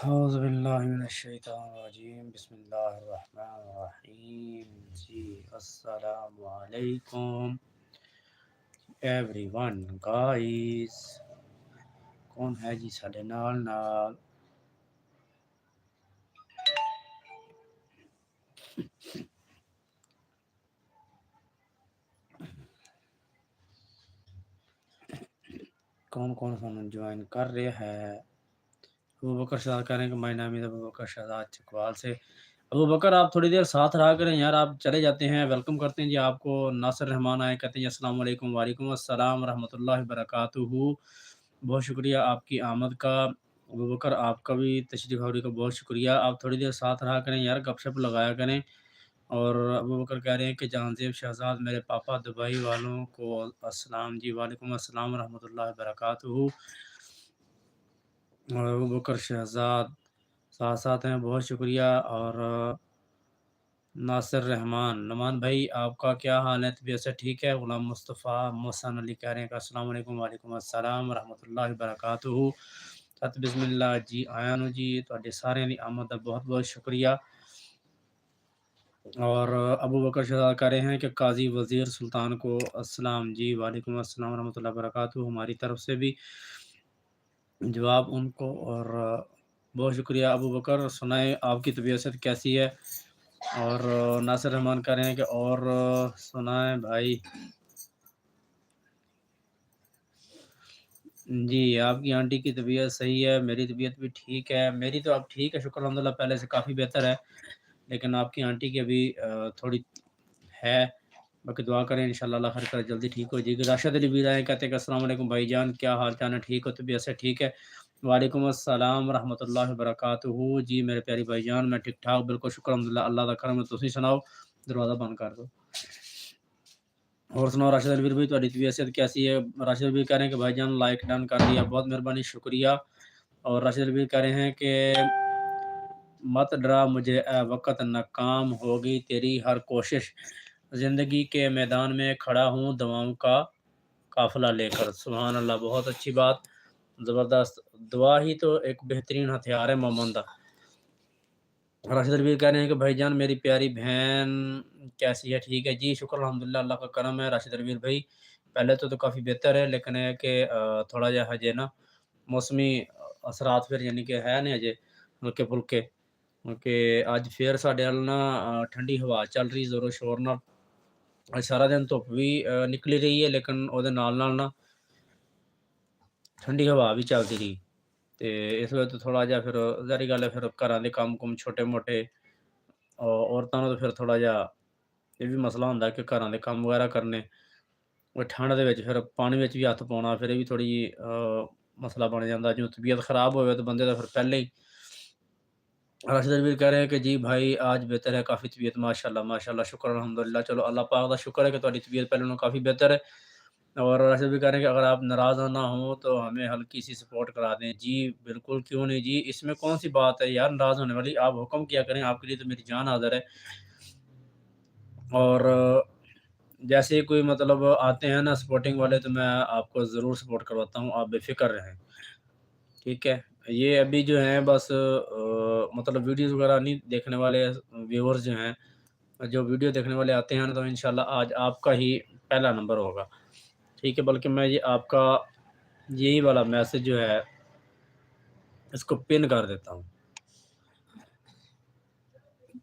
اعوذ باللہ من الشیطان الرجیم بسم اللہ الرحمن الرحیم جی السلام علیکم ایوری ون گائز کون ہے جی ساڈے نال کون سانو جوائن کر رہے ہے ابو بکر شہزاد کہہ رہے ہیں کہ مائی نام از ابو بکر شہزاد چکوال سے ابو بکر آپ تھوڑی دیر ساتھ رہا کریں یار، آپ چلے جاتے ہیں۔ ویلکم کرتے ہیں جی آپ کو۔ ناصر رحمان آئے کہتے ہیں السلام علیکم۔ وعلیکم السلام ورحمۃ اللہ وبرکاتہ۔ بہت شکریہ آپ کی آمد کا ابو بکر، آپ کا بھی تشریف آوری کا بہت شکریہ۔ آپ تھوڑی دیر ساتھ رہا کریں یار، گپ شپ لگایا کریں۔ اور ابو بکر کہہ رہے ہیں کہ جہانزیب شہزاد میرے پاپا دبئی والوں کو السلام جی۔ وعلیکم السلام ورحمۃ اللہ وبرکاتہ۔ اور ابو بکر شہزاد ساتھ ہیں، بہت شکریہ۔ اور ناصر رحمان نعمان بھائی آپ کا کیا حال ہے؟ طبیعت سے ٹھیک ہے؟ غلام مصطفیٰ محسن علی کہہ رہے ہیں کہ السلام علیکم۔ وعلیکم السلام ورحمۃ اللہ وبرکاتہ۔ ست بسم اللہ جی آیا نو جی تواڈے سارے دی آمد کا بہت بہت شکریہ۔ اور ابو بکر شہزاد کہہ رہے ہیں کہ قاضی وزیر سلطان کو السلام جی۔ وعلیکم السلام ورحمۃ اللہ وبرکاتہ، ہماری طرف سے بھی جواب ان کو۔ اور بہت شکریہ ابو بکر، سنائیں آپ کی طبیعت کیسی ہے؟ اور ناصر رحمان کہہ رہے ہیں کہ اور سنائیں بھائی جی آپ کی آنٹی کی طبیعت صحیح ہے، میری طبیعت بھی ٹھیک ہے، میری تو اب ٹھیک ہے شکر الحمدللہ، پہلے سے کافی بہتر ہے، لیکن آپ کی آنٹی کی ابھی تھوڑی ہے، باقی دعا کریں انشاءاللہ اللہ خیر کرے جلدی ٹھیک ہو جائے گی۔ راشد علی بھی رہے کہتے ہیں کہ السلام علیکم بھائی جان، کیا حال چال ہے؟ ٹھیک ہو؟ طبیعت سے ٹھیک ہے؟ وعلیکم السلام ورحمۃ اللہ وبرکاتہ جی میرے پیاری بھائی جان، میں ٹھیک ٹھاک بالکل شکر الحمدللہ، اللہ کا کرم ہے۔ تسی سناؤ؟ دروازہ بند کر دو اور سناؤ راشد الویر بھائی تہاڈی طبیعت کیسی ہے؟ راشد الویر کہہ رہے ہیں کہ بھائی جان لائک ڈن کر دیا، بہت مہربانی شکریہ۔ اور راشد الویر کہہ رہے ہیں کہ مت ڈرا مجھے اے وقت، ناکام ہوگی تیری ہر کوشش، زندگی کے میدان میں کھڑا ہوں دعاؤں کا قافلہ لے کر۔ سبحان اللہ، بہت اچھی بات، زبردست۔ دعا ہی تو ایک بہترین ہتھیار ہے مومن دا۔ راشد الویر کہہ رہے ہیں کہ بھائی جان میری پیاری بہن کیسی ہے؟ ٹھیک ہے جی شکر الحمدللہ، اللہ کا کرم ہے۔ راشد الویر بھائی پہلے تو کافی بہتر ہے، لیکن ہے کہ تھوڑا جا ہجے نا موسمی اثرات پھر یعنی کہ ہے نہیں اجے ہلکے پھلکے، کیونکہ اج پھر ساڈے ول نا ٹھنڈی ہوا چل رہی زور و شور نال، اج سارا دن دھوپ بھی نکلی رہی ہے، لیکن او دے نال نال نا ٹھنڈی ہوا بھی چلتی رہی، تے اس وجہ تو تھوڑا جا پھر ظاہری گل ہے پھر گھراں دے کام کم چھوٹے موٹے عورتاں نوں تو پھر تھوڑا جا یہ بھی مسئلہ ہوندا ہے کہ گھراں دے کام وغیرہ کرنے، وہ ٹھنڈ دے وچ پھر پانی وچ بھی ہاتھ پاؤنا، پھر یہ بھی تھوڑی مسئلہ بن جاتا، جو طبیعت خراب ہوئے تو بندے دا پھر پہلے ہی۔ راشد الویر کہہ رہے ہیں کہ جی بھائی آج بہتر ہے کافی طبیعت، ماشاءاللہ شکر الحمدللہ، چلو اللہ پاک دا شکر ہے کہ تہاڈی طبیعت پہلے نوں کافی بہتر ہے۔ اور راشد الویر کہہ رہے ہیں کہ اگر آپ ناراض نہ ہوں تو ہمیں ہلکی سی سپورٹ کرا دیں۔ جی بالکل کیوں نہیں جی، اس میں کون سی بات ہے یار ناراض ہونے والی، آپ حکم کیا کریں، آپ کے لیے تو میری جان حاضر ہے۔ اور جیسے ہی کوئی مطلب آتے ہیں نا سپورٹنگ والے تو میں آپ کو ضرور سپورٹ کرواتا ہوں، آپ بے فکر رہیں، ٹھیک ہے؟ یہ ابھی جو ہیں بس مطلب ویڈیوز وغیرہ نہیں دیکھنے والے ویورز جو ہیں، جو ویڈیو دیکھنے والے آتے ہیں نا تو انشاءاللہ آج آپ کا ہی پہلا نمبر ہوگا، ٹھیک ہے؟ بلکہ میں یہ آپ کا یہی والا میسج جو ہے اس کو پن کر دیتا ہوں،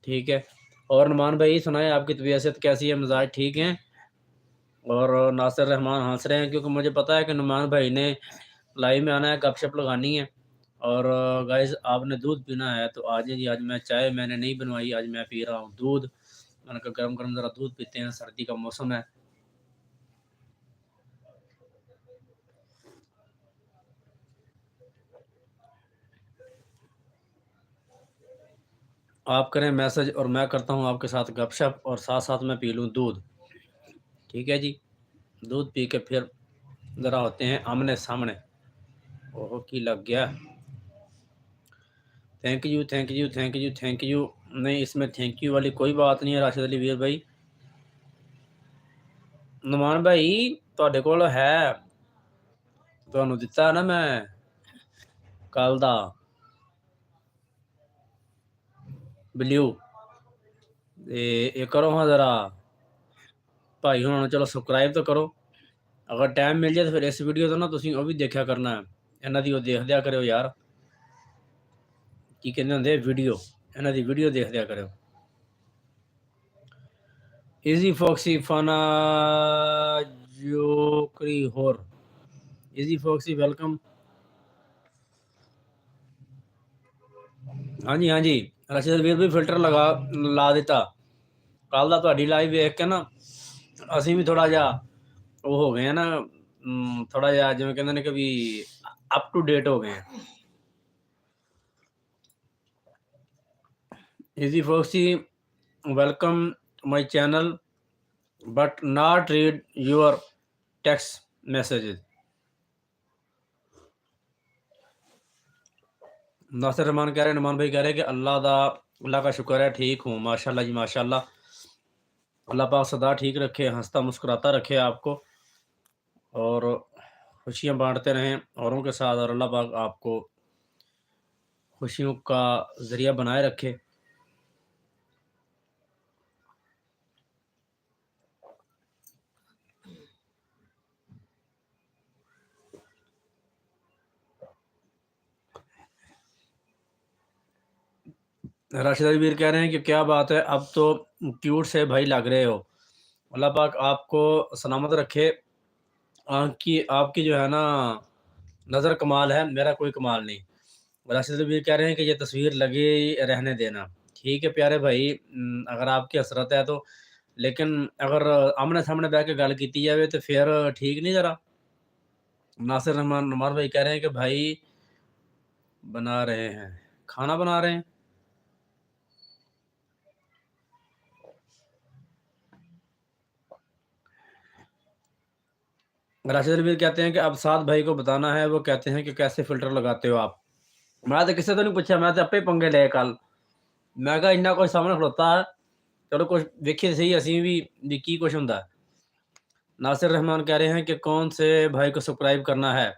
ٹھیک ہے؟ اور نعمان بھائی سنائیں آپ کی طبیعت کیسی ہے؟ مزاج ٹھیک ہیں؟ اور ناصر رحمان ہنس رہے ہیں کیونکہ مجھے پتا ہے کہ نعمان بھائی نے لائیو میں آنا ہے، گپ شپ لگانی ہے۔ اور گائز آپ نے دودھ پینا ہے تو آج جی، آج میں چائے میں نے نہیں بنوائی، آج میں پی رہا ہوں دودھ، میں نے کہا گرم گرم ذرا دودھ پیتے ہیں، سردی کا موسم ہے۔ آپ کریں میسج اور میں کرتا ہوں آپ کے ساتھ گپ شپ، اور ساتھ ساتھ میں پی لوں دودھ، ٹھیک ہے جی؟ دودھ پی کے پھر ذرا ہوتے ہیں آمنے سامنے۔ اوہ کی لگ گیا، thank you thank you thank you thank you, نہیں اس میں تھینک یو والی کوئی بات نہیں ہے راشد علی ویر بھائی۔ نعمان بھائی تہاڈے کول ہے، تانوں دتا نا میں کل دا، بلیو یہ کرو ہاں ذرا بھائی ہوں چلو سبسکرائب تو کرو اگر ٹائم مل جائے تو پھر اس ویڈیو تو نا تسی وہ بھی دیکھا کرنا ہے انہاں دی وہ دیکھ دیا کرو یار کی کہندے ہوندے ویڈیو انہاں دی ویڈیو دیکھ دیا کرو ایزی فوکسی فانا جوکری ہور ایزی فوکسی ویلکم ہاں جی رشید ویر بھی فلٹر لا دیتا کل دا تہاڈی لائیو ویکھ کے نا اسی بھی تھوڑا جہا وہ ہو گئے ہیں نا تھوڑا جہا جویں کہندے نے کہ بھی اپ ٹو ڈیٹ ہو گئے ہیں easy foxy welcome my channel but not read your text messages Nasir Rahman کہہ رہے ہیں نمان بھائی کہہ رہے ہیں کہ اللہ کا شکر ہے ٹھیک ہوں ماشاءاللہ جی ماشاءاللہ اللہ پاک صدا ٹھیک رکھے ہنستا مسکراتا رکھے آپ کو اور خوشیاں بانٹتے رہیں اوروں کے ساتھ اور اللہ پاک آپ کو خوشیوں کا ذریعہ بنائے رکھے راشد علی کہہ رہے ہیں کہ کیا بات ہے اب تو کیوٹ سے بھائی لگ رہے ہو اللہ پاک آپ کو سلامت رکھے آپ کی جو ہے نا نظر کمال ہے میرا کوئی کمال نہیں راشد علی کہہ رہے ہیں کہ یہ تصویر لگی رہنے دینا ٹھیک ہے پیارے بھائی اگر آپ کی حسرت ہے تو لیکن اگر آمنے سامنے بیٹھ کے گل کیتی جائے تو پھر ٹھیک نہیں ذرا ناصر رحمان نمار بھائی کہہ رہے ہیں کہ بھائی بنا رہے ہیں کھانا بنا رہے ہیں راشد الویر کہتے ہیں کہ اب سعد بھائی کو بتانا ہے وہ کہتے ہیں کہ کیسے فلٹر لگاتے ہو آپ میں تو کسی تو نہیں پوچھا میں تو اپے پنگے لے کل میں کہا اتنا کچھ سامنے کھلوتا ہے چلو کچھ دیکھیے صحیح اسی بھی کی کچھ ہوں ناصر رحمان کہہ رہے ہیں کہ کون سے بھائی کو سبسکرائب کرنا ہے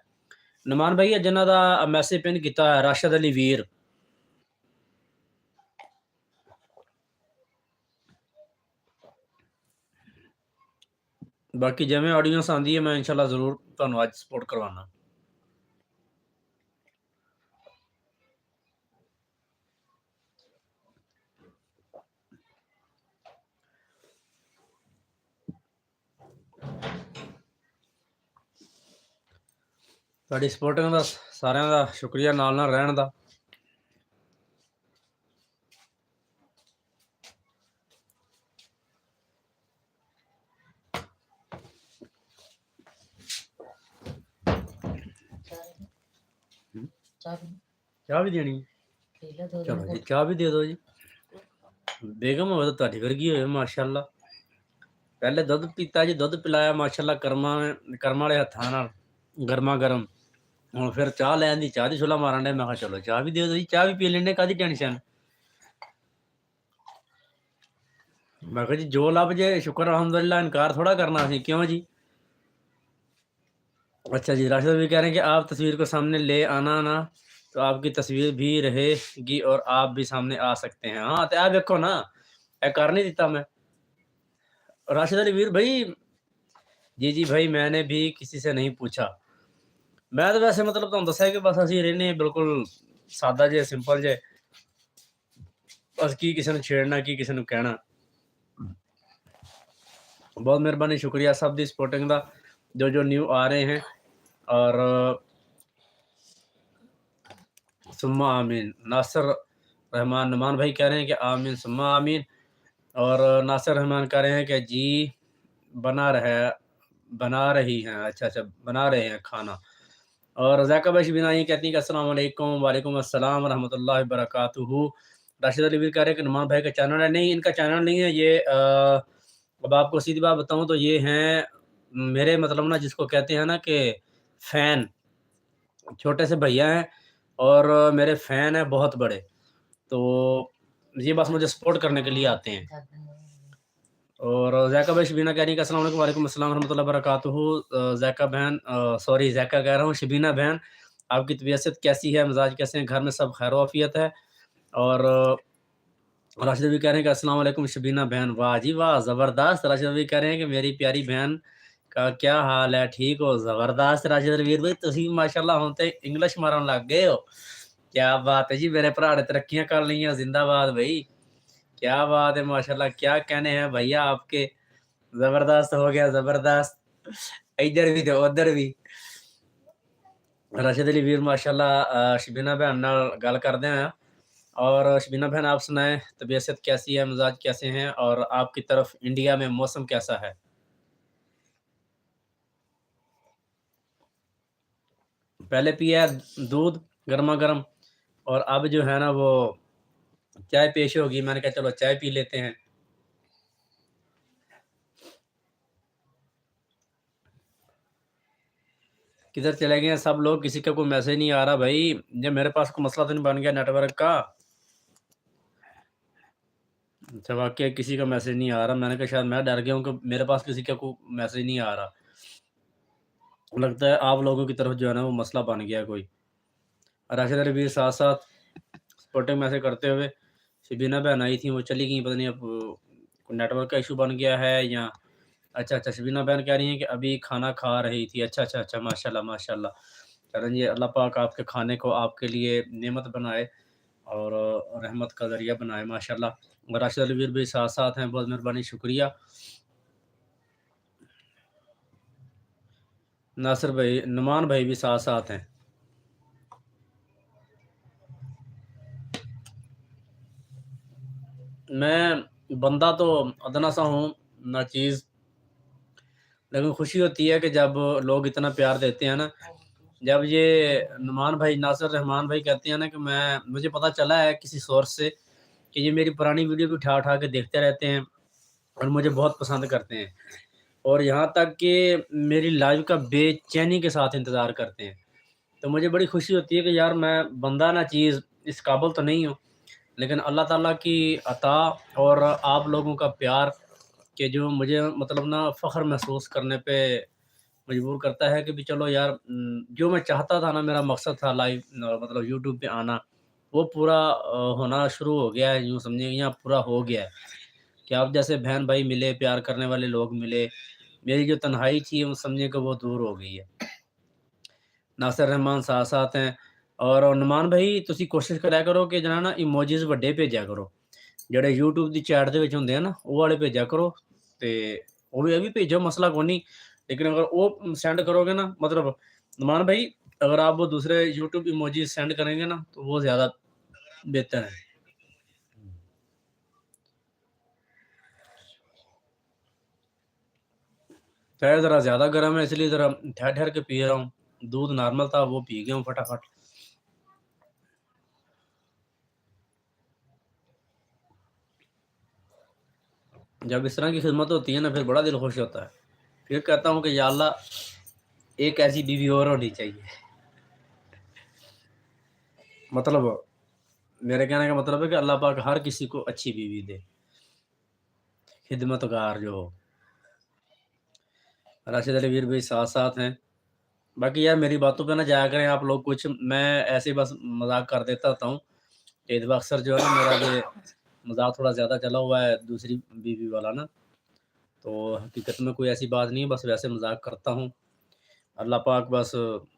نمان بھائی جنہ دا میسج پن کیتا ہے راشد علی ویر باقی جیویں آڈیوس آندی ہے میں انشاءاللہ ضرور تانوں اج سپورٹ کروانا تہاڈی سپورٹنگ دا سارے دا شکریہ نال نال رہن دا چاہ بھی دینی چلو جی چاہ بھی دے دو جی بیگم ہوئے تو تہاڈی ورگی ہوئے ماشاءاللہ پہلے دودھ پیتا جی دودھ پلایا ماشاءاللہ کرما والے ہتھاں نال گرما گرم ہوں پھر چاہ لین دی چاہ دی چھلا مارن ڈے میں کہا چلو چاہ بھی دے دو جی چاہ بھی پی لینے کدی ٹینشن میں کہا جی جو لب جے شکر الحمدللہ انکار تھوڑا کرنا سی کیوں جی اچھا جی راشد بھی کہہ رہے ہیں کہ آپ تصویر کو سامنے لے آنا نا تو آپ کی تصویر بھی رہے گی اور آپ بھی سامنے آ سکتے ہیں ہاں تو آپ دیکھو نا اے کر نہیں دیتا میں راشد علی ویر بھائی جی بھائی میں نے بھی کسی سے نہیں پوچھا میں تو ویسے مطلب تم دسیا کہ بس اسی رہنے بالکل سادہ جے سمپل جے بس کی کسی نے چھیڑنا کی کسی نے کہنا بہت مہربانی شکریہ سب دی سپورٹنگ دا جو نیو آ رہے ہیں اور ثم آمین ناصر رحمان نمان بھائی کہہ رہے ہیں کہ آمین ثم آمین اور ناصر رحمان کہہ رہے ہیں کہ جی بنا رہی ہیں اچھا بنا رہے ہیں کھانا اور ذائقہ بھائی شبینہ یہ کہتی ہیں کہ السلام علیکم وعلیکم السلام ورحمۃ اللہ وبرکاتہ راشد علی ویر کہہ رہے ہیں کہ نمان بھائی کا چینل ہے نہیں ان کا چینل نہیں ہے یہ اب آپ کو سیدھی بات بتاؤں تو یہ ہیں میرے مطلب نا جس کو کہتے ہیں نا کہ فین چھوٹے سے بھیا ہیں اور میرے فین ہیں بہت بڑے تو یہ بس مجھے سپورٹ کرنے کے لیے آتے ہیں اور ذائقہ بھائی شبینہ کہہ رہی ہیں کہ السلام علیکم وعلیکم السلام ورحمۃ اللہ وبرکاتہ ذائقہ بہن سوری ذائقہ کہہ رہا ہوں شبینہ بہن آپ کی طبیعت کیسی ہے مزاج کیسے ہیں گھر میں سب خیر و عافیت ہے اور राशिद अभी कह रहे हैं कि अस्सलाम वालेकुम शबीना बहन, वाह जी वाह! ज़बरदस्त। राशिद अभी कह रहे हैं कि मेरी प्यारी बहन का क्या हाल है, ठीक हो? ज़बरदस्त राशिद रवीर भाई, तुसीं माशाअल्लाह हुण ते इंग्लिश मारन लग गए हो। क्या बात है जी, मेरे भरा ने तरक्कियाँ कर लीਆਂ, ज़िंदाबाद भई। क्या बात है माशाअल्लाह, क्या कहने हैं भैया आपके। ज़बरदस्त हो गया, ज़बरदस्त। इधर भी ते उधर भी। राशिद अली वीर माशाअल्लाह शबीना भैन नाल गल करदे हैं। और शबीना बहन आप सुनाएँ, तबीयत कैसी है, मिज़ाज कैसे हैं और आपकी तरफ इंडिया में मौसम कैसा है? पहले पिया है दूध गरमा-गरम और अब जो है ना वो चाय पेश होगी, मैंने कहा चलो चाय पी लेते हैं। किधर चले गए हैं सब लोग, किसी का कोई मैसेज नहीं आ रहा भाई। ये मेरे पास कोई मसला तो नहीं बन गया नेटवर्क का? अच्छा, वाक़ई किसी का मैसेज नहीं आ रहा। मैंने कहा शायद मैं डर गया हूँ कि मेरे पास किसी का कोई मैसेज नहीं आ रहा। लगता है आप लोगों की तरफ जो है ना वो मसला बन गया कोई। राशिद अली भी साथ-साथ सपोर्टिव मैसेज करते हुए, शबीना बहन आई थी, वो चली गई, पता नहीं अब कोई नेटवर्क का इश्यू बन गया है या अच्छा, अच्छा, शबीना बहन कह रही हैं कि अभी खाना खा रही थी। अच्छा, अच्छा, अच्छा, माशाल्लाह, माशाल्लाह। चलें जी, अल्लाह पाक आपके खाने को आपके लिए नेमत बनाए और रहमत का ज़रिया बनाए माशाल्लाह। और राशिद अली वीर भी साथ-साथ हैं, बहुत मेहरबानी, शुक्रिया। नासिर भाई, नुमान भाई भी साथ-साथ हैं। मैं बंदा तो अदना सा हूँ, नाचीज़, लेकिन खुशी होती है कि जब लोग इतना प्यार देते हैं ना, जब ये नुमान भाई, नासिर रहमान भाई कहते हैं ना कि मुझे पता चला है किसी सोर्स से कि ये मेरी पुरानी वीडियो भी उठा-उठा के देखते रहते हैं और मुझे बहुत पसंद करते हैं और यहाँ तक कि मेरी लाइव का बेचैनी के साथ इंतज़ार करते हैं। तो मुझे बड़ी खुशी होती है कि यार मैं बंदा ना चीज़ इस काबिल तो नहीं हूँ, लेकिन अल्लाह ताला की अता और आप लोगों का प्यार कि जो मुझे मतलब ना फ़ख्र महसूस करने पे मजबूर करता है कि भी चलो यार जो मैं चाहता था ना, मेरा मकसद था लाइव मतलब यूट्यूब पे आना, वो पूरा होना शुरू हो गया है, यूँ समझिए यहाँ पूरा हो गया है कि आप जैसे बहन भाई मिले, प्यार करने वाले लोग मिले, मेरी जो तन्हाई थी वो समझिए कि वो दूर हो गई है। नासिर रहमान साथ-साथ हैं और नुमान भाई ਤੁਸੀਂ ਕੋਸ਼ਿਸ਼ ਕਰਿਆ ਕਰੋ ਕਿ ਜਿਹੜਾ ਨਾ ਇਮੋਜੀਜ਼ ਵੱਡੇ ਭੇਜਿਆ ਕਰੋ। ਜਿਹੜੇ YouTube ਦੀ ਚੈਟ ਦੇ ਵਿੱਚ ਹੁੰਦੇ ਆ ਨਾ, ਉਹ ਵਾਲੇ ਭੇਜਿਆ ਕਰੋ ਤੇ ਉਹ ਵੀ ਇਹ ਵੀ ਭੇਜੋ, मसला कोई नहीं, लेकिन अगर वो सेंड करोगे ना मतलब नुमान भाई, अगर आप वो दूसरे यूट्यूब इमोजी सेंड करेंगे ना, तो वो ज़्यादा बेहतर है। चाय ज़रा ज़्यादा गर्म है इसलिए ज़रा ठहर-ठहर के पी रहा हूँ। दूध नॉर्मल था, वो पी गया हूँ फटाफट। जब इस तरह की खिदमत होती है ना, फिर बड़ा दिल खुश होता है। फिर कहता हूँ कि या अल्लाह, एक ऐसी बीवी और होनी चाहिए। मतलब मेरे कहने का मतलब है कि अल्लाह पाक हर किसी को अच्छी बीवी दे, खिदमतगार जो हो। राशिद अली वीर भी साथ-साथ हैं। बाकी यार मेरी बातों पे ना जाया करें आप लोग कुछ, मैं ऐसे ही बस मज़ाक कर देता होता हूँ। इस वक्त अक्सर जो है ना मेरा ये मज़ाक थोड़ा ज़्यादा चला हुआ है दूसरी बीवी वाला ना, तो हकीकत में कोई ऐसी बात नहीं है, बस वैसे मज़ाक करता हूँ। अल्लाह पाक बस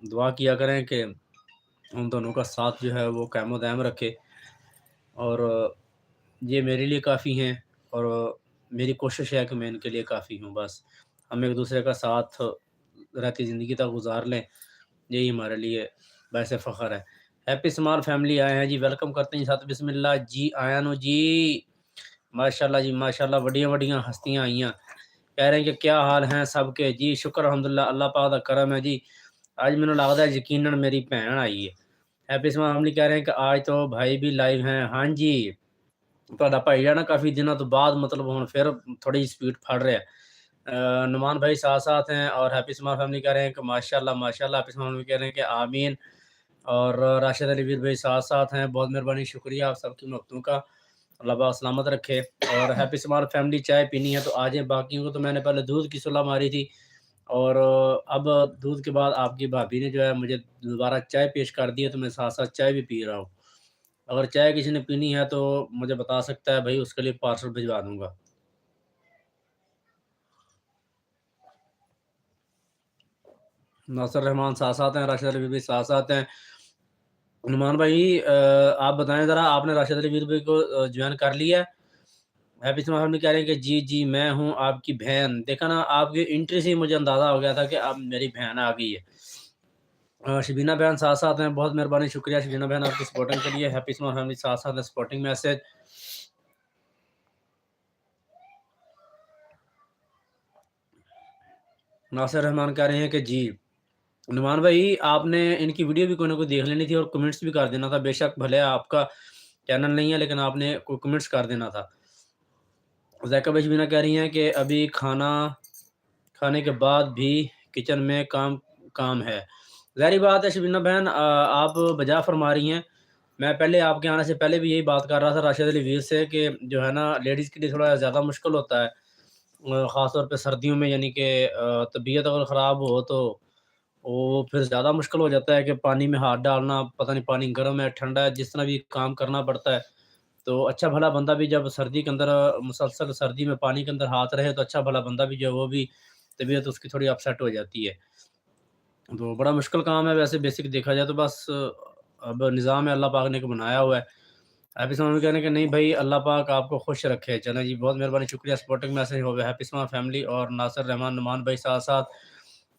दुआ किया करें कि उन दोनों का साथ जो है वो कायम दायम रखे और ये मेरे लिए काफ़ी हैं और मेरी कोशिश है कि मैं इनके लिए काफ़ी हूँ बस। हम एक-दूसरे का साथ रहती ज़िंदगी तक गुज़ार लें, यही हमारे लिए बाइस फ़ख्र है। हैप्पी स्मॉल फैमिली आए हैं जी, वेलकम करते हैं जी साथ बिस्मिल्लाह जी, आया नो जी। माशाअल्लाह जी, माशाअल्लाह, वड्डियां-वड्डियां हस्तियाँ आईयां। कह रहे हैं कि क्या हाल हैं सबके? जी शुक्र अल्हम्दुलिल्लाह, अल्लाह पाक दा करम है जी। आज मैनूं लगदा है यकीनन मेरी भैन आई है। हैप्पी स्मॉल फैमिली कह रहे हैं कि आज तो भाई भी लाइव हैं। हाँ जी। ਤੁਹਾਡਾ ਭਾਈ ਆ ਨਾ ਕਾफ़ी दिनों तो बाद मतलब हुण फिर थोड़ी स्पीड फड़ रहा है। नुमान भाई साथ-साथ हैं और हैप्पी स्माइल फैमिली कह रहे हैं कि माशाअल्लाह, माशाअल्लाह, हैप्पी स्माइल फैमिली कह रहे हैं कि आमीन और राशिद अली वीर भाई साथ-साथ हैं, बहुत मेहरबानी, शुक्रिया आप सबकी मोहब्बतों का। अल्लाह पाक सलामत रखे और हैप्पी स्माइल फैमिली चाय पीनी है तो आ जाएँ, बाकियों को तो मैंने पहले दूध की सुलह मारी थी और अब दूध के बाद आपकी भाभी ने जो है मुझे दोबारा चाय पेश कर दी है, तो मैं साथ-साथ चाय भी पी रहा हूँ। अगर चाय किसी ने पीनी है तो मुझे बता सकता है भाई, उसके लिए पार्सल भिजवा दूँगा। नासिर रहमान साथ-साथ हैं, राशिद अली भी साथ-साथ हैं। नुमान भाई आप बताएँ ज़रा, आपने राशिद अली वीर भाई को जॉइन कर लिया है? हैप्पी स्माइल फैमिली कह रहे हैं कि जी, जी, मैं हूँ आपकी बहन। देखा ना, आपकी एंट्री से ही मुझे अंदाज़ा हो गया था कि अब मेरी बहन आ गई है। शबीना बहन साथ-साथ हैं, बहुत मेहरबानी, शुक्रिया शबीना बहन आपकी सपोर्टिंग के लिए। हैप्पी स्माइल फैमिली साथ-साथ है, सपोर्टिंग मैसेज। नासिर रहमान कह रहे हैं कि जी। नुमान भाई, आपने इनकी वीडियो भी कोई ना कोई देख लेनी थी और कमेंट्स भी कर देना था। बेशक भले आपका चैनल नहीं है, लेकिन आपने को कमेंट्स कर देना था। ज़ायका बशमीना कह रही हैं कि अभी खाना खाने के बाद भी किचन में काम काम है। ज़ाहिर-सी बात है शबीना बहन, आप बजा फ़रमा रही हैं। मैं पहले आपके आने से पहले भी यही बात कर रहा था राशिद अली वीर से कि जो है ना, लेडीज़ के लिए थोड़ा ज़्यादा मुश्किल होता है। ख़ास तौर पे सर्दियों में, यानी कि तबीयत अगर ख़राब हो तो वो फिर ज़्यादा मुश्किल हो जाता है कि पानी में हाथ डालना, पता नहीं पानी गर्म है, ठंडा है, जिस तरह भी काम करना पड़ता है। तो अच्छा भला बंदा भी जब सर्दी के अंदर मुसलसल सर्दी में पानी के अंदर हाथ रहे, तो अच्छा भला बंदा भी जो है वो भी तबीयत उसकी थोड़ी अपसेट हो जाती है। तो बड़ा मुश्किल काम है वैसे, बेसिक देखा जाए तो। बस अब निज़ाम है, अल्लाह पाक ने को बनाया हुआ है। हैप्पी समर में कहने कि नहीं भाई, अल्लाह पाक आपको खुश रखे। चलें जी, बहुत मेहरबानी, शुक्रिया सपोर्टिंग मैसेज हो गया। हैप्पी समर फैमिली और नासिर रहमान, नुमान भाई साथ-साथ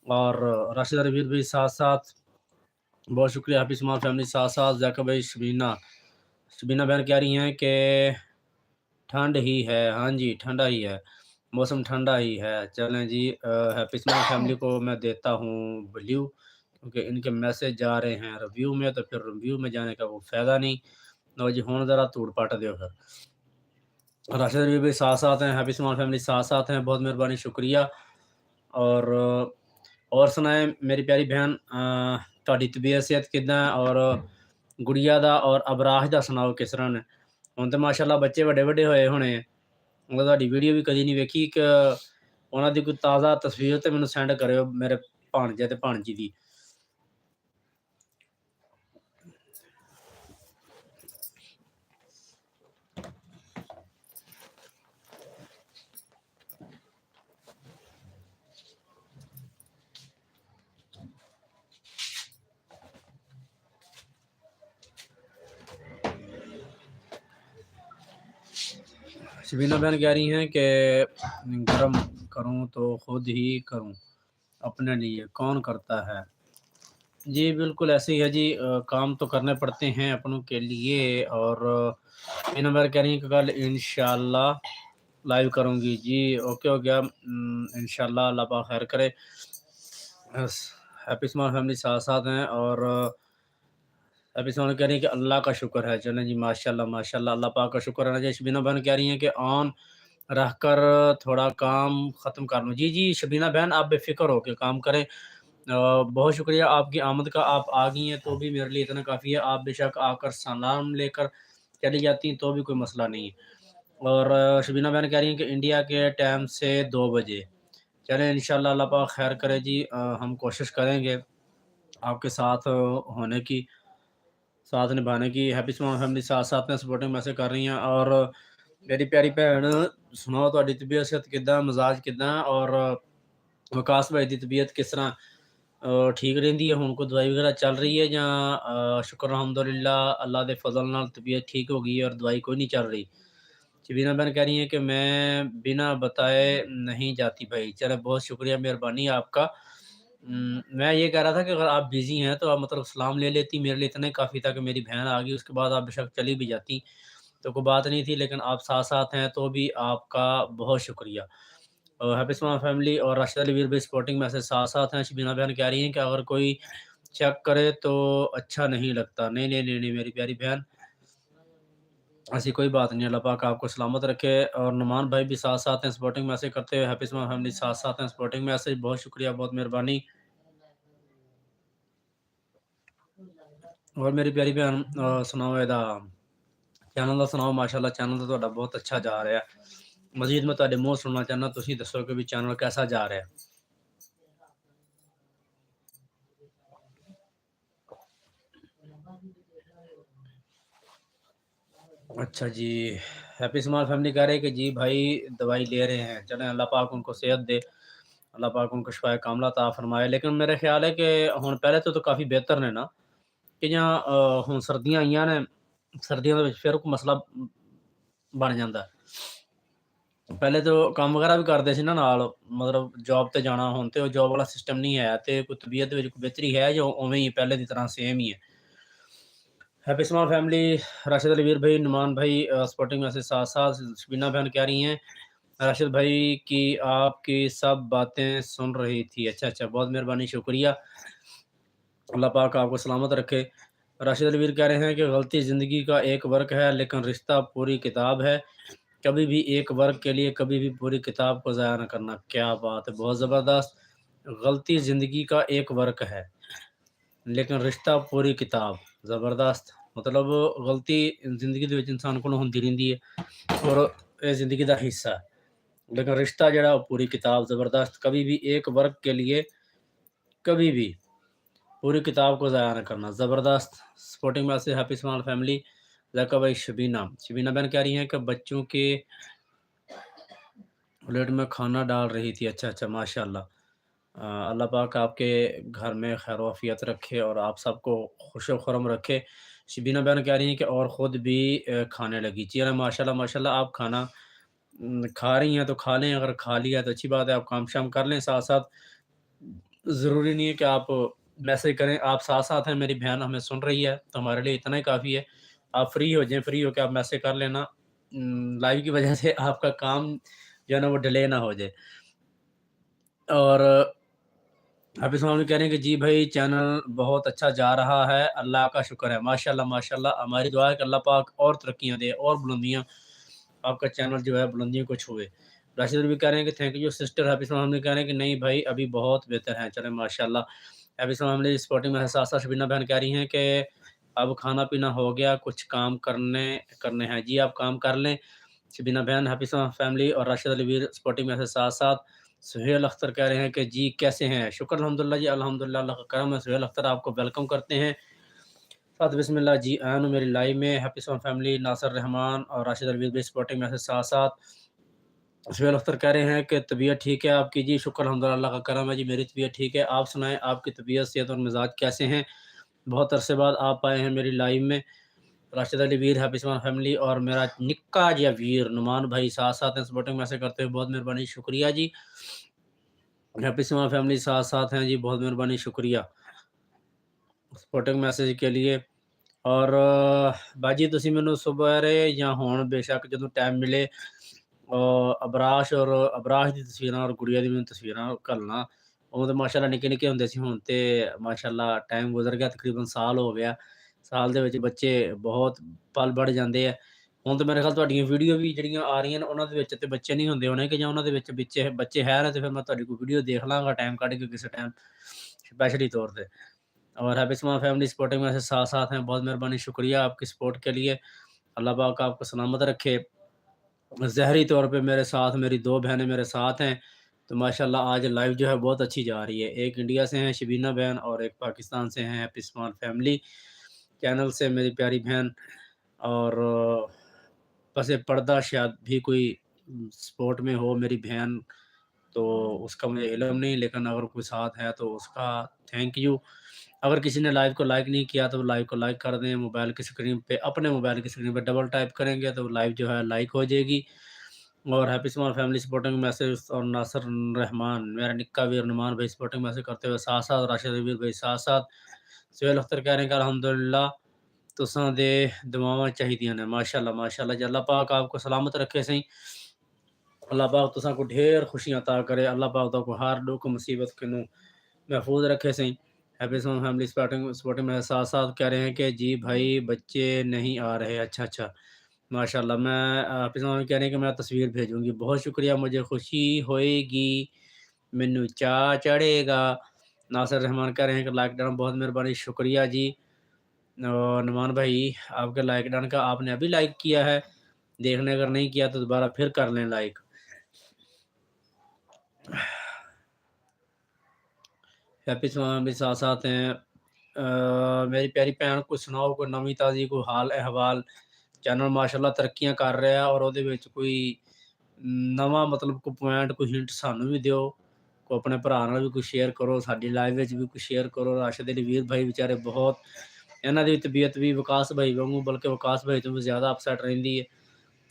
और राशिद रवीर भी साथ-साथ। बहुत शुक्रिया हैप्पी स्माइल फैमिली साथ-साथ। ज़ाकिर भाई, शबीना शबीना बहन कह रही हैं कि ठंड ही है। हाँ जी, ठंडा ही है, मौसम ठंडा ही है। चलें जी, हैप्पी स्माइल फैमिली को मैं देता हूँ ब्लू, क्योंकि इनके मैसेज जा रहे हैं रिव्यू में, तो फिर रिव्यू में जाने का वो फ़ायदा नहीं। लो जी, हुण ज़रा धूड़ पट दियो फिर। राशिद रवीर भी साथ-साथ हैं, हैप्पी स्माइल फैमिली साथ-साथ हैं, बहुत मेहरबानी, शुक्रिया। और सुनाएँ मेरी प्यारी बहन, ਤੁਹਾਡੀ तबीयत सेहत किद्दां है? और गुड़िया दा और अबराज दा सुनाओ किस तरह ने? ਹੁਣ ਤੇ ਮਾਸ਼ਾਅੱਲਾ ਬੱਚੇ ਵੱਡੇ-ਵੱਡੇ ਹੋਏ ਹੋਣੇ ਆ। ਮੈਂ ਤੁਹਾਡੀ ਵੀਡੀਓ ਵੀ ਕਦੀ ਨਹੀਂ ਵੇਖੀ। ਇੱਕ ਉਹਨਾਂ ਦੀ ਕੋਈ ਤਾਜ਼ਾ ਤਸਵੀਰ ਤੇ ਮੈਨੂੰ ਸੈਂਡ ਕਰਿਓ, ਮੇਰੇ ਭਾਣਜੇ ਤੇ ਭਾਣਜੀ ਦੀ। शबीना बहन कह रही हैं कि गरम करूँ तो खुद ही करूँ, अपने लिए कौन करता है? जी, बिल्कुल ऐसे ही है जी। काम तो करने पड़ते हैं अपनों के लिए। और शबीना बहन कह रही हैं कि कल इंशाअल्लाह लाइव करूँगी। जी, ओके हो गया। इंशाअल्लाह अल्लाह पाक खैर करे। बस हैप्पी स्माइल फैमिली साथ-साथ हैं। और हैप्पी स्माइल कह रही हैं कि अल्लाह का शुक्र है। चलें जी, माशाअल्लाह, माशाअल्लाह, अल्लाह पाक का शुक्र रहना चाहिए। शबीना बहन कह रही हैं कि ऑन रख कर थोड़ा काम ख़त्म कर लूँ। जी, जी, शबीना बहन आप बेफ़िक्र हो के काम करें। बहुत शुक्रिया आपकी आमद का, आप आ गई हैं तो भी मेरे लिए इतना काफ़ी है। आप बेशक आकर सलाम लेकर चली जाती हैं तो भी कोई मसला नहीं है। और शबीना बहन कह रही हैं कि इंडिया के टाइम से 2 बजे। चलें इंशाअल्लाह अल्लाह पाक खैर करे जी। हम कोशिश करेंगे आपके साथ होने की, साथ निभाने की। हैप्पी स्माइल फैमिली साथ-साथ में सपोर्टिंग मैसेज कर रही हैं। और मेरी प्यारी भैन, सुनाओ ਤੁਹਾਡੀ तबीयत सेहत किद्दां, मिजाज किद्दां? और विकास भाई की तबीयत किस तरह ठीक रहिंदी है? हुण कोई दवाई वगैरह चल रही है या शुक्र अल्हम्दुलिल्लाह अल्लाह दे फज़ल नाल तबीयत ठीक हो गई है और दवाई कोई नहीं चल रही? शबीना बहन कह रही हैं कि मैं बिना बताए नहीं जाती भाई। चलो बहुत शुक्रिया, मेहरबानी आपका। मैं ये कह रहा था कि अगर आप बिज़ी हैं तो आप मतलब सलाम ले लेती, मेरे लिए इतना ही काफ़ी था कि मेरी बहन आ गई, उसके बाद आप बेशक चली भी जाती, तो कोई बात नहीं थी। लेकिन आप साथ-साथ हैं तो भी आपका बहुत शुक्रिया। हैप्पी स्माइल फैमिली और राशिद अली वीर भी सपोर्टिंग मैसेज साथ-साथ हैं। शबीना बहन कह रही हैं कि अगर कोई चेक करे तो अच्छा नहीं लगता। नहीं, नहीं, नहीं, नहीं मेरी प्यारी बहन, ऐसी कोई बात नहीं। अल्लाह पाक आपको सलामत रखे। और नुमान भाई भी साथ-साथ हैं, सपोर्टिंग मैसेज करते हुए। हैप्पी स्माइल फैमिली साथ-साथ हैं, सपोर्टिंग मैसेज। बहुत शुक्रिया, बहुत मेहरबानी। और मेरी प्यारी बहन, सुनाओ एदा चैनल ਦਾ ਸੁਣਾਓ। ਮਾਸ਼ਾਅੱਲਾ ਚੈਨਲ ਤਾਂ ਤੁਹਾਡਾ ਬਹੁਤ ਅੱਛਾ ਜਾ ਰਿਹਾ। ਮਜ਼ੀਦ ਮੈਂ ਤੁਹਾਡੇ ਮੂੰਹ ਸੁਣਨਾ ਚਾਹੁੰਦਾ, ਤੁਸੀਂ ਦੱਸੋ ਕਿ ਵੀ ਚੈਨਲ ਕੈਸਾ ਜਾ ਰਿਹਾ? अच्छा जी, हैप्पी स्माइल फैमिली कह रहे हैं कि जी भाई दवाई ले रहे हैं, चलें अल्लाह पाक उनको सेहत दे, अल्लाह पाक उनको शिफ़ाए कामिला अता फ़रमाए। लेकिन मेरा ख़्याल है कि हुण पहले तो काफ़ी बेहतर ने ना कि ਜਾਂ ਹੁਣ ਸਰਦੀਆਂ ਆਈਆਂ ਨੇ, ਸਰਦੀਆਂ ਦੇ ਵਿੱਚ ਫਿਰ ਕੋਈ ਮਸਲਾ ਬਣ ਜਾਂਦਾ। ਪਹਿਲੇ ਤਾਂ ਕੰਮ ਵਗੈਰਾ ਵੀ ਕਰਦੇ ਸੀ ਨਾ ਨਾਲ, ਮਤਲਬ ਜੌਬ ਤੇ ਜਾਣਾ, ਹੁਣ ਤੇ ਉਹ ਜੌਬ ਵਾਲਾ ਸਿਸਟਮ ਨਹੀਂ ਹੈ ਤੇ ਕੋਈ ਤਬੀਅਤ ਦੇ ਵਿੱਚ ਕੋਈ ਬਿਹਤਰੀ ਹੈ ਜਾਂ ਉਵੇਂ ਹੀ ਪਹਿਲੇ ਦੀ ਤਰ੍ਹਾਂ ਸੇਮ ਹੀ ਹੈ? हैप्पी स्मॉल फैमिली, राशिद अलवीर भाई, नुमान भाई सपोर्टिंग में से साथ-साथ शबीना बहन कह रही हैं, राशिद भाई की आपकी सब बातें सुन रही थी। अच्छा, अच्छा, बहुत मेहरबानी, शुक्रिया। अल्लाह पाक आपको सलामत रखे। राशिद अलवीर कह रहे हैं कि गलती ज़िंदगी का एक वर्क है, लेकिन रिश्ता पूरी किताब है। कभी भी एक वर्क के लिए कभी भी पूरी किताब को ज़ाया ना करना। क्या बात है! बहुत ज़बरदस्त। गलती ज़िंदगी का एक वर्क है, लेकिन रिश्ता पूरी किताब। ज़बरदस्त। मतलब गलती ज़िंदगी ਦੇ ਵਿੱਚ ਇਨਸਾਨ ਕੋਲੋਂ ਹੁੰਦੀ ਰਹਿੰਦੀ ਹੈ ਔਰ ਇਹ ज़िंदगी ਦਾ हिस्सा है, लेकिन रिश्ता जो है वो पूरी किताब। ज़बरदस्त। कभी भी एक वर्क के लिए कभी भी पूरी किताब को ज़ाया ना करना। ज़बरदस्त। सपोर्टिंग में से हैप्पी स्मॉल फैमिली ज़का भाई शबीना। शबीना बहन कह रही हैं कि बच्चों के प्लेट में खाना डाल रही थी। अच्छा, अच्छा, माशाअल्लाह। अल्लाह पाक आपके घर में खैर आफ़ियत रखे और आप सबको खुश-व-खुर्म रखे। शबीना बहन कह रही हैं कि और ख़ुद भी खाने लगी। जी हाँ, माशाअल्लाह, माशाअल्लाह, आप खाना खा रही हैं तो खा लें, अगर खा लिया तो अच्छी बात है, आप काम-शाम कर लें साथ-साथ। ज़रूरी नहीं है कि आप मैसेज करें, आप साथ-साथ हैं, मेरी बहन हमें सुन रही है, तो हमारे लिए इतना ही काफ़ी है। आप फ्री हो जाएँ, फ्री होके आप मैसेज कर लेना। लाइव की वजह से आपका काम जो है ना वो डिले ना हो जाए। और हाफ़िज़ साहब भी कह रहे हैं कि जी भाई चैनल बहुत अच्छा जा रहा है, अल्लाह का शुक्र है। माशाअल्लाह, माशाअल्लाह, हमारी दुआ है कि अल्लाह पाक और तरक्कियाँ दे और बुलंदियाँ आपका चैनल जो है बुलंदियों को छुए। राशिद भी कह रहे हैं कि थैंक यू सिस्टर। हाफ़िज़ साहब भी कह रहे हैं कि नहीं भाई अभी बहुत बेहतर है। चलें माशाअल्लाह। हाफ़िज़ साहब ने सपोर्टिंग में साथ-साथ शबीना बहन कह रही हैं कि अब खाना-पीना हो गया, कुछ काम करने करने हैं। जी, आप काम कर लें। शबीना बहन, हैप्पी स फैमिली और राशिद अलीवीर सपोर्टिंग में से साथ-साथ सुहेल अख्तर कह रहे हैं कि जी कैसे हैं? शुक्र अल्हम्दुलिल्लाह जी, अल्हम्दुलिल्लाह, अल्लाह का करम है। सुहेल अख्तर आपको वेलकम करते हैं। साथ बिस्मिल्लाह जी, आया हूँ मेरी लाइव में। हैप्पी स फैमिली, नासिर रहमान और राशिद अलीवीर भी सपोर्टिंग में से साथ-साथ सुहेल अख्तर कह रहे हैं कि तबीयत ठीक है आपकी? जी, शुक्र अल्हम्दुलिल्लाह, अल्लाह का करम है जी, मेरी तबीयत ठीक है। आप सुनाएँ, आपकी तबीयत, सेहत और मिज़ाज कैसे हैं? बहुत अरसे बाद आप आए हैं मेरी लाइव में। राशिद अली वीर, हैप्पी स्माइल फैमिली और मेरा निक्का जिहा वीर नुमान भाई साथ-साथ हैं सपोर्टिंग मैसेज करते हुए, बहुत मेहरबानी, शुक्रिया जी। हैप्पी स्माइल फैमिली साथ-साथ हैं जी, बहुत मेहरबानी, शुक्रिया ਸਪੋਰਟਿੰਗ ਮੈਸੇਜ ਕੇ लिए। ਔਰ ਬਾਜੀ ਤੁਸੀਂ ਮੈਨੂੰ ਸਵੇਰੇ ਜਾਂ ਹੁਣ ਬੇਸ਼ੱਕ ਜਦੋਂ ਟਾਈਮ ਮਿਲੇ ਅਬਰਾਸ਼ ਔਰ ਅਬਰਾਸ਼ ਦੀ ਤਸਵੀਰਾਂ ਔਰ ਗੁੜੀਆ ਦੀ ਮੈਨੂੰ ਤਸਵੀਰਾਂ ਘੱਲਣਾ। ਉਹ ਤਾਂ ਮਾਸ਼ਾਅੱਲਾ ਨਿੱਕੇ-ਨਿੱਕੇ ਹੁੰਦੇ ਸੀ, ਹੁਣ ਤੇ ਮਾਸ਼ਾਅੱਲਾ ਟਾਈਮ ਗੁਜ਼ਰ ਗਿਆ, ਤਕਰੀਬਨ ਸਾਲ ਹੋ ਗਿਆ। ਸਾਲ ਦੇ ਵਿੱਚ ਬੱਚੇ ਬਹੁਤ ਪਲ ਬੜ ਜਾਂਦੇ ਆ। ਹੁਣ ਤਾਂ ਮੇਰੇ ਖਿਆਲ ਤੁਹਾਡੀਆਂ ਵੀਡੀਓ ਵੀ ਜਿਹੜੀਆਂ ਆ ਰਹੀਆਂ ਨੇ, ਉਹਨਾਂ ਦੇ ਵਿੱਚ ਤੇ ਬੱਚੇ ਨਹੀਂ ਹੁੰਦੇ ਹੋਣੇ ਕਿ ਜਾਂ ਉਹਨਾਂ ਦੇ ਵਿੱਚ ਵਿੱਚੇ ਬੱਚੇ ਹੈ ਨੇ, ਤੇ ਫਿਰ ਮੈਂ ਤੁਹਾਡੀ ਕੋਈ ਵੀਡੀਓ ਦੇਖ ਲਾਂਗਾ टाइम ਕੱਢ के किसी टाइम स्पेशली तौर पे। और हैप्पी स्माइल फैमिली सपोर्टिंग में से साथ-साथ हैं, बहुत मेहरबानी, शुक्रिया आपकी सपोर्ट के लिए। अल्लाह पाक आपको सलामत रखे। ज़हरी तौर पे मेरे साथ मेरी 2 बहनें मेरे साथ हैं, तो माशाअल्लाह आज लाइव जो है बहुत अच्छी जा रही है। एक इंडिया से हैं शबीना बहन और एक पाकिस्तान से हैं हैप्पी स्माइल फैमिली चैनल से मेरी प्यारी बहन। और पसे पर्दा शायद भी कोई सपोर्ट में हो मेरी बहन, तो उसका मुझे इल्म नहीं, लेकिन अगर कोई साथ है तो उसका थैंक यू। अगर किसी ने लाइव को लाइक नहीं किया तो लाइव को लाइक कर दें। मोबाइल की स्क्रीन पे, अपने मोबाइल की स्क्रीन पे डबल टाइप करेंगे तो लाइव जो है लाइक हो जाएगी। और happy small family supporting message और नासिर रहमान, मेरा निक्का वीर नुमान भाई सपोर्टिंग मैसेज करते हुए साथ-साथ राशिद वीर भाई साथ-साथ सुहेल अख्तर कह रहे हैं कि अल्हम्दुलिल्लाह तुसां दे दुआवां चाहिदियां ने। माशाअल्लाह, माशाअल्लाह जी, अल्लाह पाक आपको सलामत रखे सही। अल्लाह पाक तुसां को ढेर खुशियाँ अता करे। अल्लाह पाक तुहां हर दुख मुसीबत कन्नू महफूज़ रखे सही। Happy smile family supporting supporting मेरे साथ-साथ कह रहे हैं कि जी भाई बच्चे नहीं आ रहे। अच्छा, अच्छा। माशाअल्लाह, मैं आप इस कह रहे हैं कि मैं तस्वीर भेजूँगी। बहुत शुक्रिया, मुझे खुशी होएगी, मैनू चाਅ चढ़ेगा। नासिर रहमान कह रहे हैं कि लाइक डन, बहुत मेहरबानी, शुक्रिया जी। और नुमान भाई आपके लाइक डन का आपने अभी लाइक किया है, देखने अगर नहीं किया तो दोबारा फिर कर लें लाइक। हैप्पी भी साथ-साथ हैं। मेरी प्यारी भैन, कोई सुनाओ, कोई नवीं ताज़ी, कोई हाल अहवाल ਚੈਨਲ ਮਾਸ਼ਾਅੱਲਾ ਤਰੱਕੀਆਂ ਕਰ ਰਿਹਾ ਔਰ ਉਹਦੇ ਵਿੱਚ ਕੋਈ ਨਵਾਂ ਮਤਲਬ ਕੋਈ ਪੁਆਇੰਟ ਕੋਈ ਹਿੰਟ ਸਾਨੂੰ ਵੀ ਦਿਓ, ਕੋਈ ਆਪਣੇ ਭਰਾ ਨਾਲ ਵੀ ਕੋਈ ਸ਼ੇਅਰ ਕਰੋ, ਸਾਡੀ ਲਾਈਵ ਵਿੱਚ ਵੀ ਕੋਈ ਸ਼ੇਅਰ ਕਰੋ। ਰਾਸ਼ਿਦ ਅਲੀ ਵੀਰ ਭਾਈ ਵਿਚਾਰੇ ਬਹੁਤ, ਇਹਨਾਂ ਦੀ ਤਬੀਅਤ ਵੀ ਵਿਕਾਸ ਭਾਈ ਵਾਂਗੂ ਬਲਕਿ ਵਿਕਾਸ ਭਾਈ ਤੋਂ ਵੀ ਜ਼ਿਆਦਾ ਅਪਸੈਟ ਰਹਿੰਦੀ ਹੈ।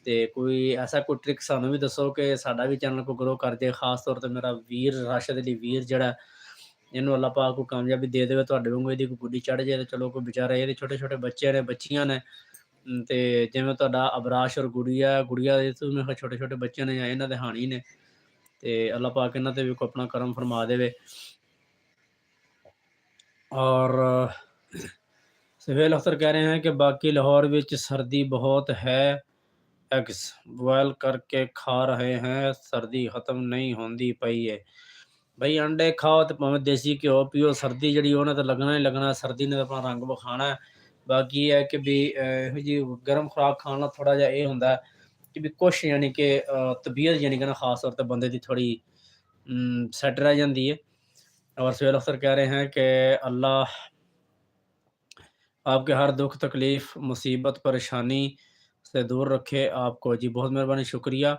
ਤੇ ਕੋਈ ਐਸਾ ਕੋਈ ਟ੍ਰਿਕ ਸਾਨੂੰ ਵੀ ਦੱਸੋ ਕਿ ਸਾਡਾ ਵੀ ਚੈਨਲ ਕੋ ਗਰੋ ਕਰ ਜਾਏ। ਖਾਸ ਤੌਰ ਤੇ ਮੇਰਾ ਵੀਰ ਰਾਸ਼ਿਦ ਅਲੀ ਵੀਰ ਜਿਹੜਾ, ਇਹਨੂੰ ਅੱਲਾਹ ਪਾਕ ਕੋਈ ਕਾਮਯਾਬੀ ਦੇ ਦੇਵੇ, ਤੁਹਾਡੇ ਵਾਂਗੂ ਇਹਦੀ ਕੋਈ ਗੁੱਡੀ ਚੜ੍ਹ ਜਾਏ ਤੇ ਚਲੋ ਕੋਈ ਵਿਚਾਰਾ, ਇਹਦੇ ਛੋਟੇ-ਛੋਟੇ ਬੱਚੇ ਨੇ, ਬੱਚੀਆਂ ਨੇ, ਤੇ ਜਿਵੇਂ ਤੁਹਾਡਾ ਅਬਰਾਸ਼ ਔਰ ਗੁੜੀਆ ਦੇ ਤੋਂ ਛੋਟੇ-ਛੋਟੇ ਬੱਚੇ ਨੇ ਜਾਂ ਇਹਨਾਂ ਦੇ ਹਾਣੀ ਨੇ, ਤੇ ਅੱਲਾਹ ਪਾਕ ਇਹਨਾਂ ਤੇ ਵੀ ਕੋਈ ਆਪਣਾ ਕਰਮ ਫरमा ਦੇਵੇ। और सुहेल अख्तर कह रहे हैं कि बाकी लाहौर विच सर्दी बहुत है, एग्स बॉयल करके खा रहे हैं, सर्दी खत्म नहीं होंदी पई है। भाई अंडे खाओ तो भावें देसी घ्यो पियो, सर्दी जिहड़ी उहने तो लगना ही लगना, सर्दी ने तो अपना रंग विखाना है। बाकी यह है कि भी ਇਹੋ ਜਿਹੀ गर्म खुराक खाण ਨਾਲ थोड़ा ਜਿਹਾ ਇਹ ਹੁੰਦਾ कि भी कुछ यानी कि तबीयत यानी कि ना खास तौर पर बंदे की थोड़ी सेट रह जाती है। और सुहेल अख्तर कह रहे हैं कि अल्लाह आपके हर दुख तकलीफ़ मुसीबत परेशानी से दूर रखे आपको। जी बहुत मेहरबानी, शुक्रिया।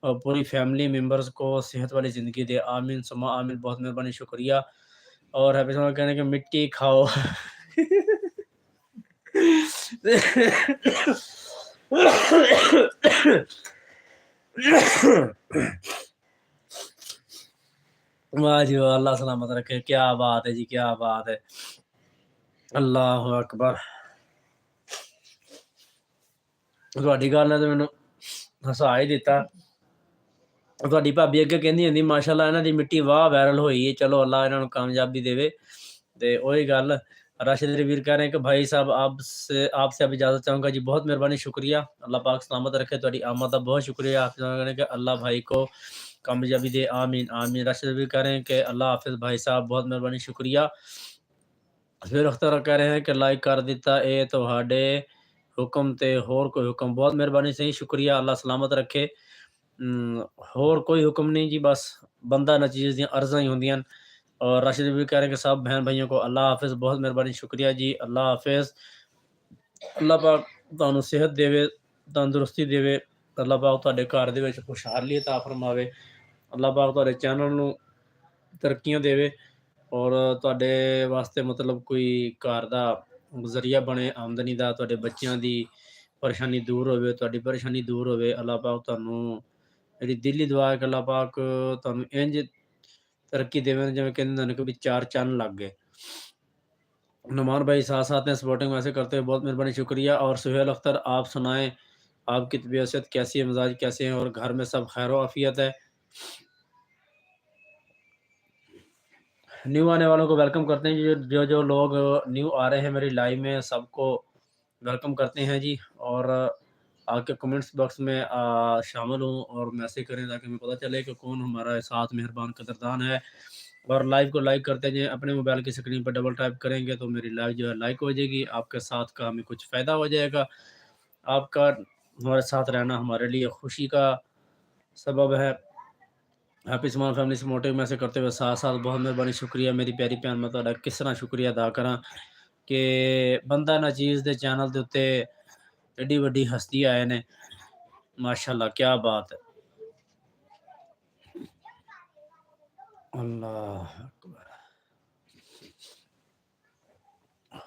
और पूरी फैमिली मेम्बर्स को सेहत वाली ज़िंदगी दे, आमीन सुम्मा आमीन। बहुत मेहरबानी, शुक्रिया। और हैप्पी समर कहने कि मिट्टी खाओ। वाह जी वाह, अल्लाह सलामत रखे। क्या बात है जी, क्या बात है, अल्लाह अकबर। ਤੁਹਾਡੀ ਗੱਲ ਨੇ ਤਾਂ ਮੈਨੂੰ ਹਸਾ ਹੀ ਦਿੱਤਾ। ਤੁਹਾਡੀ ਭਾਬੀ ਅੱਗੇ ਕਹਿੰਦੀ ਹੁੰਦੀ ਮਾਸ਼ਾਅੱਲਾ ਇਹਨਾਂ ਦੀ ਮਿੱਟੀ ਵਾਹ ਵਾਇਰਲ ਹੋਈ ਹੈ, ਚਲੋ ਅੱਲਾ ਇਹਨਾਂ ਨੂੰ ਕਾਮਯਾਬੀ ਦੇਵੇ। ਤੇ ਉਹੀ ਗੱਲ राशिद रवीर कह रहे हैं कि भाई साहब आपसे अब इजाज़त चाहूँगा। जी बहुत मेहरबानी, शुक्रिया। अल्लाह पाक सलामत रखे, थोड़ी आमद का बहुत शुक्रिया। आप कहने कि अल्लाह भाई को कामयाबी दे, आमीन आमीन। राशिद रवीर कह रहे हैं कि अल्लाह हाफिज़ भाई साहब, बहुत मेहरबानी, शुक्रिया। फिर अख्तर कह रहे हैं कि लाइक कर दिता ए तुहाडे हुक्म ते होर कोई हुक्म। बहुत मेहरबानी, सही शुक्रिया, अल्लाह सलामत रखे। होर कोई हुक्म नहीं जी, बस बंदा नचीज़ दी अर्ज़ां ही होंदियां। और राशिद भी कह रहे हैं कि सब बहन भाइयों को अल्लाह हाफिज़। बहुत मेहरबानी, शुक्रिया जी, अल्लाह हाफिज़। अल्लाह पाक तुहानू सेहत देवे, तंदुरुस्ती देवे। अल्लाह पाक तुहाडे घर दे विच खुशहाली अता फरमावे। अल्लाह पाक तुहाडे चैनल नू तरक्कियां देवे और तुहाडे वास्ते मतलब कोई घर दा ज़रिया बने आमदनी दा, तुहाडे बच्चों की परेशानी दूर होवे, तुहाडी परेशानी दूर होवे। अल्लाह पाक तुहानू, मेरी दिली दुआ है कि अल्लाह पाक तुहानू इंज तरक्की देवे जिवें कहंदे ने कि भी चार चंन लग गए। नुमान भाई साथ साथ हैं सपोर्टिंग वैसे करते हैं, बहुत मेहरबानी, शुक्रिया। और सुहेल अख्तर आप सुनाएं, आपकी तबीयत कैसी है, मिजाज कैसे हैं और घर में सब खैर आफियत है। न्यू आने वालों को वेलकम करते हैं जी, जो लोग न्यू आ रहे हैं मेरी लाइव में सबको वेलकम करते हैं जी। और आके कमेंट्स बॉक्स में शामिल हों और मैसेज करें ताकि हमें पता चले कि कौन हमारा साथ मेहरबान कदरदान है। और लाइव को लाइक करते जाएँ, अपने मोबाइल की स्क्रीन पर डबल टैप करेंगे तो मेरी लाइव जो है लाइक हो जाएगी, आपके साथ का हमें कुछ फ़ायदा हो जाएगा। आपका हमारे साथ रहना हमारे लिए खुशी का सबब है। Happy small family supportive message करते हुए साथ साथ बहुत मेहरबानी, शुक्रिया। मेरी प्यारी भैन, मैं तुहाडा किस तरह शुक्रिया अदा करा कि बंदा ना चीज़ दे चैनल के उत्ते एडी वड्डी हस्ती आए ने, माशाअल्लाह, क्या बात है। अल्लाह अकबर।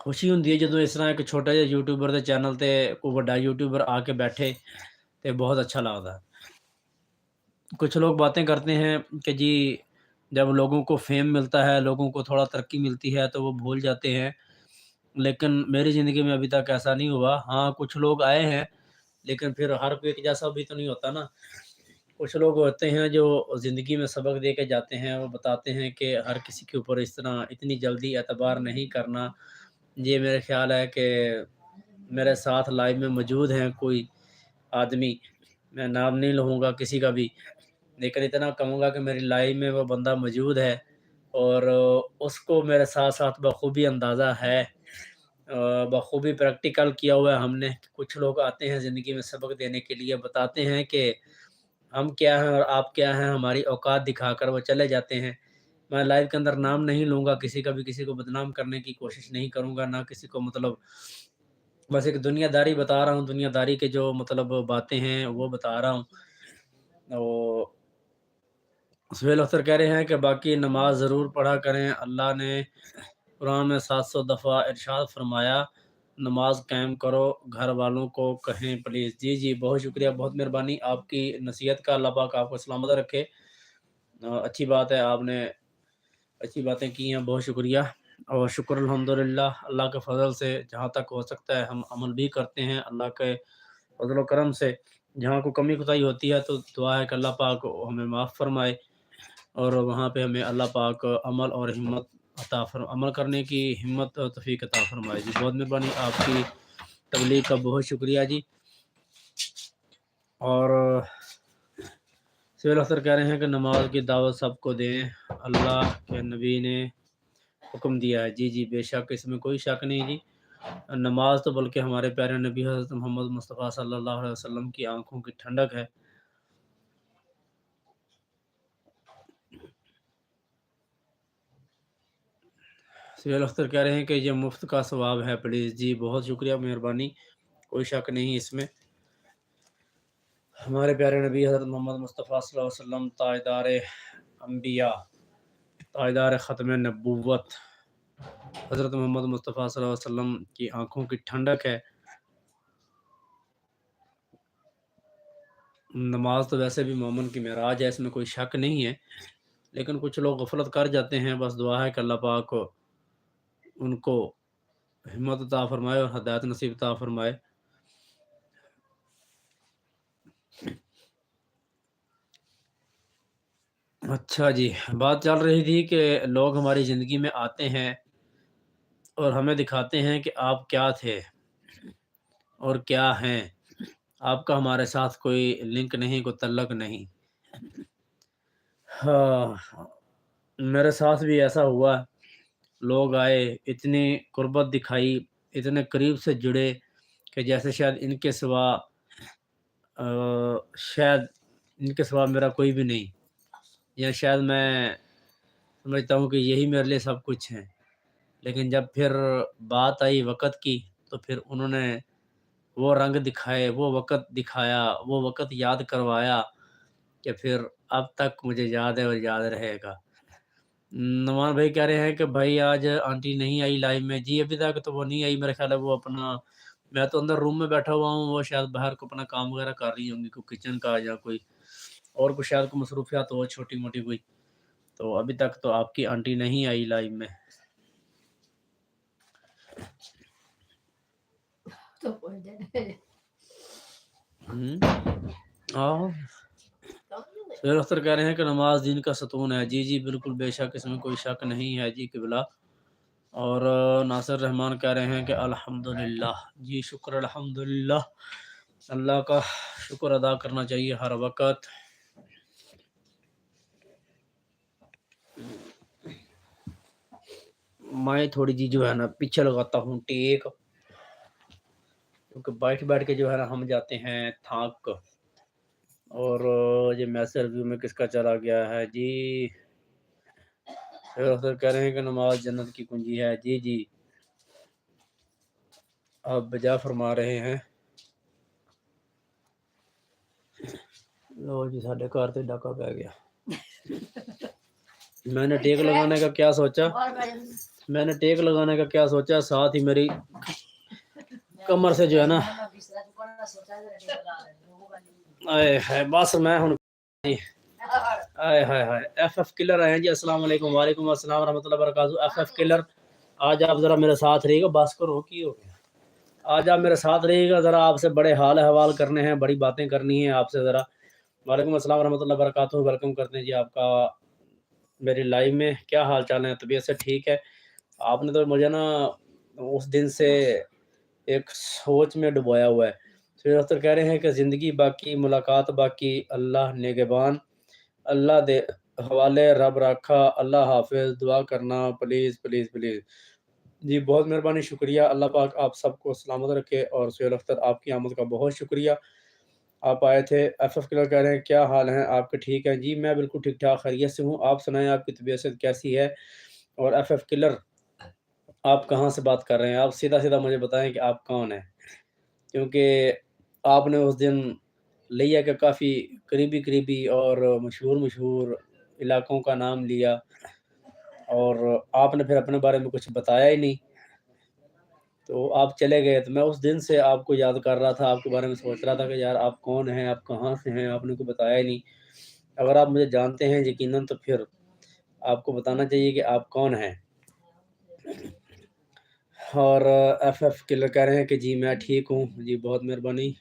खुशी हुंदी है जदों इस तरह एक छोटा जिहा यूट्यूबर दे चैनल ते कोई वड्डा यूट्यूबर आके बैठे ते बहुत अच्छा लगदा है। कुछ लोग बातें करते हैं कि जी जब लोगों को फेम मिलता है, लोगों को थोड़ा तरक्की मिलती है तो वो भूल जाते हैं, लेकिन मेरी ज़िंदगी में अभी तक ऐसा नहीं हुआ। हाँ, कुछ लोग आए हैं, लेकिन फिर हर कोई एक जैसा भी तो नहीं होता ना। कुछ लोग होते हैं जो ज़िंदगी में सबक दे के जाते हैं, वो बताते हैं कि हर किसी के ऊपर इस तरह इतनी जल्दी एतबार नहीं करना। ये मेरा ख़्याल है कि मेरे साथ लाइव में मौजूद हैं कोई आदमी, मैं नाम नहीं लूँगा किसी का भी, लेकिन इतना कहूँगा कि मेरी लाइव में वो बंदा मौजूद है और उसको मेरे साथ-साथ बखूबी अंदाज़ा है, बखूबी प्रैक्टिकल किया हुआ है हमने। कुछ लोग आते हैं ज़िंदगी में सबक देने के लिए, बताते हैं कि हम क्या हैं और आप क्या हैं, हमारी औकात दिखाकर वो चले जाते हैं। मैं लाइव के अंदर नाम नहीं लूँगा किसी का भी, किसी को बदनाम करने की कोशिश नहीं करूँगा, ना किसी को मतलब بس ایک دنیا داری بتا رہا ہوں، دنیا داری کے جو مطلب باتیں ہیں وہ بتا رہا ہوں۔ تو سہیل اختر کہہ رہے ہیں کہ باقی نماز ضرور پڑھا کریں، اللہ نے قرآن میں 700 دفعہ ارشاد فرمایا نماز قائم کرو، گھر والوں کو کہیں پلیز۔ جی جی بہت شکریہ، بہت مہربانی آپ کی نصیحت کا، اللہ پاک آپ کو سلامت رکھے۔ اچھی بات ہے، آپ نے اچھی باتیں کی ہیں، بہت شکریہ۔ اور شکر الحمدللہ، اللہ کے فضل سے جہاں تک ہو سکتا ہے ہم عمل بھی کرتے ہیں، اللہ کے فضل و کرم سے جہاں کو کمی کوتاہی ہوتی ہے تو دعا ہے کہ اللہ پاک ہمیں معاف فرمائے، اور وہاں پہ ہمیں اللہ پاک عمل اور ہمت عمل کرنے کی ہمت اور توفیق عطا فرمائے۔ جی بہت مہربانی، آپ کی تبلیغ کا بہت شکریہ جی۔ اور سہیل اختر کہہ رہے ہیں کہ نماز کی دعوت سب کو دیں، اللہ کے نبی نے حکم دیا ہے۔ جی جی بے شک، اس میں کوئی شک نہیں جی۔ نماز تو بلکہ ہمارے پیارے نبی حضرت محمد مصطفیٰ صلی اللہ علیہ وسلم کی آنکھوں کی ٹھنڈک ہے۔ سہیل اختر کہہ رہے ہیں کہ یہ مفت کا ثواب ہے پلیز۔ جی بہت شکریہ، مہربانی، کوئی شک نہیں اس میں۔ ہمارے پیارے نبی حضرت محمد مصطفیٰ صلی اللہ علیہ وسلم تاجدار انبیاء، تاجدار ختم نبوت، حضرت محمد مصطفیٰ صلی اللہ علیہ وسلم کی آنکھوں کی ٹھنڈک ہے۔ نماز تو ویسے بھی مومن کی معراج ہے، اس میں کوئی شک نہیں ہے، لیکن کچھ لوگ غفلت کر جاتے ہیں۔ بس دعا ہے کہ اللہ پاک ان کو ہمت عطا فرمائے اور ہدایت نصیب عطا فرمائے۔ اچھا جی، بات چل رہی تھی کہ لوگ ہماری زندگی میں آتے ہیں اور ہمیں دکھاتے ہیں کہ آپ کیا تھے اور کیا ہیں، آپ کا ہمارے ساتھ کوئی لنک نہیں، کوئی تعلق نہیں۔ ہاں، میرے ساتھ بھی ایسا ہوا، لوگ آئے، اتنی قربت دکھائی، اتنے قریب سے جڑے کہ جیسے شاید ان کے سوا شاید ان کے سوا میرا کوئی بھی نہیں، یا شاید میں سمجھتا ہوں کہ یہی میرے لیے سب کچھ ہیں۔ لیکن جب پھر بات آئی وقت کی تو پھر انہوں نے وہ رنگ دکھائے، وہ وقت دکھایا، وہ وقت یاد کروایا کہ پھر اب تک مجھے یاد ہے اور یاد رہے گا۔ نمان بھائی کہہ رہے ہیں کہ بھائی آج آنٹی نہیں آئی لائیو میں۔ جی ابھی تک تو وہ نہیں آئی، میرے خیال ہے وہ اپنا، میں تو اندر روم میں بیٹھا ہوا ہوں، وہ شاید باہر کو اپنا کام وغیرہ کر رہی ہوں گی، کوئی کچن کا یا کوئی اور کوئی شاید کوئی مصروفیات ہو چھوٹی موٹی کوئی، تو ابھی تک تو آپ کی آنٹی نہیں آئی لائیو میں۔ سہیل اختر کہہ رہے ہیں کہ نماز دین کا ستون ہے۔ جی جی بالکل بے شک، اس میں کوئی شک نہیں ہے جی قبلہ۔ اور ناصر رحمان کہہ رہے ہیں کہ الحمدللہ۔ جی شکر الحمدللہ، اللہ کا شکر ادا کرنا چاہیے ہر وقت۔ میں تھوڑی جی جو ہے نا پیچھے لگاتا ہوں ٹیک، کیونکہ بیٹھ کے جو ہے نا ہم جاتے ہیں تھاک۔ اور یہ میسج ریویو میں کس کا چلا گیا ہے جی؟ پھر کہہ رہے ہیں کہ نماز جنت کی کنجی ہے۔ جی جی آپ بجا فرما رہے ہیں۔ لو جی ساڈے گھر تے ڈاکہ پہ گیا۔ میں نے ٹیک لگانے کا کیا سوچا، ساتھ ہی میری کمر سے جو ہے نا بس میں ہوں ایف ایف کلر آئے ہیں جی، السلام علیکم۔ وعلیکم السلام ورحمۃ اللہ وبرکاتہ۔ ایف ایف کلر آج آپ ذرا میرے ساتھ رہیے گا، بس کرو کی ہو گیا، آج آپ میرے ساتھ رہیے گا، ذرا آپ سے بڑے حال احوال کرنے ہیں، بڑی باتیں کرنی ہیں آپ سے ذرا۔ وعلیکم السلام ورحمۃ اللہ وبرکاتہ، ویلکم کرتے ہیں جی آپ کا میری لائیو میں۔ کیا حال چال ہے؟ طبیعت سے ٹھیک ہے؟ آپ نے تو مجھے نا اس دن سے ایک سوچ میں ڈبویا ہوا ہے۔ پھر اختر کہہ رہے ہیں کہ زندگی باقی ملاقات باقی، اللہ نگہبان، اللہ دے حوالے رب رکھا، اللہ حافظ، دعا کرنا پلیز پلیز پلیز۔ جی بہت مہربانی، شکریہ، اللہ پاک آپ سب کو سلامت رکھے۔ اور سہیل اختر آپ کی آمد کا بہت شکریہ، آپ آئے تھے۔ ایف ایف کلر کہہ رہے ہیں کیا حال ہیں آپ کے؟ ٹھیک ہیں جی، میں بالکل ٹھیک ٹھاک خیریت سے ہوں، آپ سنائیں آپ کی طبیعت کیسی ہے؟ اور ایف ایف کلر आप कहाँ से बात कर रहे हैं? आप सीधा-सीधा मुझे बताएँ कि आप कौन हैं? क्योंकि आपने उस दिन लिया कि काफ़ी करीबी-करीबी और मशहूर-मशहूर इलाकों का नाम लिया और आपने फिर अपने बारे में कुछ बताया ही नहीं। तो आप चले गए, तो मैं उस दिन से आपको याद कर रहा था, आपके बारे में सोच रहा था कि यार आप कौन हैं? आप कहाँ से हैं? आपने कुछ बताया ही नहीं। अगर आप मुझे जानते हैं यकीनन तो फिर आपको बताना चाहिए कि आप कौन हैं? और एफएफ किलर कह रहे हैं कि जी मैं ठीक हूँ। जी बहुत मेहरबानी।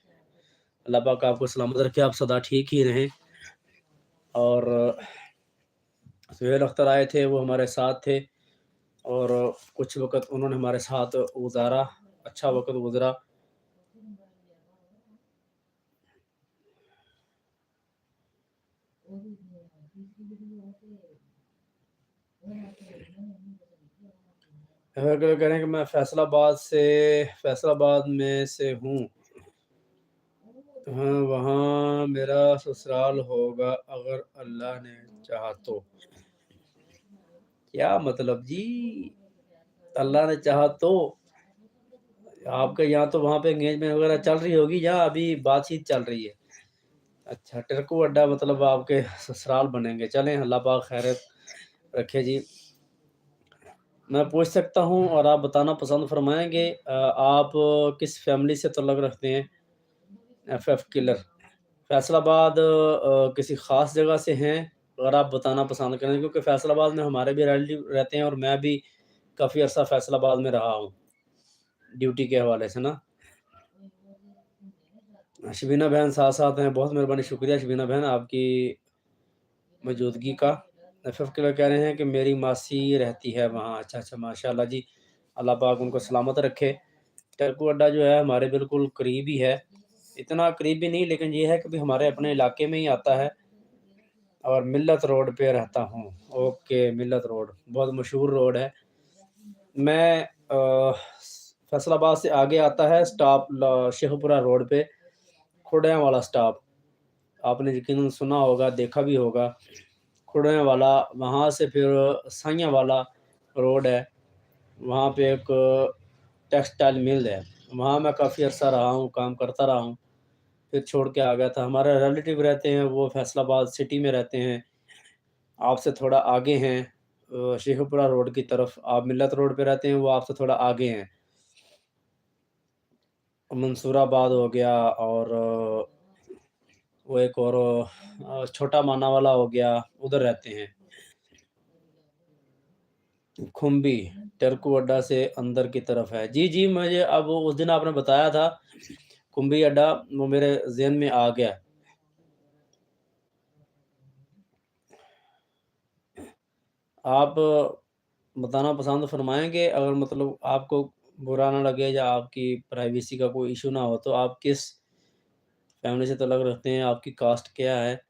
अल्लाह पाक आपको सलामत रखे, आप सदा ठीक ही रहें। और सुहेल अख्तर आए थे, वो हमारे साथ थे और कुछ वक़्त उन्होंने हमारे साथ गुज़ारा, अच्छा वक़्त गुज़रा। अगर कह रहे हैं कि मैं फैसलाबाद में से हूँ। हाँ, वहाँ मेरा ससुराल होगा अगर अल्लाह ने चाहा तो। क्या मतलब जी? अल्लाह ने चाहा तो? आपके यहाँ तो वहाँ पे एंगेजमेंट वगैरह चल रही होगी या अभी बातचीत चल रही है? अच्छा, टिरकू अड्डा मतलब आपके ससुराल बनेंगे। चलें, अल्लाह पाक खैरियत रखे जी। मैं पूछ सकता हूँ और आप बताना पसंद फरमाएँगे आप किस फ़ैमिली से ताल्लुक़ रखते हैं? FF killer. फैसलाबाद किसी ख़ास जगह से हैं? अगर आप बताना पसंद करें क्योंकि फैसलाबाद में हमारे भी रिलेटिव रहते हैं और मैं भी काफ़ी अरसा फैसलाबाद में रहा हूँ, ड्यूटी के हवाले से ना। शबीना बहन साथ-साथ हैं, बहुत मेहरबानी, शुक्रिया शबीना बहन आपकी मौजूदगी का। एफएफ किलर कह रहे हैं कि मेरी मासी रहती है वहाँ। अच्छा, अच्छा, माशाअल्लाह जी, अल्लाह पाक उनको सलामत रखे। टेरकू अड्डा जो है हमारे बिल्कुल करीब ही है। इतना करीब भी नहीं लेकिन ये है कि भी हमारे अपने इलाके में ही आता है और मिल्लत रोड पे रहता हूँ। ओके, मिल्लत रोड, बहुत मशहूर रोड है। मैं फैसलाबाद से आगे आता है स्टॉप ल शेखुपुरा रोड पे, खुड़िया वाला स्टॉप। आपने यकीनन सुना होगा, देखा भी होगा। खुड़िया वाला, वहाँ से फिर साइयाँ वाला रोड है। वहाँ पे एक टेक्सटाइल मिल है। वहाँ मैं काफ़ी अर्सा रहा हूँ, काम करता रहा हूँ। फिर छोड़ के आ गया था। हमारे रिलेटिव रहते हैं, वो फैसलाबाद सिटी में रहते हैं। आपसे थोड़ा आगे हैं शेखुपुरा रोड की तरफ। आप मिल्लत रोड पे रहते हैं, वो आपसे थोड़ा आगे हैं। मंसूराबाद हो गया और वो एक और छोटा माना वाला हो गया, उधर रहते हैं। खुम्बी, टेरकू अड्डा से अंदर की तरफ है। जी, जी, मुझे अब उस दिन आपने बताया था, खुम्बी अड्डा, वो मेरे ज़हन में आ गया। आप बताना पसंद फ़रमाएँगे अगर मतलब आपको बुरा ना लगे या आपकी प्राइवेसी का कोई इश्यू ना हो, तो आप किस फैमिली से ताल्लुक़ रखते हैं? आपकी कास्ट क्या है?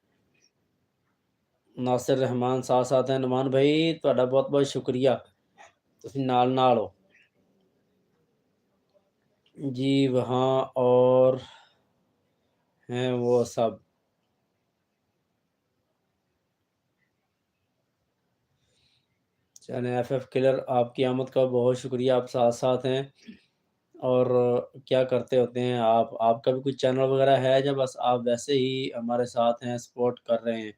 नासिर रहमान साथ-साथ हैं। नुमान भाई ਤੁਹਾਡਾ बहुत-बहुत शुक्रिया, ਤੁਸੀਂ ਨਾਲ-ਨਾਲ हो। जी, वहाँ और हैं वो सब। चलें एफएफ किलर आपकी आमद का बहुत शुक्रिया, आप साथ-साथ हैं। और क्या करते होते हैं आप? आपका भी कुछ चैनल वग़ैरह है या बस आप वैसे ही हमारे साथ हैं, सपोर्ट कर रहे हैं?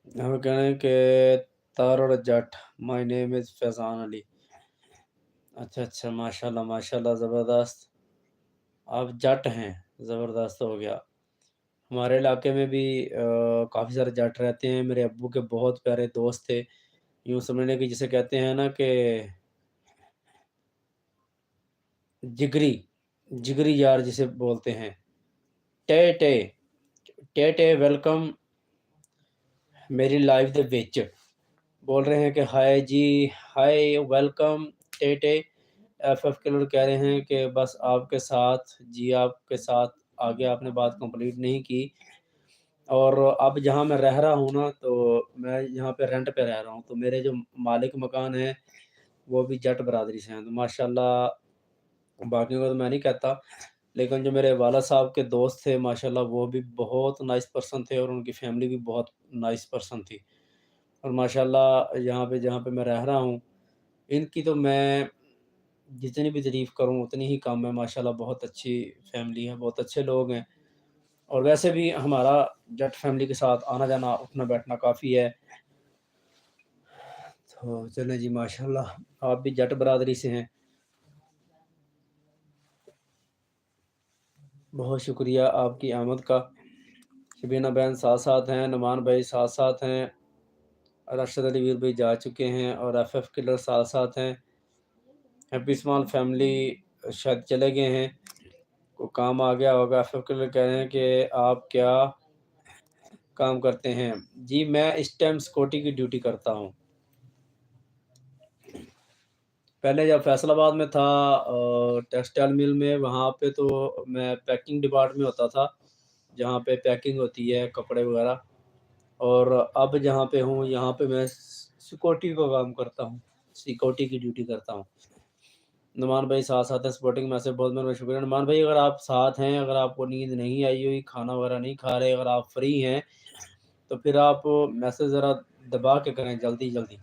हम कह रहे हैं कि तारोड़ जट, my name is Faizan Ali. अच्छा, अच्छा, माशाल्लाह, माशाल्लाह, ज़बरदस्त। आप जट हैं, ज़बरदस्त हो गया। हमारे इलाके में भी काफ़ी सारे जट रहते हैं। मेरे अब्बू के बहुत प्यारे दोस्त थे। यूँ समझ लें कि जिसे कहते हैं ना कि जिगरी, जिगरी यार जिसे बोलते हैं। टे-टे, टे-टे वेलकम मेरी लाइफ़ दे विच। बोल रहे हैं कि हाय जी, हाय वेलकम टे-टे। एफएफ किलर कह रहे हैं कि बस आपके साथ जी, आपके साथ आगे आपने बात कंप्लीट नहीं की। और अब जहाँ मैं रह रहा हूँ ना, तो मैं यहाँ पे रेंट पे रह रहा हूँ, तो मेरे जो मालिक मकान हैं, वो भी जट बिरादरी से हैं। तो माशाल्लाह, बाकियों का तो मैं नहीं कहता, लेकिन जो मेरे वाला साहब के दोस्त थे माशाल्लाह, वो भी बहुत नाइस पर्सन थे और उनकी फैमिली भी बहुत नाइस पर्सन थी। اور माशाल्लाह यहाँ पे जहाँ पे मैं रह रहा हूँ, इनकी तो मैं जितनी भी तारीफ़ करूँ उतनी ही कम है। माशाल्लाह बहुत अच्छी फैमिली है, बहुत अच्छे लोग हैं। और वैसे भी हमारा जट फैमिली के साथ आना-जाना, उठना-बैठना काफ़ी है। तो चलें जी, माशाल्लाह आप भी जट बरादरी से हैं। बहुत शुक्रिया आपकी आमद का। शबीना बहन साथ-साथ हैं, नुमान भाई साथ-साथ हैं, राशिद अली वीर भाई जा चुके हैं और एफएफ किलर साथ-साथ हैं। हैप्पी स्मॉल फैमिली शायद चले गए हैं, कोई काम आ गया होगा। एफएफ किलर कह रहे हैं कि आप क्या काम करते हैं? जी, मैं इस टाइम सिक्योरिटी की ड्यूटी करता हूँ। पहले जब फैसलाबाद में था टेक्सटाइल मिल में, वहाँ पे तो मैं पैकिंग डिपार्ट में होता था, जहाँ पे पैकिंग होती है कपड़े वगैरह। और अब जहाँ पे हूँ, यहाँ पे मैं सिक्योरिटी का काम करता हूँ, सिक्योरिटी की ड्यूटी करता हूँ। नुमान भाई साथ-साथ हैं, सपोर्टिंग मैसेज बहुत-बहुत शुक्रिया। नुमान भाई अगर आप साथ हैं, अगर आपको नींद नहीं आई हुई, खाना वगैरह नहीं खा रहे, अगर आप फ्री हैं, तो फिर आप मैसेज ज़रा दबा के करें जल्दी-जल्दी।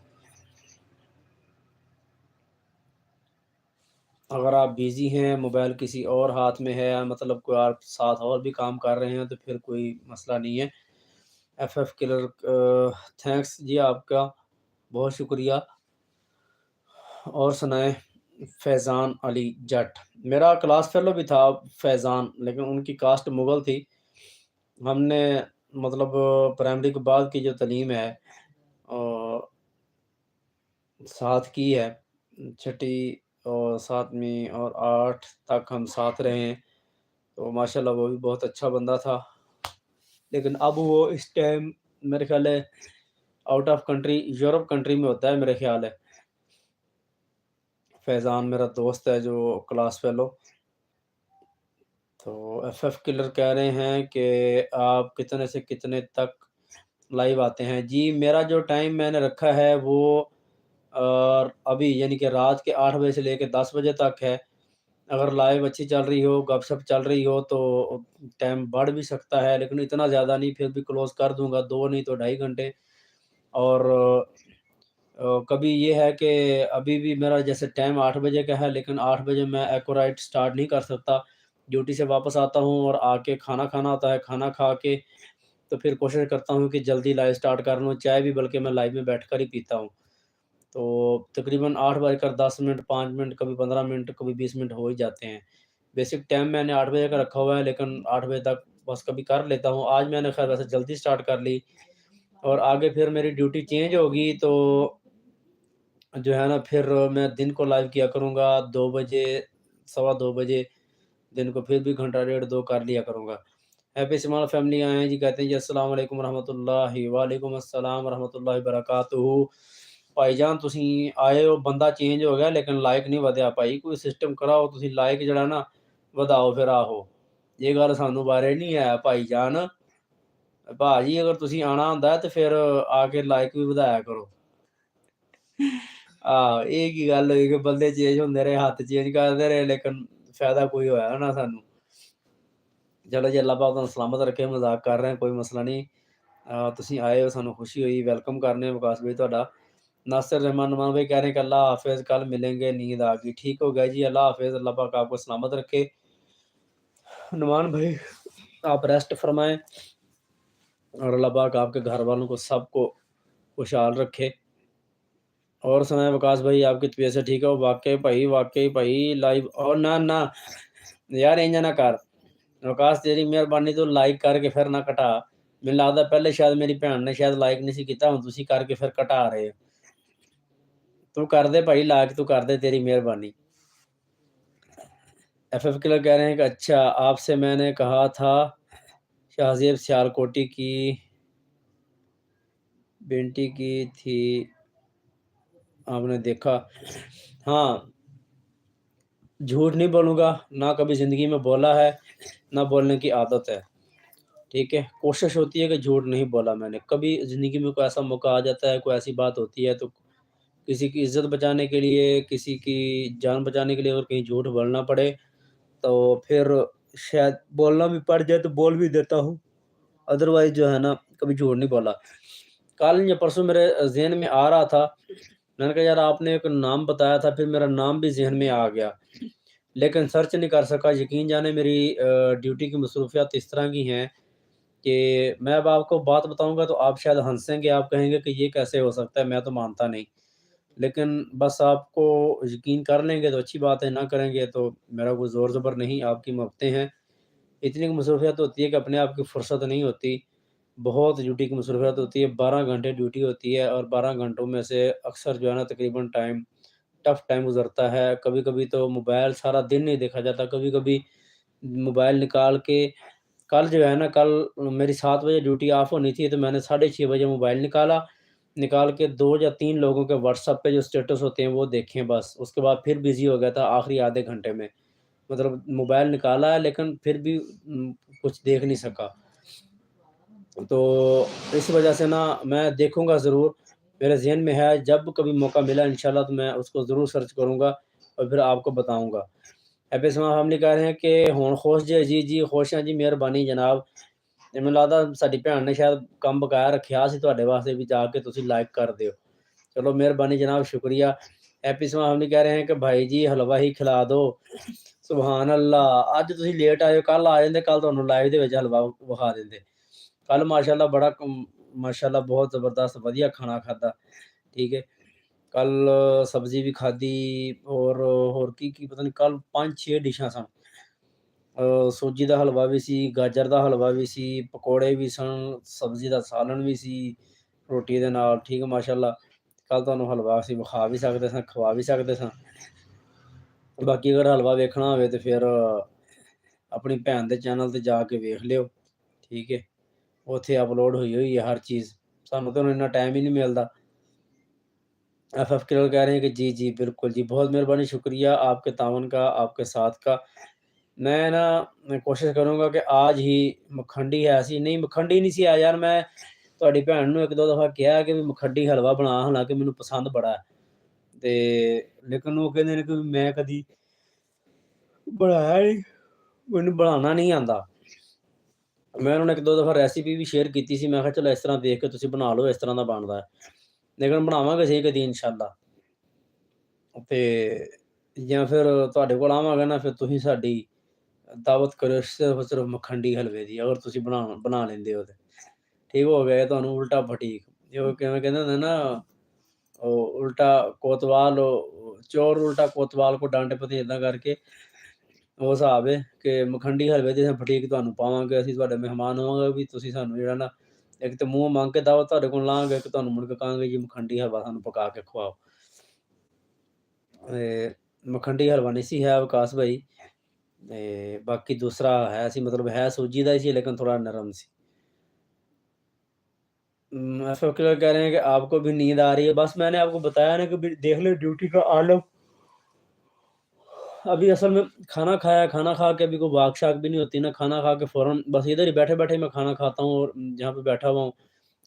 अगर आप बिज़ी हैं, मोबाइल किसी और हाथ में है, मतलब कोई आप साथ और भी काम कर रहे हैं, तो फिर कोई मसला नहीं है। एफएफ किलर थैंक्स जी आपका, बहुत शुक्रिया। और सुनाएँ फैज़ान अली जट, मेरा क्लास फ़ेलो भी था फैज़ान, लेकिन उनकी कास्ट मुग़ल थी। हमने मतलब प्राइमरी के बाद की जो तालीम है साथ की है, छठी और 7वीं और 8 तक हम साथ रहे हैं। तो माशाल्लाह वो भी बहुत अच्छा बंदा था। लेकिन अब वो इस टाइम मेरे ख़्याल है out of country, Europe country में होता है मेरे ख़्याल है। फैज़ान मेरा दोस्त है जो क्लास फ़ेलो। तो एफएफ किलर कह रहे हैं कि आप कितने से कितने तक लाइव आते हैं? जी, मेरा जो टाइम मैंने रखा है वो अभी यानी कि रात के 8 बजे से लेके 10 बजे तक है। अगर लाइव अच्छी चल रही हो, गपशप चल रही हो तो टाइम बढ़ भी सकता है, लेकिन इतना ज़्यादा नहीं, फिर भी क्लोज़ कर दूँगा, 2 नहीं तो ढाई घंटे। और कभी ये है कि अभी भी मेरा जैसे टाइम 8 बजे का है, लेकिन 8 बजे मैं एक्यूरेट स्टार्ट नहीं कर सकता। ड्यूटी से वापस आता हूँ और आके खाना खाना होता है, खाना खा के तो फिर कोशिश करता हूँ कि जल्दी लाइव स्टार्ट कर लूँ, चाय भी बल्कि मैं लाइव में बैठकर ही पीता हूँ। तो तकरीबन 8 बजकर 10 मिनट, 5 मिनट, कभी 15 मिनट, कभी 20 मिनट हो ही जाते हैं। बेसिक टाइम मैंने 8 बजे का रखा हुआ है, लेकिन 8 बजे तक बस कभी कर लेता हूँ। आज मैंने खैर वैसे जल्दी स्टार्ट कर ली और आगे फिर मेरी ड्यूटी चेंज होगी तो जो है ना फिर मैं दिन को लाइव किया करूँगा 2 बजे, सवा 2 बजे, दिन को फिर भी घंटा डेढ़ 2 कर लिया करूँगा। हैप्पी स्मॉल फैमिली आए हैं जी, कहते हैं जी अस्सलाम वालेकुम रहमतुल्लाहि वालेकुम अस्सलाम रहमतुल्लाहि बरकातुहू। भाईजान तुसी आए हो, बंदा चेंज हो गया लेकिन लाइक नहीं ਵਧਿਆ ਭਾਈ, ਕੋਈ ਸਿਸਟਮ ਕਰਾਓ ਤੁਸੀਂ ਲਾਈਕ ਜਿਹੜਾ ਨਾ ਵਧਾਓ ਫਿਰ ਆਹੋ। ਇਹ ਗੱਲ ਸਾਨੂੰ ਬਾਰੇ ਨਹੀਂ ਹੈ ਭਾਈਜਾਨ। ਭਾਜੀ ਅਗਰ ਤੁਸੀਂ ਆਣਾ ਹੁੰਦਾ ਤੇ ਫਿਰ ਆ ਕੇ ਲਾਈਕ ਵੀ ਵਧਾਇਆ ਕਰੋ। ਆਹ ਇਹ ਕੀ ਗੱਲ ਹੋਈ ਕਿ ਬੰਦੇ ਚੇਂਜ ਹੁੰਦੇ ਰਹੇ, ਹੱਥ ਚੇਂਜ ਕਰਦੇ ਰਹੇ ਲੇਕਿਨ ਫਾਇਦਾ ਕੋਈ ਹੋਇਆ ਨਾ ਸਾਨੂੰ। ਚਲੋ ਜੀ, ਅੱਲਾਹ ਪਾਕ ਤੁਹਾਨੂੰ ਸਲਾਮਤ ਰੱਖੇ, ਮਜ਼ਾਕ ਕਰ ਰਹੇ ਹਾਂ, ਕੋਈ ਮਸਲਾ ਨਹੀਂ। ਤੁਸੀਂ ਆਏ ਹੋ, ਸਾਨੂੰ खुशी हुई, वेलकम करने विकास भाई ਤੁਹਾਡਾ। नासिर रहमान नुमान भाई कह रहे हैं कि अल्लाह हाफ़िज़, कल मिलेंगे, नींद आ गई। ठीक हो गया जी, अल्लाह हाफ़िज़, अल्लाह पाक आपको सलामत रखे। नुमान भाई आप रेस्ट फरमाएँ और अल्लाह पाक आपके घर वालों को सबको खुशहाल रखे। और सुनाएँ विकास भाई, आपकी तबीयत से ठीक है? वाक़ई भाई लाइव और ना यार इंज ना कर। विकास तेरी मेहरबानी तू लाइक करके फिर ना कटा। ਮੈਨੂੰ ਲੱਗਦਾ ਪਹਿਲੇ ਸ਼ਾਇਦ ਮੇਰੀ ਭੈਣ ਨੇ ਸ਼ਾਇਦ ਲਾਈਕ ਨਹੀਂ ਸੀ ਕੀਤਾ, ਹੁਣ ਤੁਸੀਂ ਕਰਕੇ ਫਿਰ ਘਟਾ ਰਹੇ ਹੋ। तू कर दे भाई लाइक, तू कर दे, तेरी मेहरबानी। एफएफ किलर कह रहे हैं कि अच्छा आपसे मैंने कहा था शाहज़ेब सियालकोटी की बेंटी की थी, आपने देखा? हाँ, झूठ नहीं बोलूँगा, ना कभी ज़िंदगी में बोला है, ना बोलने की आदत है, ठीक है? कोशिश होती है कि झूठ नहीं बोला मैंने। कभी ज़िंदगी में कोई ऐसा मौका आ जाता है, कोई ऐसी बात होती है तो किसी की इज़्ज़त बचाने के लिए, किसी की जान बचाने के लिए अगर कहीं झूठ बोलना पड़े, तो फिर शायद बोलना भी पड़ जाए तो बोल भी देता हूँ। अदरवाइज़ जो है ना, कभी झूठ नहीं बोला। कल या परसों मेरे ज़हन में आ रहा था, मैंने कहा यार आपने एक नाम बताया था, फिर मेरा नाम भी ज़हन में आ गया, लेकिन सर्च नहीं कर सका। यकीन जाने मेरी ड्यूटी की मसरूफ़ियत इस तरह की हैं कि मैं अब आपको बात बताऊँगा तो आप शायद हँसेंगे, आप कहेंगे कि ये कैसे हो सकता है, मैं तो मानता नहीं। लेकिन बस आपको यकीन कर लेंगे तो अच्छी बात है, ना करेंगे तो मेरा कोई ज़ोर-ज़बर नहीं, आपकी मोहब्बतें हैं। इतनी मसरूफ़ियत होती है कि अपने आप की फ़ुर्सत नहीं होती। बहुत ड्यूटी की मसरूफ़ियत होती है, 12 घंटे ड्यूटी होती है और 12 घंटों में से अक्सर जो है ना तकरीबन टफ़ टाइम गुज़रता है। कभी-कभी तो मोबाइल सारा दिन नहीं देखा जाता, कभी-कभी मोबाइल निकाल के कल जो है ना, कल मेरी 7 बजे ड्यूटी ऑफ होनी थी, तो मैंने साढ़े 6 बजे मोबाइल निकाला, निकाल के 2 या 3 लोगों के व्हाट्सएप पे जो स्टेटस होते हैं वो देखे बस। उसके बाद फिर बिज़ी हो गया था आखिरी आधे घंटे में। मतलब मोबाइल निकाला है लेकिन फिर भी कुछ देख नहीं सका। तो इस वजह से ना मैं देखूँगा ज़रूर, मेरे ज़हन में है जब कभी मौका मिला इंशाल्लाह तो मैं उसको ज़रूर सर्च करूँगा और फिर आपको बताऊँगा। हैप्पी स्माइल फैमिली कह रहे हैं कि हुण खुश जे जी, जी खुश ਹਾਂ ਜੀ ਮਿਹਰਬਾਨੀ ਜਨਾਬ। ਤੇ ਮੈਨੂੰ ਲੱਗਦਾ ਸਾਡੀ ਭੈਣ ਨੇ ਸ਼ਾਇਦ ਕੰਮ ਬਕਾਇਆ ਰੱਖਿਆ ਸੀ ਤੁਹਾਡੇ ਵਾਸਤੇ ਵੀ ਜਾ ਕੇ ਤੁਸੀਂ ਲਾइक कर ਦਿਓ। चलो मेहरबानी जनाब शुक्रिया। हैप्पी स्माइल फैमिली कह रहे हैं कि भाई जी हलवा ही खिला दो। ਸੁਭਾਨ ਅੱਲਾ ਅੱਜ ਤੁਸੀਂ ਲੇਟ ਆਏ ਹੋ, ਕੱਲ ਆ ਜਾਂਦੇ, ਕੱਲ ਤੁਹਾਨੂੰ ਲਾਈਵ ਦੇ ਵਿੱਚ ਹਲਵਾ ਵਿਖਾ ਦਿੰਦੇ। ਕੱਲ ਮਾਸ਼ਾਅੱਲਾ ਬੜਾ ਮਾਸ਼ਾਅੱਲਾ ਬਹੁਤ ਜ਼ਬਰਦਸਤ ਵਧੀਆ ਖਾਣਾ ਖਾਧਾ। ਠੀਕ ਹੈ। ਕੱਲ ਸਬਜ਼ੀ ਵੀ ਖਾਧੀ ਔਰ ਹੋਰ ਕੀ ਪਤਾ ਨਹੀਂ ਕੱਲ 5-6 ਡਿਸ਼ਾਂ ਸਨ। ਸੂਜੀ ਦਾ ਹਲਵਾ ਵੀ ਸੀ, ਗਾਜਰ ਦਾ ਹਲਵਾ ਵੀ ਸੀ, ਪਕੌੜੇ ਵੀ ਸਨ, ਸਬਜ਼ੀ ਦਾ ਸਾਲਨ ਵੀ ਸੀ ਰੋਟੀ ਦੇ ਨਾਲ। ਠੀਕ ਹੈ ਮਾਸ਼ਾਅੱਲਾ। ਕੱਲ ਤੁਹਾਨੂੰ ਹਲਵਾ ਅਸੀਂ ਵਿਖਾ ਵੀ ਸਕਦੇ ਸਾਂ, ਖਵਾ ਵੀ ਸਕਦੇ ਸਾਂ। ਬਾਕੀ ਅਗਰ ਹਲਵਾ ਵੇਖਣਾ ਹੋਵੇ ਤੇ ਫਿਰ ਆਪਣੀ ਭੈਣ ਦੇ ਚੈਨਲ ਤੇ ਜਾ ਕੇ ਵੇਖ ਲਿਓ। ਠੀਕ ਹੈ। ਉੱਥੇ ਅਪਲੋਡ ਹੋਈ ਹੈ ਹਰ ਚੀਜ਼। ਸਾਨੂੰ ਤਾਂ ਹੁਣ ਇੰਨਾ टाइम ही नहीं मिलता। एफएफ किलर कह रहे हैं कि जी, जी, बिल्कुल जी, बहुत मेहरबानी, शुक्रिया आपके ताउन का, आपके साथ का। मैं कोशिश करूँगा कि आज ही मखंडी है सी नहीं मखंडी नहीं सी है यार, मैं ਤੁਹਾਡੀ ਭੈਣ ਨੂੰ 1-2 ਦਫ਼ਾ ਕਿਹਾ ਕਿ ਵੀ ਮਖੱਡੀ ਹਲਵਾ ਬਣਾ, ਹਾਲਾਂਕਿ ਮੈਨੂੰ ਪਸੰਦ ਬੜਾ ਹੈ ਤੇ ਲੇਕਿਨ ਉਹ ਕਹਿੰਦੇ ਨੇ ਕਿ ਮੈਂ ਕਦੀ ਬਣਾਇਆ ਨਹੀਂ, ਮੈਨੂੰ ਬਣਾਉਣਾ ਨਹੀਂ ਆਉਂਦਾ। ਮੈਂ ਉਹਨਾਂ ਨੂੰ 1-2 ਦਫ਼ਾ ਰੈਸਿਪੀ ਵੀ ਸ਼ੇਅਰ ਕੀਤੀ ਸੀ, ਮੈਂ ਕਿਹਾ ਚਲੋ ਇਸ ਤਰ੍ਹਾਂ ਦੇਖ ਕੇ ਤੁਸੀਂ ਬਣਾ ਲਓ, ਇਸ ਤਰ੍ਹਾਂ ਦਾ ਬਣਦਾ ਹੈ। ਲੇਕਿਨ ਬਣਾਵਾਂਗੇ ਸਹੀ ਕਦੀ ਇਨਸ਼ਾਅੱਲਾ। ਤੇ ਜਾਂ ਫਿਰ ਤੁਹਾਡੇ ਕੋਲ ਆਵਾਂਗਾ ਨਾ ਫਿਰ ਤੁਸੀਂ ਸਾਡੀ ਦਾਵਤ ਕਰਿਓ ਸਿਰਫ ਮਖੰਡੀ ਹਲਵੇ ਦੀ, ਅਗਰ ਤੁਸੀਂ ਬਣਾ ਲੈਂਦੇ ਹੋ ਤੇ। ਠੀਕ ਹੋ ਗਿਆ ਤੁਹਾਨੂੰ ਉਲਟਾ ਫਟੀਕ। ਜੋ ਕਿਵੇਂ ਕਹਿੰਦੇ ਹੁੰਦੇ ਨਾ, ਉਹ ਉਲਟਾ ਕੋਤਵਾਲ ਚੋਰ ਉਲਟਾ ਕੋਤਵਾਲ ਕੋ ਡਾਂਟੇ ਪਤੇ ਏਦਾਂ ਕਰਕੇ ਉਹ ਹਿਸਾਬ ਹੈ ਕਿ ਮਖੰਡੀ ਹਲਵੇ ਦੀ ਫਟੀਕ ਤੁਹਾਨੂੰ ਪਾਵਾਂਗੇ, ਅਸੀਂ ਤੁਹਾਡੇ ਮਹਿਮਾਨ ਹੋਵਾਂਗੇ ਵੀ ਤੁਸੀਂ ਸਾਨੂੰ ਜਿਹੜਾ ਨਾ ਇੱਕ ਤਾਂ ਮੂੰਹ ਮੰਗ ਕੇ ਦਾਵਤ ਤੁਹਾਡੇ ਕੋਲ ਲਾਂਗੇ, ਇੱਕ ਤੁਹਾਨੂੰ ਮੁੜ ਕੇ ਕਹਾਂਗੇ ਜੀ ਮਖੰਡੀ ਹਲਵਾ ਸਾਨੂੰ ਪਕਾ ਕੇ ਖਵਾਓ। ਮਖੰਡੀ ਹਲਵਾ ਨਹੀਂ ਸੀ ਹੈ ਵਿਕਾਸ ਭਾਈ। ਬਾਕੀ ਦੂਸਰਾ ਹੈ ਸੀ, ਮਤਲਬ ਹੈ ਸੂਜੀ ਦਾ ਹੀ ਸੀ लेकिन थोड़ा नरम सी। ऐसा क्यों कह रहे हैं कि आपको भी नींद आ रही है? बस मैंने आपको बताया ना कि भी देख लो ड्यूटी का आलम। अभी असल में खाना खाया, खाना खा के अभी कोई वाक-शाक भी नहीं होती ना, खाना खा के फ़ौरन बस इधर ही बैठे-बैठे मैं खाना खाता हूँ और जहाँ पे बैठा हुआ हूँ,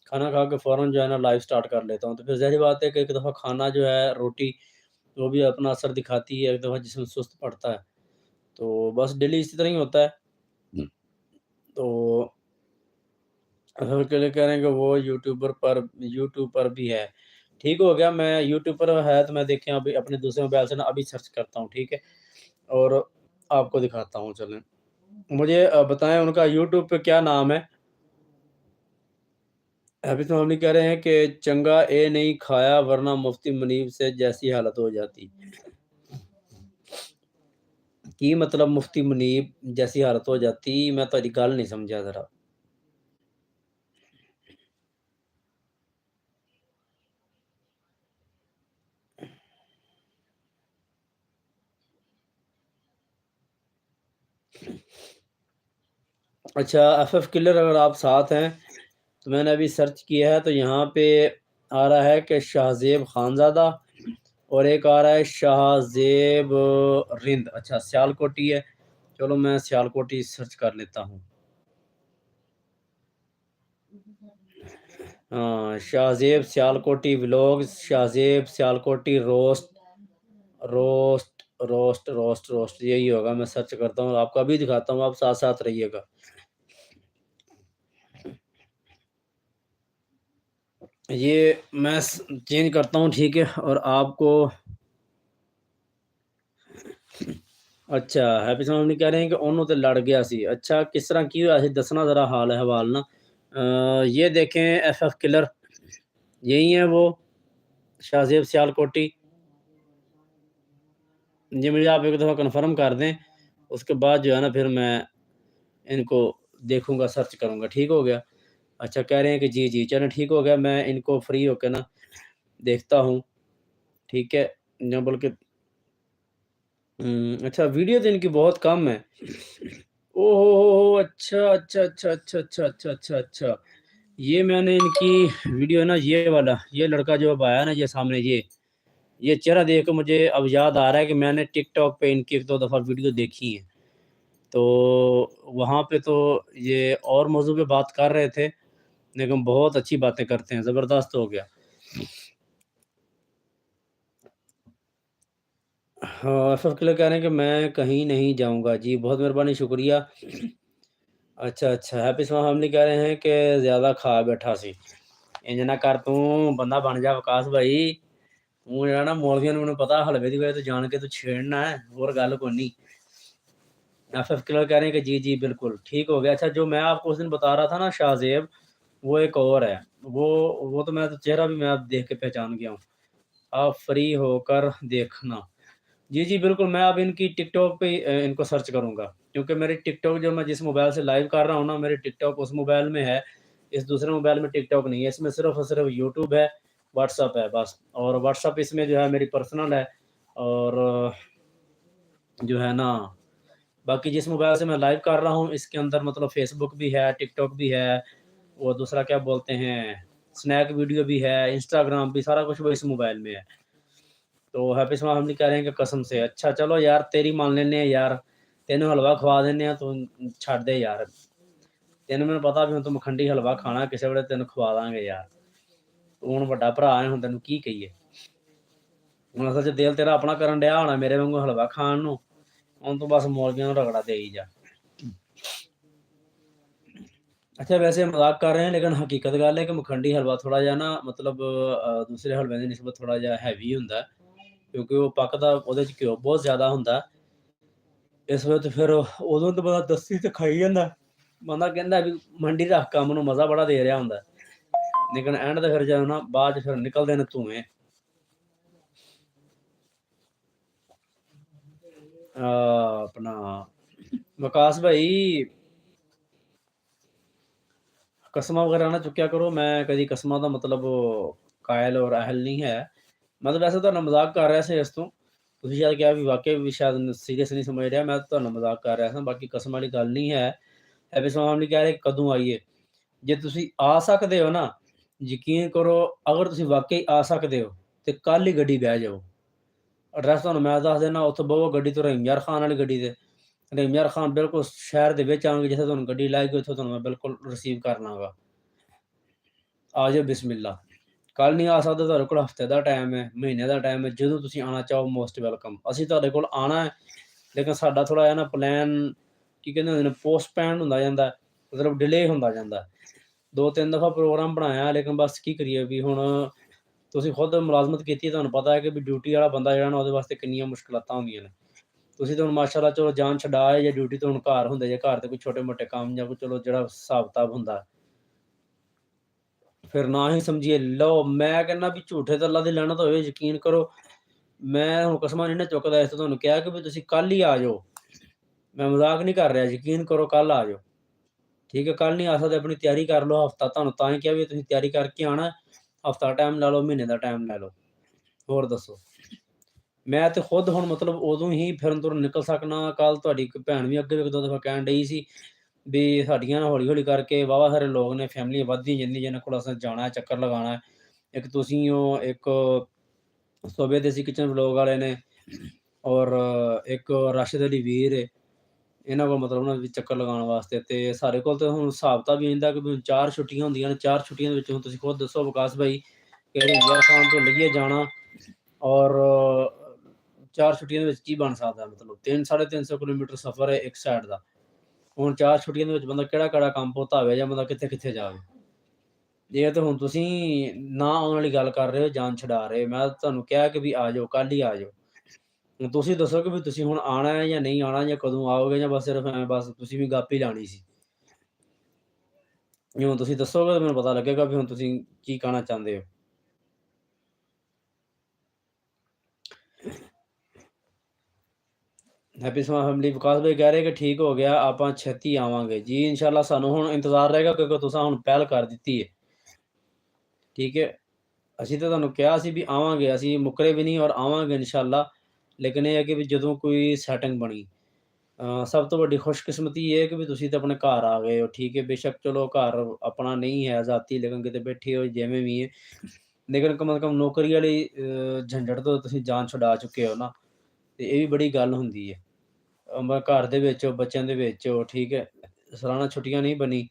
खाना खा के फ़ौरन जो है ना लाइव स्टार्ट कर लेता हूँ। तो फिर ज़ाहिर-सी बात है कि एक दफ़ा खाना जो है रोटी, वो भी अपना असर दिखाती है, एक दफ़ा जिस्म सुस्त पड़ता है। तो बस डेली इसी तरह ही होता है। तो असल के लिए कह रहे हैं कि वो यूट्यूब पर भी है। ठीक हो गया, मैं यूट्यूब पर है तो मैं देखें अभी अपने दूसरे मोबाइल से ना अभी सर्च करता हूँ, ठीक है? और आपको दिखाता हूँ चलें। मुझे बताएँ उनका यूट्यूब पे क्या नाम है? अभी तो हम ये कह रहे हैं कि चंगा ए नहीं खाया वरना मुफ्ती मुनीब से जैसी हालत हो जाती। की मतलब मुफ्ती मुनीब जैसी हालत हो जाती? मैं ਤੁਹਾਡੀ ਗੱਲ नहीं समझा ज़रा। अच्छा एफएफ किलर अगर आप साथ हैं, तो मैंने अभी सर्च किया है तो यहाँ पे आ रहा है कि शाहज़ेब खानज़ादा और एक आ रहा है शाहज़ेब रिंद। अच्छा सियालकोटी है, चलो मैं सियालकोटी सर्च कर लेता हूँ। हाँ, शाहज़ेब सियालकोटी व्लॉग्स, शाहज़ेब सियालकोटी रोस्ट यही होगा। मैं सर्च करता हूँ, आपको अभी दिखाता हूँ, आप साथ-साथ रहिएगा। ये मैं चेंज करता हूँ, ठीक है, और आपको अच्छा हैप्पी साहब कह रहे हैं कि ਉਹਨੂੰ ਤੇ ਲੜ ਗਿਆ ਸੀ। अच्छा किस तरह की हुआ ਸੀ दसना ज़रा हाल अहवाल ना। ये देखें एफएफ किलर यही है वो शाहजेब सियालकोटी। जी मुझे आप एक दफ़ा कन्फर्म कर दें, उसके बाद जो है ना फिर मैं इनको देखूँगा, सर्च करूँगा, ठीक हो गया। अच्छा कह रहे हैं कि जी, जी, चलें ठीक हो गया, मैं इनको फ्री होके ना देखता हूँ, ठीक है। या बल्कि अच्छा वीडियो तो इनकी बहुत कम है। ओह हो! अच्छा, अच्छा, अच्छा, अच्छा, अच्छा, अच्छा, अच्छा, अच्छा। ये मैंने इनकी वीडियो है ना ये वाला, ये लड़का जो अब आया ना ये सामने ये चेहरा देख के मुझे अब याद आ रहा है कि मैंने टिकटॉक पे इनकी 1-2 दफ़ा वीडियो देखी है। तो वहाँ पे तो ये और मौज़ू पे बात कर रहे थे, लेकिन बहुत अच्छी बातें करते हैं, ज़बरदस्त हो गया। हाँ, एफएफ के लिए कह रहे हैं कि मैं कहीं नहीं जाऊँगा। जी, बहुत मेहरबानी, शुक्रिया। अच्छा, अच्छा, हैप्पी स्माइल फैमिली कह रहे हैं कि ज़्यादा खा बैठा सी। ਇੰਝ ਨਾ ਕਰ ਤੂੰ ਬੰਦਾ ਬਣ ਜਾ ਵਿਕਾਸ ਭਾਈ, ਤੂੰ ਜਿਹੜਾ ਨਾ ਮੌਲਵੀਆਂ ਨੂੰ ਮੈਨੂੰ ਪਤਾ ਹਲਵੇ ਦੀ ਵਜ੍ਹਾ ਤੋਂ ਜਾਣ ਕੇ ਤੂੰ ਛੇੜਨਾ ਹੈ, ਹੋਰ ਗੱਲ ਕੋਈ नहीं। एफएफ किलर कह रहे हैं कि जी, जी, बिल्कुल, ठीक हो गया। अच्छा जो मैं आपको उस दिन बता रहा था ना शाहज़ेब, वो एक और है। वो वो तो मैं तो चेहरा भी मैं अब देख के पहचान गया हूँ। आप फ्री होकर देखना। जी, जी, बिल्कुल, मैं अब इनकी टिकटॉक पे इनको सर्च करूँगा, क्योंकि मेरी टिकटॉक जो मैं जिस मोबाइल से लाइव कर रहा हूँ ना, मेरी टिकटॉक उस मोबाइल में है, इस दूसरे मोबाइल में टिकटॉक नहीं है। इसमें सिर्फ़ और सिर्फ़ यूट्यूब है, व्हाट्सएप है बस, और व्हाट्सएप इसमें जो है मेरी पर्सनल है, और जो है ना बाकी जिस मोबाइल से मैं लाइव कर रहा हूँ, इसके अंदर मतलब फ़ेसबुक भी है, टिकटॉक भी है, और दूसरा क्या बोलते हैं, स्नैक वीडियो भी है, इंस्टाग्राम भी, सारा कुछ वो इस मोबाइल में है। तो हैप्पी स्माइल हम नहीं कह रहे हैं कि कसम से। अच्छा चलो यार तेरी मान लेने हैं यार, तेनों हलवा खवा देने हैं, तू छੱਡ दे यार। ਤੈਨੂੰ ਮੈਨੂੰ ਪਤਾ ਵੀ ਹੁਣ ਤੂੰ ਮਖੰਡੀ ਹਲਵਾ ਖਾਣਾ, ਕਿਸੇ ਵੇਲੇ ਤੈਨੂੰ ਖਵਾ ਦਾਂਗੇ ਯਾਰ। ਤੂੰ ਹੁਣ ਵੱਡਾ ਭਰਾ ਹੈ, ਹੁਣ ਤੈਨੂੰ ਕੀ ਕਹੀਏ। ਹੁਣ ਅਸਲ 'ਚ ਦਿਲ ਤੇਰਾ ਆਪਣਾ ਕਰਨ ਡਿਆ ਹੋਣਾ ਮੇਰੇ ਵਾਂਗੂ ਹਲਵਾ ਖਾਣ ਨੂੰ, ਹੁਣ ਤੂੰ ਬਸ ਮੌਲਵੀਆਂ ਨੂੰ ਰਗੜਾ ਦੇਈ ਜਾ। अच्छा वैसे मज़ाक कर रहे हैं, लेकिन हकीकत गल है कि मखंडी हलवा थोड़ा जिहा ना मतलब दूसरे हलवे ਦੀ ਨਿਸਬਤ ਥੋੜਾ ਜਿਹਾ ਹੈਵੀ ਹੁੰਦਾ ਹੈ, ਕਿਉਂਕਿ ਉਹ ਪੱਕਦਾ ਉਹਦੇ 'ਚ ਘਿਓ ਬਹੁਤ ਜ਼ਿਆਦਾ ਹੁੰਦਾ ਹੈ। ਇਸ ਵਜ੍ਹਾ ਤੋਂ ਫਿਰ ਉਦੋਂ ਤਾਂ ਬੰਦਾ ਦੱਸੀ ਤੇ ਖਾਈ ਜਾਂਦਾ। ਬੰਦਾ ਕਹਿੰਦਾ ਵੀ ਮੰਡੀ ਰੱਖ ਕੰਮ ਨੂੰ ਮਜ਼ਾ ਬੜਾ ਦੇ ਰਿਹਾ ਹੁੰਦਾ ਹੈ, ਲੇਕਿਨ ਐਂਡ ਤੇ ਫਿਰ ਜਦੋਂ ਨਾ ਬਾਅਦ 'ਚ ਫਿਰ ਨਿਕਲਦੇ ਨੇ ਧੂੰਏਂ। ਆਪਣਾ ਵਿਕਾਸ ਭਾਈ ਕਸਮਾਂ ਵਗੈਰਾ ਨਾ ਚੁੱਕਿਆ ਕਰੋ, ਮੈਂ ਕਦੀ ਕਸਮਾਂ ਦਾ ਮਤਲਬ ਕਾਇਲ ਔਰ ਅਹਿਲ ਨਹੀਂ ਹੈ। ਮੈਂ ਤਾਂ ਵੈਸੇ ਤੁਹਾਡੇ ਨਾਲ ਮਜ਼ਾਕ ਕਰ ਰਿਹਾ ਸੀ ਇਸ ਤੋਂ, ਤੁਸੀਂ ਸ਼ਾਇਦ ਕਿਹਾ ਵੀ ਵਾਕਈ ਵੀ ਸ਼ਾਇਦ ਸੀਰੀਅਸ ਨਹੀਂ ਸਮਝ ਰਿਹਾ, ਮੈਂ ਤਾਂ ਤੁਹਾਡੇ ਨਾਲ ਮਜ਼ਾਕ ਕਰ ਰਿਹਾ ਸਾਂ, ਬਾਕੀ ਕਸਮ ਵਾਲੀ ਗੱਲ ਨਹੀਂ ਹੈ। ਹੈਪੀ ਫੈਮਿਲੀ ਕਹਿ ਰਹੇ ਕਦੋਂ ਆਈਏ? ਜੇ ਤੁਸੀਂ ਆ ਸਕਦੇ ਹੋ ਨਾ, ਯਕੀਨ ਕਰੋ ਅਗਰ ਤੁਸੀਂ ਵਾਕਈ ਆ ਸਕਦੇ ਹੋ, ਤੇ ਕੱਲ੍ਹ ਹੀ ਗੱਡੀ ਬਹਿ ਜਾਓ। ਐਡਰੈਸ ਤੁਹਾਨੂੰ ਮੈਂ ਦੱਸ ਦਿੰਦਾ, ਉੱਥੋਂ ਬਹੋ ਗੱਡੀ ਤੋਂ ਰਹੀਮ ਯਾਰ ਖਾਨ ਵਾਲੀ ਗੱਡੀ ਤੇ। ਰਹੀਮ ਯਾਰ ਖਾਨ ਬਿਲਕੁਲ ਸ਼ਹਿਰ ਦੇ ਵਿੱਚ ਆਵਾਂਗੇ, ਜਿੱਥੇ ਤੁਹਾਨੂੰ ਗੱਡੀ ਲਾਏਗੀ ਉੱਥੋਂ ਤੁਹਾਨੂੰ ਮੈਂ ਬਿਲਕੁਲ ਰਿਸੀਵ ਕਰ ਲਾਂਗਾ। ਆ ਜਾਓ ਬਿਸਮਿਲ੍ਲਾ। ਕੱਲ੍ਹ ਨਹੀਂ ਆ ਸਕਦੇ, ਤੁਹਾਡੇ ਕੋਲ ਹਫ਼ਤੇ ਦਾ ਟਾਈਮ ਹੈ, ਮਹੀਨੇ ਦਾ ਟਾਈਮ ਹੈ, ਜਦੋਂ ਤੁਸੀਂ ਆਉਣਾ ਚਾਹੋ ਮੋਸਟ ਵੈਲਕਮ। ਅਸੀਂ ਤੁਹਾਡੇ ਕੋਲ ਆਉਣਾ ਹੈ, ਲੇਕਿਨ ਸਾਡਾ ਥੋੜ੍ਹਾ ਜਿਹਾ ਨਾ ਪਲੈਨ ਕੀ ਕਹਿੰਦੇ ਹੁੰਦੇ ਨੇ ਪੋਸਟਪੋਨ ਹੁੰਦਾ ਜਾਂਦਾ ਹੈ, ਮਤਲਬ ਡਿਲੇ ਹੁੰਦਾ ਜਾਂਦਾ ਹੈ। 2-3 ਦਫ਼ਾ ਪ੍ਰੋਗਰਾਮ ਬਣਾਇਆ, ਲੇਕਿਨ ਬਸ ਕੀ ਕਰੀਏ ਵੀ ਹੁਣ ਤੁਸੀਂ ਖੁਦ ਮੁਲਾਜ਼ਮਤ ਕੀਤੀ ਹੈ, ਤੁਹਾਨੂੰ ਪਤਾ ਹੈ ਕਿ ਵੀ ਡਿਊਟੀ ਵਾਲਾ ਬੰਦਾ ਜਿਹੜਾ ਨਾ ਉਹਦੇ ਵਾਸਤੇ ਕਿੰਨੀਆਂ ਮੁਸ਼ਕਲਾਤਾਂ ਹੁੰਦੀਆਂ ਨੇ। ਤੁਸੀਂ ਤਾਂ ਹੁਣ ਮਾਸ਼ਾਅੱਲਾ ਚਲੋ ਜਾਨ ਛੁਡਾ ਆਏ ਜੇ ਡਿਊਟੀ ਤੋਂ, ਹੁਣ ਘਰ ਹੁੰਦੇ ਜੇ, ਘਰ ਦੇ ਕੋਈ ਛੋਟੇ-ਮੋਟੇ ਕੰਮ ਜਾਂ ਕੋਈ ਚਲੋ ਜਿਹੜਾ ਹਿਸਾਬ-ਕਿਤਾਬ ਹੁੰਦਾ। ਫਿਰ ਨਾ ਹੀ ਸਮਝੀਏ ਲਓ, ਮੈਂ ਕਹਿੰਦਾ ਵੀ ਝੂਠੇ ਤੇ ਅੱਲਾ ਦੀ ਲਾਨਤ ਹੋਵੇ, ਯਕੀਨ ਕਰੋ, ਮੈਂ ਹੁਣ ਕਸਮਾਂ ਨਹੀਂ ਨਾ ਚੁੱਕਦਾ, ਇਸ ਤੋਂ ਤੁਹਾਨੂੰ ਕਿਹਾ ਕਿ ਵੀ ਤੁਸੀਂ ਕੱਲ੍ਹ ਹੀ ਆ ਜਾਓ। ਮੈਂ ਮਜ਼ਾਕ ਨਹੀਂ ਕਰ ਰਿਹਾ, ਯਕੀਨ ਕਰੋ ਕੱਲ੍ਹ ਆ ਜਾਓ। ਠੀਕ ਹੈ, ਕੱਲ੍ਹ ਨਹੀਂ ਆ ਸਕਦੇ ਆਪਣੀ ਤਿਆਰੀ ਕਰ ਲਓ, ਹਫ਼ਤਾ ਤੁਹਾਨੂੰ ਤਾਂ ਹੀ ਕਿਹਾ ਵੀ ਤੁਸੀਂ ਤਿਆਰੀ ਕਰਕੇ ਆਉਣਾ, ਹਫ਼ਤਾ ਟਾਈਮ ਲੈ ਲਓ, ਮਹੀਨੇ ਦਾ ਟਾਈਮ ਲੈ ਲਓ। ਹੋਰ ਦੱਸੋ? ਮੈਂ ਤੇ ਖੁਦ ਹੁਣ ਮਤਲਬ ਉਦੋਂ ਹੀ ਫਿਰਨ-ਤੁਰਨ ਨਿਕਲ ਸਕਣਾ। ਕੱਲ੍ਹ ਤੁਹਾਡੀ ਇੱਕ ਭੈਣ ਵੀ ਅੱਗੇ ਵੀ 1-2 ਦਫ਼ਾ ਕਹਿਣ ਡਈ ਸੀ ਵੀ ਸਾਡੀਆਂ ਨਾ ਹੌਲੀ-ਹੌਲੀ ਕਰਕੇ ਵਾਹਵਾ ਸਾਰੇ ਲੋਕ ਨੇ, ਫੈਮਿਲੀ ਵੱਧਦੀ ਜਾਂਦੀ, ਜਿਹਨਾਂ ਕੋਲ ਅਸਾਂ ਜਾਣਾ, ਚੱਕਰ ਲਗਾਉਣਾ। ਇੱਕ ਤੁਸੀਂ ਹੋ, ਇੱਕ ਸੂਬੇ ਦੇਸੀ ਕਿਚਨ ਵਲੋਗ ਵਾਲੇ ਨੇ, ਔਰ ਇੱਕ ਰਾਸ਼ਿਦ ਅਲੀ ਵੀਰ ਏ। ਇਹਨਾਂ ਕੋਲ ਮਤਲਬ ਨਾ ਵੀ ਚੱਕਰ ਲਗਾਉਣ ਵਾਸਤੇ, ਤੇ ਸਾਡੇ ਕੋਲ ਤਾਂ ਹੁਣ ਹਿਸਾਬ-ਕਿਤਾਬ ਵੀ ਇੰਝ ਦਾ ਕਿ ਵੀ 4 ਛੁੱਟੀਆਂ ਹੁੰਦੀਆਂ ਨੇ, 4 ਛੁੱਟੀਆਂ ਦੇ ਵਿੱਚ ਹੁਣ ਤੁਸੀਂ ਖੁਦ ਦੱਸੋ ਵਿਕਾਸ ਭਾਈ ਕਿ ਯਾਰ ਖਾਨ ਤੋਂ ਲੱਗੇ ਜਾਣਾ, ਔਰ 4 ਛੁੱਟੀਆਂ ਦੇ ਵਿੱਚ ਕੀ ਬਣ ਸਕਦਾ, ਮਤਲਬ 300-350 ਕਿਲੋਮੀਟਰ ਸਫ਼ਰ ਹੈ ਇੱਕ ਸਾਈਡ ਦਾ। ਹੁਣ 4 ਛੁੱਟੀਆਂ ਦੇ ਵਿੱਚ ਬੰਦਾ ਕਿਹੜਾ-ਕਿਹੜਾ ਕੰਮ ਭੁਗਤਾਵੇ ਜਾਂ ਬੰਦਾ ਕਿੱਥੇ-ਕਿੱਥੇ ਜਾਵੇ। ਇਹ ਤਾਂ ਹੁਣ ਤੁਸੀਂ ਨਾ ਆਉਣ ਵਾਲੀ ਗੱਲ ਕਰ ਰਹੇ ਹੋ, ਜਾਨ ਛੁਡਾ ਰਹੇ ਹੋ। ਮੈਂ ਤੁਹਾਨੂੰ ਕਿਹਾ ਕਿ ਵੀ ਆ ਜਾਓ, ਕੱਲ੍ਹ ਹੀ ਆ ਜਾਓ। ਹੁਣ ਤੁਸੀਂ ਦੱਸੋ ਕਿ ਵੀ ਤੁਸੀਂ ਹੁਣ ਆਉਣਾ ਹੈ ਜਾਂ ਨਹੀਂ ਆਉਣਾ ਜਾਂ ਕਦੋਂ ਆਓਗੇ ਜਾਂ ਬਸ ਸਿਰਫ ਐਵੇਂ ਬਸ ਤੁਸੀਂ ਵੀ ਗੱਪ ਹੀ ਲਾਣੀ ਸੀ। ਜੇ ਹੁਣ ਤੁਸੀਂ ਦੱਸੋਗੇ ਤਾਂ ਮੈਨੂੰ ਪਤਾ ਲੱਗੇਗਾ ਵੀ ਹੁਣ ਤੁਸੀਂ ਕੀ ਕਹਿਣਾ ਚਾਹੁੰਦੇ ਹੋ। ਹੈਪੀ ਸਮਾਲ ਫੈਮਿਲੀ ਵਿਕਾਸ ਭਾਈ ਕਹਿ ਰਹੇ ਕਿ ਠੀਕ ਹੋ ਗਿਆ, ਆਪਾਂ ਛੇਤੀ ਆਵਾਂਗੇ। ਜੀ ਇਨਸ਼ਾਅੱਲਾ ਸਾਨੂੰ ਹੁਣ ਇੰਤਜ਼ਾਰ ਰਹੇਗਾ ਕਿਉਂਕਿ ਤੁਸੀਂ ਹੁਣ ਪਹਿਲ ਕਰ ਦਿੱਤੀ ਹੈ। ਠੀਕ ਹੈ। ਅਸੀਂ ਤਾਂ ਤੁਹਾਨੂੰ ਕਿਹਾ ਸੀ ਵੀ ਆਵਾਂਗੇ, ਅਸੀਂ ਮੁੱਕਰੇ ਵੀ ਨਹੀਂ ਔਰ ਆਵਾਂਗੇ ਇਨਸ਼ਾਅੱਲਾ। ਲੇਕਿਨ ਇਹ ਹੈ ਕਿ ਵੀ ਜਦੋਂ ਕੋਈ ਸੈਟਿੰਗ ਬਣੀ। ਸਭ ਤੋਂ ਵੱਡੀ ਖੁਸ਼ਕਿਸਮਤੀ ਇਹ ਹੈ ਕਿ ਵੀ ਤੁਸੀਂ ਤਾਂ ਆਪਣੇ ਘਰ ਆ ਗਏ ਹੋ, ਠੀਕ ਹੈ। ਬੇਸ਼ੱਕ ਚਲੋ ਘਰ ਆਪਣਾ ਨਹੀਂ ਹੈ ਜ਼ਾਤੀ, ਲੇਕਿਨ ਕਿਤੇ ਬੈਠੇ ਹੋ ਜਿਵੇਂ ਵੀ ਹੈ। ਲੇਕਿਨ ਕਮ ਸੇ ਕਮ ਨੌਕਰੀ ਵਾਲੀ ਝੰਜਟ ਤੋਂ ਤੁਸੀਂ ਜਾਨ ਛੁਡਾ ਚੁੱਕੇ ਹੋ ਨਾ, ਤੇ ਇਹ ਵੀ ਬੜੀ ਗੱਲ ਹੁੰਦੀ ਹੈ। ਮੈਂ ਘਰ ਦੇ ਵਿੱਚ ਬੱਚਿਆਂ ਦੇ ਵਿੱਚ ਠੀਕ ਹੈ। ਸਾਲਾਨਾ ਛੁੱਟੀਆਂ ਨਹੀਂ ਬਣੀ।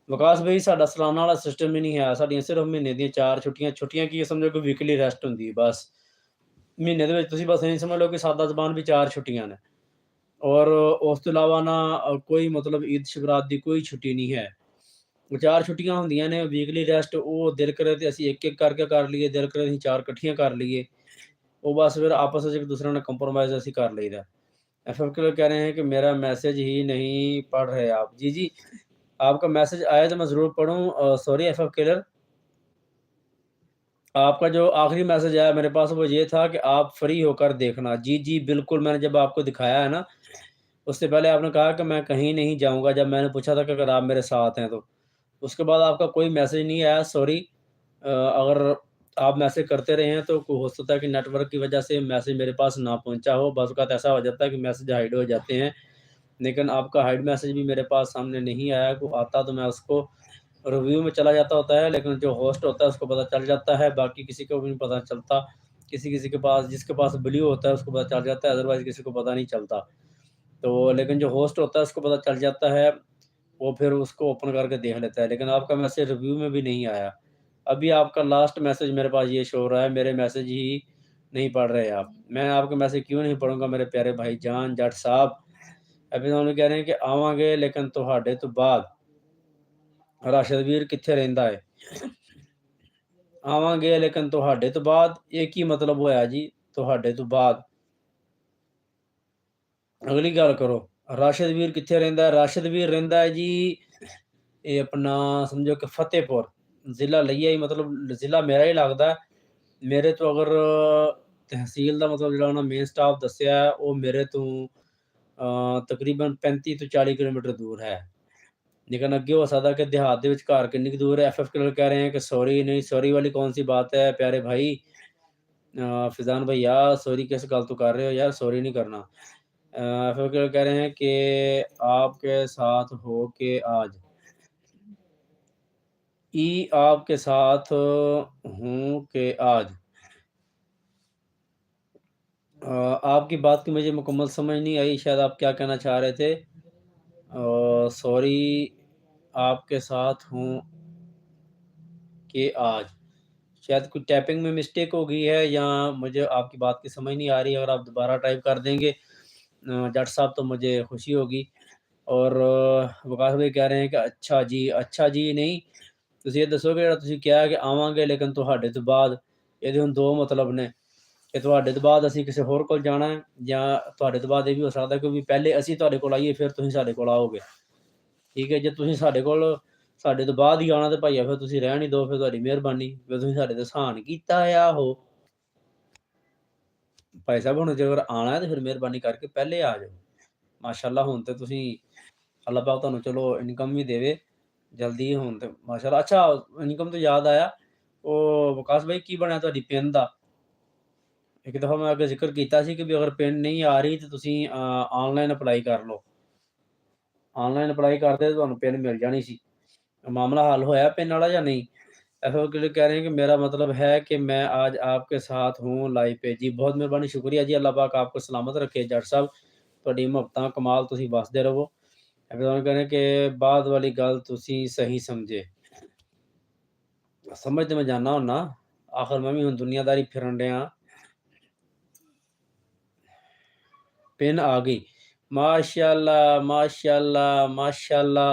ਵਿਕਾਸ ਭਾਈ ਸਾਡਾ ਸਾਲਾਨਾ ਵਾਲਾ ਸਿਸਟਮ ਹੀ ਨਹੀਂ ਹੈ। ਸਾਡੀਆਂ ਸਿਰਫ ਮਹੀਨੇ ਦੀਆਂ 4 ਛੁੱਟੀਆਂ, ਛੁੱਟੀਆਂ ਕੀ ਸਮਝੋ ਕਿ ਵੀਕਲੀ ਰੈਸਟ ਹੁੰਦੀ ਹੈ ਬਸ। ਮਹੀਨੇ ਦੇ ਵਿੱਚ ਤੁਸੀਂ ਬਸ ਇਹ ਸਮਝ ਲਓ ਕਿ ਸਾਦਾ ਜ਼ਬਾਨ ਵੀ 4 ਛੁੱਟੀਆਂ ਨੇ। ਔਰ ਉਸ ਤੋਂ ਇਲਾਵਾ ਨਾ ਕੋਈ ਮਤਲਬ ਈਦ ਸ਼ੁਗਰਾਤ ਦੀ ਕੋਈ ਛੁੱਟੀ ਨਹੀਂ ਹੈ। 4 ਛੁੱਟੀਆਂ ਹੁੰਦੀਆਂ ਨੇ ਵੀਕਲੀ ਰੈਸਟ, ਉਹ ਦਿਲ ਕਰੇ ਤੇ ਅਸੀਂ ਇੱਕ-ਇੱਕ ਕਰਕੇ ਕਰ ਲਈਏ, ਦਿਲ ਕਰੇ ਅਸੀਂ 4 ਇਕੱਠੀਆਂ ਕਰ ਲਈਏ। वो बस फिर आपस में एक-दूसरे ने कंप्रोमाइज़ ऐसे कर लईदा। एफएफ के लोग कह रहे हैं कि मेरा मैसेज ही नहीं पढ़ रहे आप। जी, जी, आपका मैसेज आया तो मैं ज़रूर पढ़ूँ। सॉरी एफएफ किलर, आपका जो आखिरी मैसेज आया मेरे पास वो ये था कि आप फ्री होकर देखना। जी, जी, बिल्कुल मैंने जब आपको दिखाया है ना, उससे पहले आपने कहा कि मैं कहीं नहीं जाऊँगा, जब मैंने पूछा था कि अगर आप मेरे साथ हैं तो। उसके बाद आपका कोई मैसेज नहीं आया, सॉरी। अगर आप मैसेज करते रहे हैं तो हो सकता है कि नेटवर्क की वजह से मैसेज मेरे पास ना पहुँचा हो। बाज़ औक़ात ऐसा हो जाता है कि मैसेज हाइड हो जाते हैं, लेकिन आपका हाइड मैसेज भी मेरे पास सामने नहीं आया। को आता तो मैं उसको रिव्यू में चला जाता होता है, लेकिन जो होस्ट होता है उसको पता चल जाता है, बाकी किसी को भी नहीं पता चलता। किसी-किसी के पास, जिसके पास ब्लू होता है उसको पता चल जाता है, अदरवाइज़ किसी को पता नहीं चलता। तो लेकिन जो होस्ट होता है उसको पता चल जाता है, वो फिर उसको ओपन करके देख लेता है। लेकिन आपका मैसेज रिव्यू में भी नहीं आया। अभी आपका लास्ट मैसेज मेरे पास ये शो हो रहा है, मेरे मैसेज ही नहीं पढ़ रहे आप। मैं आपके मैसेज क्यों नहीं पढ़ूँगा मेरे प्यारे भाईजान जट साहब। अभी तो कह रहे हैं कि आवांगे लेकिन तुहाडे तो बाद। राशिद ਵੀਰ ਕਿੱਥੇ ਰਹਿੰਦਾ ਹੈ? ਆਵਾਂਗੇ ਲੇਕਿਨ ਤੁਹਾਡੇ ਤੋਂ ਬਾਅਦ, ਇਹ ਕੀ ਮਤਲਬ ਹੋਇਆ ਜੀ ਤੁਹਾਡੇ ਤੋਂ ਬਾਅਦ? ਅਗਲੀ ਗੱਲ ਕਰੋ। ਰਾਸ਼ਿਦ ਵੀਰ ਕਿੱਥੇ ਰਹਿੰਦਾ ਹੈ? ਰਾਸ਼ਿਦ ਵੀਰ ਰਹਿੰਦਾ ਹੈ ਜੀ, ਇਹ ਆਪਣਾ ਸਮਝੋ ਕਿ ਫਤਿਹਪੁਰ, ਜ਼ਿਲ੍ਹਾ ਲਈਆ ਹੀ, ਮਤਲਬ ਜ਼ਿਲ੍ਹਾ ਮੇਰਾ ਹੀ ਲੱਗਦਾ। ਮੇਰੇ ਤੋਂ ਅਗਰ ਤਹਿਸੀਲ ਦਾ ਮਤਲਬ ਜਿਹੜਾ ਉਹਨਾਂ ਮੇਨ ਸਟਾਫ ਦੱਸਿਆ ਹੈ, ਉਹ ਮੇਰੇ ਤੋਂ ਤਕਰੀਬਨ 35 ਤੋਂ 40 ਕਿਲੋਮੀਟਰ ਦੂਰ ਹੈ। लेकिन ਅੱਗੇ हो सकता है कि देहात ਦੇ ਵਿੱਚ ਘਰ ਕਿੰਨੀ ਕੁ ਦੂਰ है। एफएफ के लोग कह रहे हैं कि सॉरी नहीं, सॉरी वाली कौन सी बात है प्यारे भाई। फिजान भैया सॉरी किस गल तो कर रहे हो यार, सॉरी नहीं करना। एफएफ के लोग कह रहे हैं कि आपके साथ हो के आज ई आपके साथ हूँ कि आज। आपकी बात की मुझे मुकम्मल समझ नहीं आई, शायद आप क्या कहना चाह रहे थे। सॉरी आपके साथ हूँ कि आज, शायद कुछ टाइपिंग में मिस्टेक हो गई है या मुझे आपकी बात की समझ नहीं आ रही है। अगर आप दोबारा टाइप कर देंगे जट साहब तो मुझे खुशी होगी। और वकास भाई कह रहे हैं कि अच्छा जी नहीं, ਤੁਸੀਂ ਇਹ ਦੱਸੋਗੇ ਜਿਹੜਾ ਤੁਸੀਂ ਕਿਹਾ ਕਿ ਆਵਾਂਗੇ ਲੇਕਿਨ ਤੁਹਾਡੇ ਤੋਂ ਬਾਅਦ, ਇਹਦੇ ਹੁਣ 2 ਮਤਲਬ ਨੇ ਕਿ ਤੁਹਾਡੇ ਤੋਂ ਬਾਅਦ ਅਸੀਂ ਕਿਸੇ ਹੋਰ ਕੋਲ ਜਾਣਾ ਹੈ, ਜਾਂ ਤੁਹਾਡੇ ਤੋਂ ਬਾਅਦ ਇਹ ਵੀ ਹੋ ਸਕਦਾ ਕਿ ਵੀ ਪਹਿਲੇ ਅਸੀਂ ਤੁਹਾਡੇ ਕੋਲ ਆਈਏ ਫਿਰ ਤੁਸੀਂ ਸਾਡੇ ਕੋਲ ਆਓਗੇ। ਠੀਕ ਹੈ, ਜੇ ਤੁਸੀਂ ਸਾਡੇ ਤੋਂ ਬਾਅਦ ਹੀ ਆਉਣਾ ਤੇ ਭਾਈਆ ਫਿਰ ਤੁਸੀਂ ਰਹਿਣ ਹੀ ਦਿਓ, ਫਿਰ ਤੁਹਾਡੀ ਮਿਹਰਬਾਨੀ, ਫਿਰ ਤੁਸੀਂ ਸਾਡੇ ਤੇ ਇਹਸਾਨ ਕੀਤਾ ਆ ਉਹ। ਭਾਈ ਸਾਹਿਬ ਹੁਣ ਜੇ ਅਗਰ ਆਉਣਾ ਹੈ ਤੇ ਫਿਰ ਮਿਹਰਬਾਨੀ ਕਰਕੇ ਪਹਿਲੇ ਆ ਜਾਓ। ਮਾਸ਼ਾਅੱਲਾ ਹੁਣ ਤੇ ਤੁਸੀਂ, ਅੱਲਾਹ ਪਾਕ ਤੁਹਾਨੂੰ ਚਲੋ ਇਨਕਮ ਵੀ ਦੇਵੇ ਜਲਦੀ ਹੁਣ ਤੇ ਮਾਸ਼ਾਅੱਲਾ। ਅੱਛਾ, ਇਨਕਮ ਤੋਂ ਯਾਦ ਆਇਆ, ਉਹ ਵਿਕਾਸ ਭਾਈ ਕੀ ਬਣਿਆ ਤੁਹਾਡੀ ਪਿੰਨ ਦਾ? ਇੱਕ ਦਫ਼ਾ ਮੈਂ ਅੱਗੇ ਜ਼ਿਕਰ ਕੀਤਾ ਸੀ ਕਿ ਵੀ ਅਗਰ ਪਿੰਨ ਨਹੀਂ ਆ ਰਹੀ ਤੇ ਤੁਸੀਂ ਆਨਲਾਈਨ ਅਪਲਾਈ ਕਰ ਲਓ। ਆਨਲਾਈਨ ਅਪਲਾਈ ਕਰਦੇ ਤਾਂ ਤੁਹਾਨੂੰ ਪਿੰਨ ਮਿਲ ਜਾਣੀ ਸੀ। मामला हल होया पिन वाला या नहीं? ऐसा वो कह रहे हैं कि मेरा मतलब है कि मैं आज आपके साथ हूँ लाइव पे। जी बहुत मेहरबानी, शुक्रिया जी, अल्लाह पाक आपको सलामत रखे जट साहब, ਤੁਹਾਡੀ ਮੁਹੱਬਤਾਂ ਕਮਾਲ, ਤੁਸੀਂ ਵਸਦੇ ਰਹੋ। ਐਵੇਂ ਕਹਿੰਦੇ ਕਿ ਬਾਅਦ ਵਾਲੀ ਗੱਲ ਤੁਸੀਂ ਸਹੀ ਸਮਝੇ। ਸਮਝ ਤੇ ਮੈਂ ਜਾਨਾ ਹੁੰਨਾ, ਆਖਰ ਮੈਂ ਵੀ ਹੁਣ ਦੁਨੀਆਦਾਰੀ ਫਿਰਨ ਡਿਆ। पिन आ गई। माशाअल्लाह, माशाअल्लाह, माशाअल्लाह।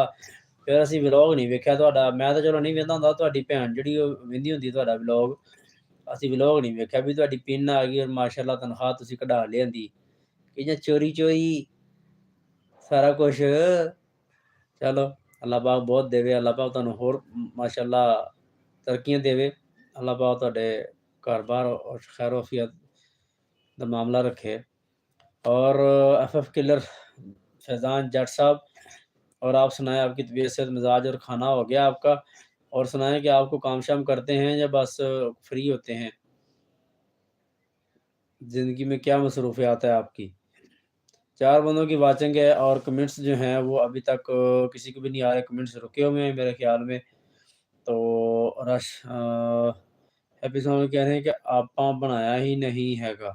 ਫਿਰ ਅਸੀਂ ਵਲੌਗ ਨਹੀਂ ਵੇਖਿਆ ਤੁਹਾਡਾ। ਮੈਂ ਤਾਂ ਚਲੋ ਨਹੀਂ ਵੇਖਦਾ ਹੁੰਦਾ, ਤੁਹਾਡੀ ਭੈਣ ਜਿਹੜੀ ਉਹ ਵੇਖਦੀ ਹੁੰਦੀ ਤੁਹਾਡਾ ਵਲੌਗ। ਅਸੀਂ ਵਲੌਗ ਨਹੀਂ ਵੇਖਿਆ ਵੀ ਤੁਹਾਡੀ ਪਿੰਨ ਆ ਗਈ ਔਰ ਮਾਸ਼ਾਅੱਲਾ ਤਨਖਾਹ ਤੁਸੀਂ ਕਢਾ ਲਿਆਂਦੀ ਕਿ ਜਾਂ ਚੋਰੀ ਚੋਰੀ ਸਾਰਾ ਕੁਛ। ਚਲੋ ਅੱਲਾਹ ਪਾਕ ਬਹੁਤ ਦੇਵੇ, ਅੱਲਾਹ ਪਾਕ ਤੁਹਾਨੂੰ ਹੋਰ ਮਾਸ਼ਾਅੱਲਾ ਤਰੱਕੀਆਂ ਦੇਵੇ, ਅੱਲਾਹ ਪਾਕ ਤੁਹਾਡੇ ਘਰ-ਬਾਰ और खैर वफ़ियत का मामला रखे। और एफएफ किलर फैज़ान जट साहब, और आप सुनाएं आपकी तबीयत सेहत मिजाज और खाना हो गया आपका, और सुनाएं कि आपको काम शाम करते हैं या बस फ्री होते हैं, ज़िंदगी में क्या मसरूफियात है आपकी। 4 बंदों की वाचिंग है और कमेंट्स जो हैं वो अभी तक किसी को भी नहीं आ रहे, कमेंट्स रुके हुए हैं मेरे ख्याल में। तो रश हैप्पी सॉन्ग कह रहे हैं कि आपा बनाया ही नहीं हैगा,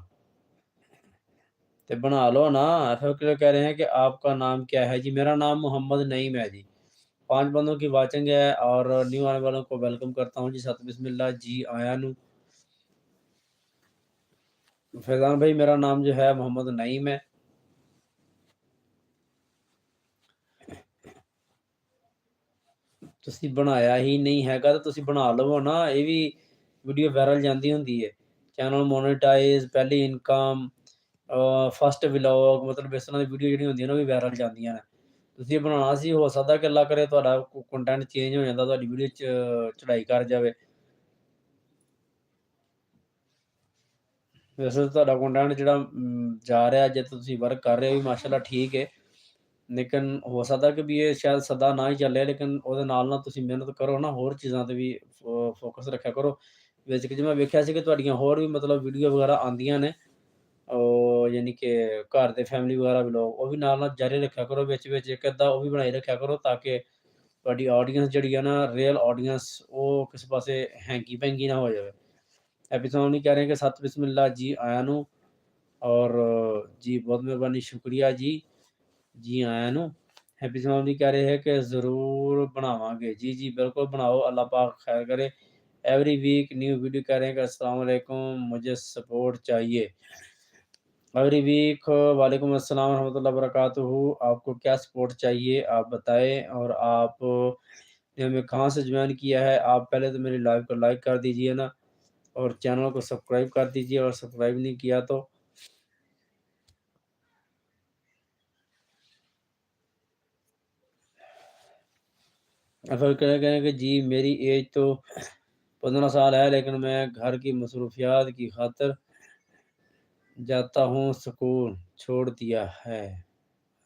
तो बना लो ना। एफएफ कह रहे हैं कि आपका नाम क्या है जी। मेरा नाम मोहम्मद नईम है जी। 5 बंदों की वाचिंग है और न्यू आने वालों को वेलकम करता हूँ जी। सत बिस्मिल्लाह जी आया नू। फैज़ान भाई मेरा नाम जो है मोहम्मद नईम है। ਤੁਸੀਂ ਬਣਾਇਆ ਹੀ ਨਹੀਂ ਹੈਗਾ ਤਾਂ ਤੁਸੀਂ ਬਣਾ ਲਵੋ ਨਾ। ਇਹ ਵੀ ਵੀਡੀਓ ਵਾਇਰਲ ਜਾਂਦੀ ਹੁੰਦੀ ਹੈ। ਚੈਨਲ ਮੋਨੇਟਾਈਜ਼, ਪਹਿਲੀ ਇਨਕਮ, ਫਸਟ ਵਲੌਗ, ਮਤਲਬ ਇਸ ਤਰ੍ਹਾਂ ਦੀ ਵੀਡੀਓ ਜਿਹੜੀਆਂ ਹੁੰਦੀਆਂ ਨੇ ਉਹ ਵੀ ਵਾਇਰਲ ਜਾਂਦੀਆਂ ਨੇ। ਤੁਸੀਂ ਇਹ ਬਣਾਉਣਾ ਸੀ, ਹੋ ਸਕਦਾ ਕਿ ਅੱਲਾ ਕਰੇ ਤੁਹਾਡਾ ਕੰਟੈਂਟ ਚੇਂਜ ਹੋ ਜਾਂਦਾ, ਤੁਹਾਡੀ ਵੀਡੀਓ 'ਚ ਚੜ੍ਹਾਈ ਕਰ ਜਾਵੇ। ਵੈਸੇ ਤਾਂ ਤੁਹਾਡਾ ਕੰਟੈਂਟ ਜਿਹੜਾ ਜਾ ਰਿਹਾ, ਜੇ ਤੁਸੀਂ ਵਰਕ ਕਰ ਰਹੇ ਹੋ ਵੀ ਮਾਸ਼ਾਅੱਲਾ ਠੀਕ ਹੈ, ਲੇਕਿਨ ਹੋ ਸਕਦਾ ਕਿ ਵੀ ਇਹ ਸ਼ਾਇਦ ਸਦਾ ਨਾ ਹੀ ਚੱਲੇ, ਲੇਕਿਨ ਉਹਦੇ ਨਾਲ ਤੁਸੀਂ ਮਿਹਨਤ ਕਰੋ ਨਾ, ਹੋਰ ਚੀਜ਼ਾਂ 'ਤੇ ਵੀ ਫੋਕਸ ਰੱਖਿਆ ਕਰੋ। ਵਿੱਚ ਕਿ ਮੈਂ ਵੇਖਿਆ ਸੀ ਕਿ ਤੁਹਾਡੀਆਂ ਹੋਰ ਵੀ ਮਤਲਬ ਵੀਡੀਓ ਵਗੈਰਾ ਆਉਂਦੀਆਂ ਨੇ, ਯਾਨੀ ਕਿ ਘਰ ਦੇ ਫੈਮਿਲੀ ਵਗੈਰਾ ਵਲੋਗ, ਉਹ ਵੀ ਨਾਲ ਜਾਰੀ ਰੱਖਿਆ ਕਰੋ। ਵਿੱਚ ਇੱਕ ਅੱਧਾ ਉਹ ਵੀ ਬਣਾਈ ਰੱਖਿਆ ਕਰੋ ਤਾਂ ਕਿ ਤੁਹਾਡੀ ਆਡੀਅנס ਜਿਹੜੀ ਹੈ ਨਾ, ਰੀਅਲ ਆਡੀਅנס, ਉਹ ਕਿਸੇ ਪਾਸੇ ਹੈਂਗੀ ਭੈਂਗੀ ਨਾ ਹੋ ਜਾਵੇ। एपिसोड नहीं कह रहे हैं कि सत बिस्मिल्लाह जी आया नू, और जी बहुत मेहरबानी, शुक्रिया जी। जी आया नू। एपिसोड नहीं कह रहे हैं कि ज़रूर बनावांगे जी। जी बिल्कुल बनाओ, अल्लाह पाक खैर करे। एवरी वीक न्यू वीडियो कह रहे हैं कि अस्सलाम वालेकुम, मुझे सपोर्ट चाहिए। एवरी वीक वालेकुम अस्सलाम रहमतुल्लाहि वबरकातुहू। आपको क्या सपोर्ट चाहिए आप बताएं, और आपने हमें कहाँ से ज्वाइन किया है। आप पहले तो मेरी लाइव को लाइक कर दीजिए ना, और चैनल को सब्सक्राइब कर दीजिए, और सब्सक्राइब नहीं किया तो फिर कहें कि जी मेरी एज तो 15 साल है, लेकिन मैं घर की मसरूफियात की खातिर जाता हूँ स्कूल, छोड़ दिया है।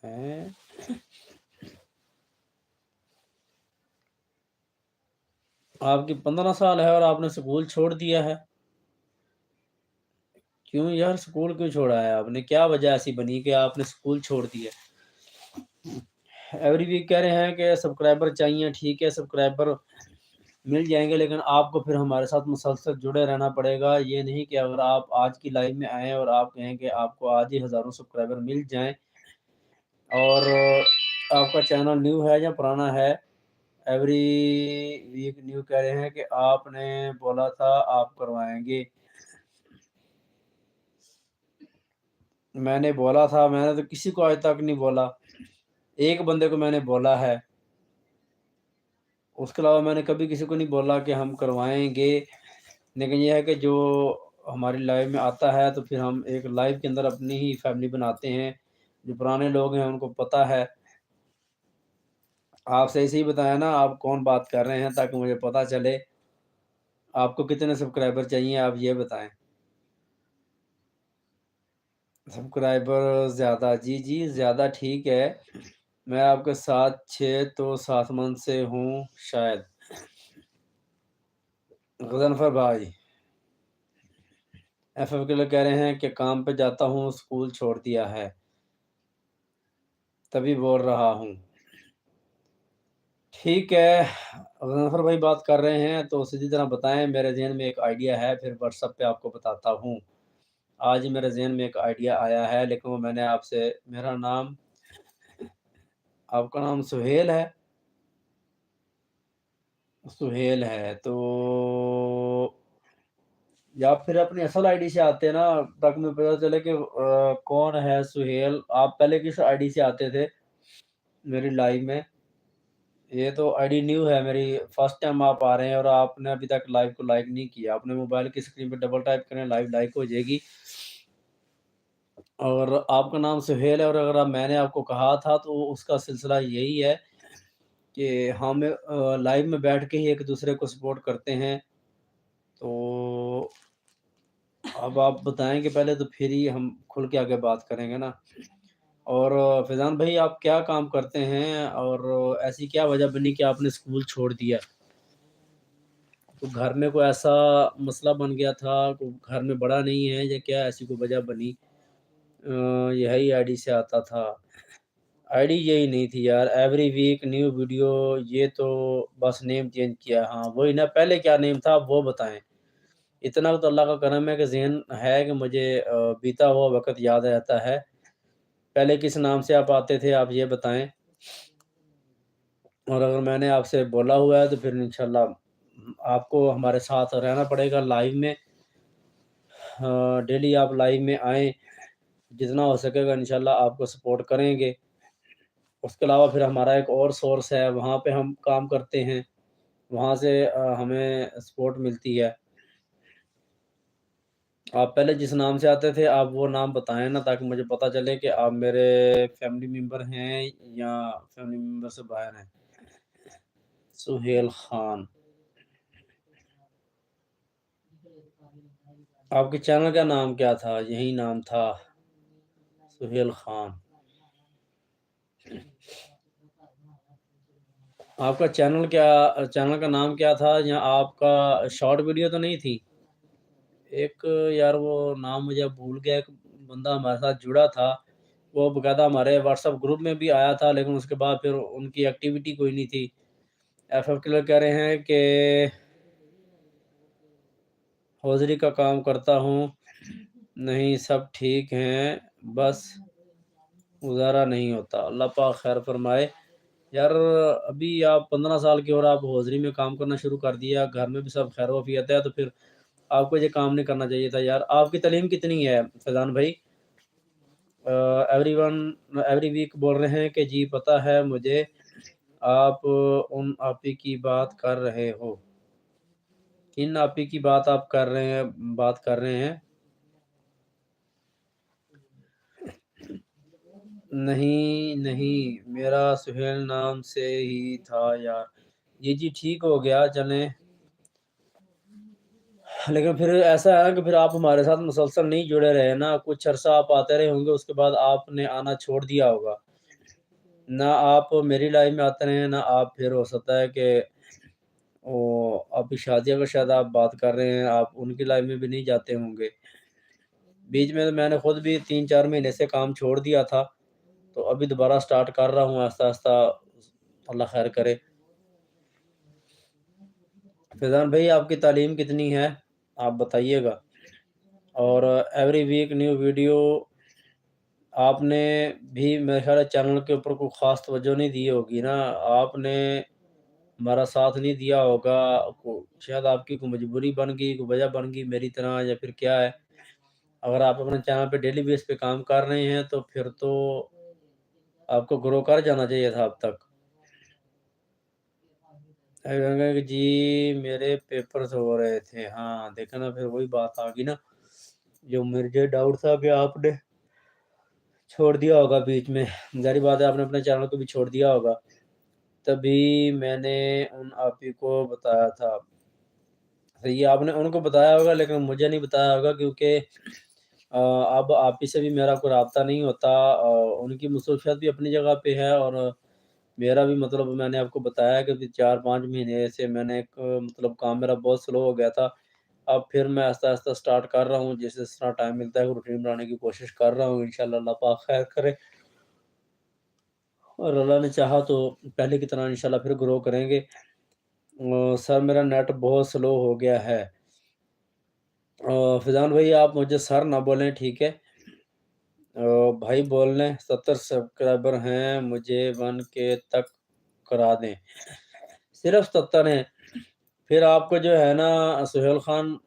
हैं? आपकी 15 साल है और आपने स्कूल छोड़ दिया है? क्यों यार, स्कूल क्यों छोड़ा है आपने? क्या वजह ऐसी बनी कि आपने स्कूल छोड़ दिया? एवरी वीक कह रहे हैं कि सब्सक्राइबर चाहिए, ठीक है सब्सक्राइबर मिल जाएंगे, लेकिन आपको फिर हमारे साथ मुसलसल जुड़े रहना पड़ेगा। ये नहीं कि अगर आप आज की लाइव में आएँ और आप कहें कि आपको आज ही हज़ारों सब्सक्राइबर मिल जाएँ, और आपका चैनल न्यू है या पुराना है। एवरी वीक न्यू कह रहे हैं कि आपने बोला था आप करवाएंगे। मैंने बोला था? मैंने तो किसी को आज तक नहीं बोला, एक बंदे को मैंने बोला है, उसके अलावा मैंने कभी किसी को नहीं बोला कि हम करवाएंगे। लेकिन ये है कि जो हमारी लाइव में आता है तो फिर हम एक लाइव के अंदर अपनी ही फैमिली बनाते हैं। जो पुराने लोग हैं उनको पता है। आप सही सही बताएं ना, आप कौन बात कर रहे हैं, ताकि मुझे पता चले। आपको कितने सब्सक्राइबर चाहिए आप ये बताएं। सब्सक्राइबर ज़्यादा? जी जी ज़्यादा ठीक है। मैं आपके साथ 6 तो 7 मंथ से हूँ शायद। गजनफर भाई एफएफ के लोग कह रहे हैं कि काम पे जाता हूँ, स्कूल छोड़ दिया है, तभी बोल रहा हूँ। ठीक है, गजनफर भाई बात कर रहे हैं तो सीधी तरह बताएं। मेरे ज़हन में एक आइडिया है, फिर व्हाट्सएप पे आपको बताता हूँ। आज ही मेरे ज़हन में एक आइडिया आया है, लेकिन वो मैंने आपसे, मेरा नाम, आपका नाम सुहेल है? सुहेल है तो या फिर अपनी असल आईडी से आते ना, ताकि मुझे पता चले कि कौन है सुहेल। आप पहले किस आईडी से आते थे मेरी लाइव में? ये तो आईडी न्यू है मेरी, फर्स्ट टाइम आप आ रहे हैं और आपने अभी तक लाइव को लाइक नहीं किया। आपने मोबाइल की स्क्रीन पे डबल टैप करें, लाइव लाइक हो जाएगी। और आपका नाम सुहेल है, और अगर मैंने आपको कहा था तो उसका सिलसिला यही है कि हम लाइव में बैठ के ही एक दूसरे को सपोर्ट करते हैं। तो अब आप बताएंगे पहले, तो फिर ही हम खुल के आगे बात करेंगे ना। और फैज़ान भाई, आप क्या काम करते हैं, और ऐसी क्या वजह बनी कि आपने स्कूल छोड़ दिया? तो घर में कोई ऐसा मसला बन गया था, कोई घर में बड़ा नहीं है, या क्या ऐसी कोई वजह बनी? यही आईडी से आता था। आईडी यही नहीं थी यार, एवरी वीक न्यू वीडियो, ये तो बस नेम चेंज किया। हाँ वही ना, पहले क्या नेम था आप वो बताएं। इतना तो अल्लाह का करम है कि ज़हन है कि मुझे बीता हुआ वक्त याद रहता है। पहले किस नाम से आप आते थे, आप ये बताएं। और अगर मैंने आपसे बोला हुआ है तो फिर इंशाल्लाह आपको हमारे साथ रहना पड़ेगा लाइव में। डेली आप लाइव में आएँ, जितना हो सकेगा इंशाल्लाह आपको सपोर्ट करेंगे। उसके अलावा फिर हमारा एक और सोर्स है, वहाँ पे हम काम करते हैं, वहाँ से हमें सपोर्ट मिलती है। आप पहले जिस नाम से आते थे, आप वो नाम बताएँ ना, ताकि मुझे पता चले कि आप मेरे फैमिली मेंबर हैं या फैमिली मेंबर से बाहर हैं। सुहेल खान। आपके चैनल का नाम क्या था? यही नाम था, सुहेल खान। आपका चैनल का नाम क्या था? या आपका शॉर्ट वीडियो तो नहीं थी? एक यार वो नाम मुझे भूल गया, एक बंदा हमारे साथ जुड़ा था, वो बकायदा हमारे व्हाट्सएप ग्रुप में भी आया था, लेकिन उसके बाद फिर उनकी एक्टिविटी कोई नहीं थी। एफएफ किलर कह रहे हैं कि हौजरी का काम करता हूँ। नहीं, सब ठीक हैं, बस गुज़ारा नहीं होता। अल्लाह पाक खैर फरमाए। यार अभी आप 15 साल के और आप हौजरी में काम करना शुरू कर दिया, घर में भी सब खैर-वफ़ियत है, तो फिर आपको ये काम नहीं करना चाहिए था यार। आपकी तालीम कितनी है फैज़ान भाई? एवरीवन एवरी वीक बोल रहे हैं कि जी पता है मुझे, आप उन आपी की बात कर रहे हो। किन आपी की बात कर रहे हैं? नहीं, नहीं, मेरा सुहेल नाम से ही था यार। जी, ठीक हो गया, चलें। लेकिन फिर ऐसा है ना कि फिर आप हमारे साथ मुसलसल नहीं जुड़े रहे ना, कुछ अरसा आप आते रहे होंगे, उसके बाद आपने आना छोड़ दिया होगा। ना आप मेरी लाइफ़ में आते रहे हैं, ना आप फिर हो सकता है कि अभी शादियों का शायद आप बात कर रहे हैं, आप उनकी लाइफ़ में भी नहीं जाते होंगे। बीच में तो मैंने खुद भी 3-4 महीने से काम छोड़ दिया था, तो अभी दोबारा स्टार्ट कर रहा हूँ आहिस्ता-आहिस्ता, अल्लाह खैर करे। फैज़ान भाई, आपकी तालीम कितनी है? आप बताइएगा। और एवरी वीक न्यू वीडियो, आपने भी मेरे ख़्याल है चैनल के ऊपर कोई ख़ास तवज्जो नहीं दी होगी ना, आपने हमारा साथ नहीं दिया होगा, को शायद आपकी कोई मजबूरी बन गई, कोई वजह बन गई मेरी तरह, या फिर क्या है? अगर आप अपने चैनल पे डेली बेस पे काम कर रहे हैं, तो फिर तो आपको ग्रो कर जाना चाहिए था अब तक। कहेंगे कि जी मेरे पेपर्स हो रहे थे। हाँ, देखा ना, फिर वही बात आ गई ना, जो मुझे डाउट था कि आपने छोड़ दिया होगा बीच में। ज़ाहिर बात है आपने अपने चैनल को भी छोड़ दिया होगा। तभी मैंने उन आप ही को बताया था। सही है, आपने उनको बताया होगा, लेकिन मुझे नहीं बताया होगा, क्योंकि अब आप ही से भी मेरा कोई राब्ता नहीं होता। उनकी मसरूफ़ियत भी अपनी जगह पे है, और मेरा भी मतलब मैंने आपको बताया कि अभी 4-5 महीने से मैंने एक मतलब काम मेरा बहुत स्लो हो गया था। अब फिर मैं आहिस्ता-आहिस्ता स्टार्ट कर रहा हूँ, जिस तरह टाइम मिलता है रूटीन बनाने की कोशिश कर रहा हूँ। इंशाअल्लाह अल्लाह पाक खैर करे, और अल्लाह ने चाहा तो पहले की तरह इंशाअल्लाह फिर ग्रो करेंगे। सर मेरा नेट बहुत स्लो हो गया है। फ़ैज़ान भाई, आप मुझे सर ना बोलें, ठीक है? भाई बोल लें, 70 सब्सक्राइबर हैं, मुझे 1 के तक करा दें। सिर्फ़ 77 हैं। फिर आपको जो है ना सुहेल खान,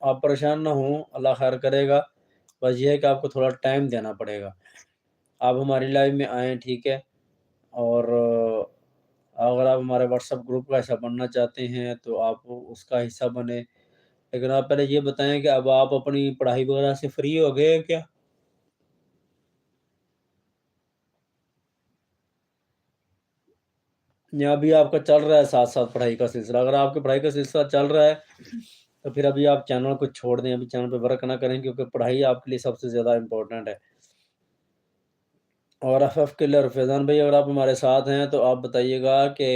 आप परेशान ना हों, अल्लाह खैर करेगा। बस ये है कि आपको थोड़ा टाइम देना पड़ेगा। आप हमारी लाइफ़ में आएँ, ठीक है? और अगर आप हमारे व्हाट्सएप ग्रुप का हिस्सा बनना चाहते हैं तो आप उसका हिस्सा बने। लेकिन आप पहले ये बताएँ कि अब आप अपनी पढ़ाई वगैरह से फ्री हो गए हैं क्या? या अभी आपका चल रहा है साथ-साथ पढ़ाई का सिलसिला? अगर आपकी पढ़ाई का सिलसिला चल रहा है, तो फिर अभी आप चैनल को छोड़ दें, अभी चैनल पे वर्क ना करें क्योंकि पढ़ाई आपके लिए सबसे ज़्यादा इम्पोर्टेंट है। और एफएफ किलर फैज़ान भाई अगर आप हमारे साथ हैं तो आप बताइएगा कि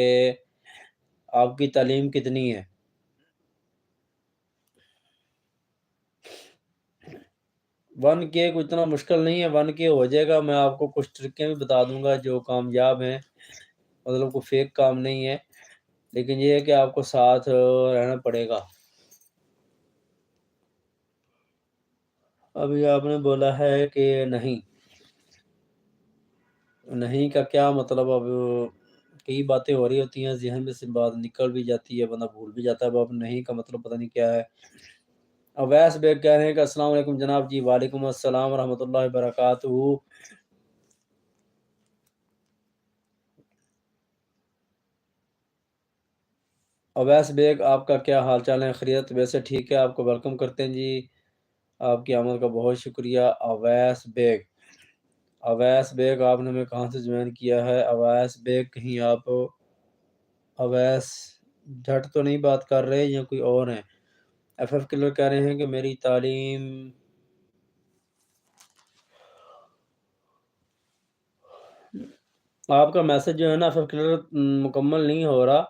आपकी तालीम कितनी है? 1 के कोई इतना मुश्किल नहीं है, 1 के हो जाएगा। मैं आपको कुछ ट्रिकें भी बता दूँगा जो कामयाब हैं, मतलब कोई फ़ेक काम नहीं है। लेकिन ये है कि आपको साथ रहना पड़ेगा। अभी आपने बोला है कि नहीं, नहीं का क्या मतलब अब कई बातें हो रही होती हैं, ज़हन में से बात निकल भी जाती है, बंदा भूल भी जाता है। अब नहीं का मतलब पता नहीं क्या है। अवैस बेग कह रहे हैं कि अस्सलाम वालेकुम जनाब जी, वालेकुम अस्सलाम व रहमतुल्लाहि व बरकातुहू। अवैस बेग आपका क्या हाल-चाल है? खैरियत? वैसे ठीक है, आपको वेलकम करते हैं जी। आपकी आमद का बहुत शुक्रिया अवैस बेग। अवैस बेग आपने हमें कहाँ से जॉइन किया है? अवैस बेग कहीं आप अवैस जट तो नहीं बात कर रहे या कोई और हैं? एफएफ किलर कह रहे हैं कि मेरी तालीम आपका मैसेज जो है ना एफएफ किलर मुकम्मल नहीं हो रहा।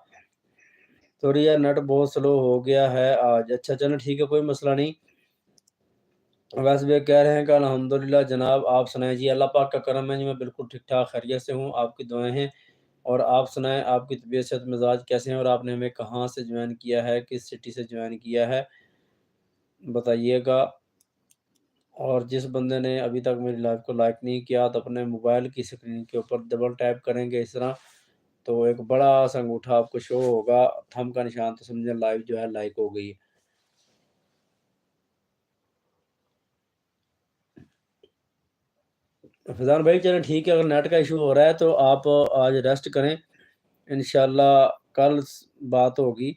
थोड़ी यार नेट बहुत स्लो हो गया है आज। अच्छा चलो ठीक है, कोई मसला नहीं। वैसे भी कह रहे हैं कि अल्हम्दुलिल्लाह जनाब, आप सुनाएँ जी? अल्लाह पाक का करम है जी, मैं बिल्कुल ठीक-ठाक खैरियत से हूँ, आपकी दुआएँ हैं। और आप सुनाएँ आपकी तबीयत सेहत मिज़ाज कैसे हैं और आपने हमें कहाँ से जॉइन किया है, किस सिटी से जॉइन किया है, बताइएगा। और जिस बंदे ने अभी तक मेरी लाइव को लाइक नहीं किया तो अपने मोबाइल की स्क्रीन के ऊपर डबल टैप करेंगे इस तरह, तो एक बड़ा-सा अंगूठा आपको शो होगा, थंब का निशान, तो समझें लाइव जो है लाइक हो गई है। फैज़ान भाई चलें ठीक है, अगर नेट का इशू हो रहा है तो आप आज रेस्ट करें। इंशाल्लाह कल बात होगी।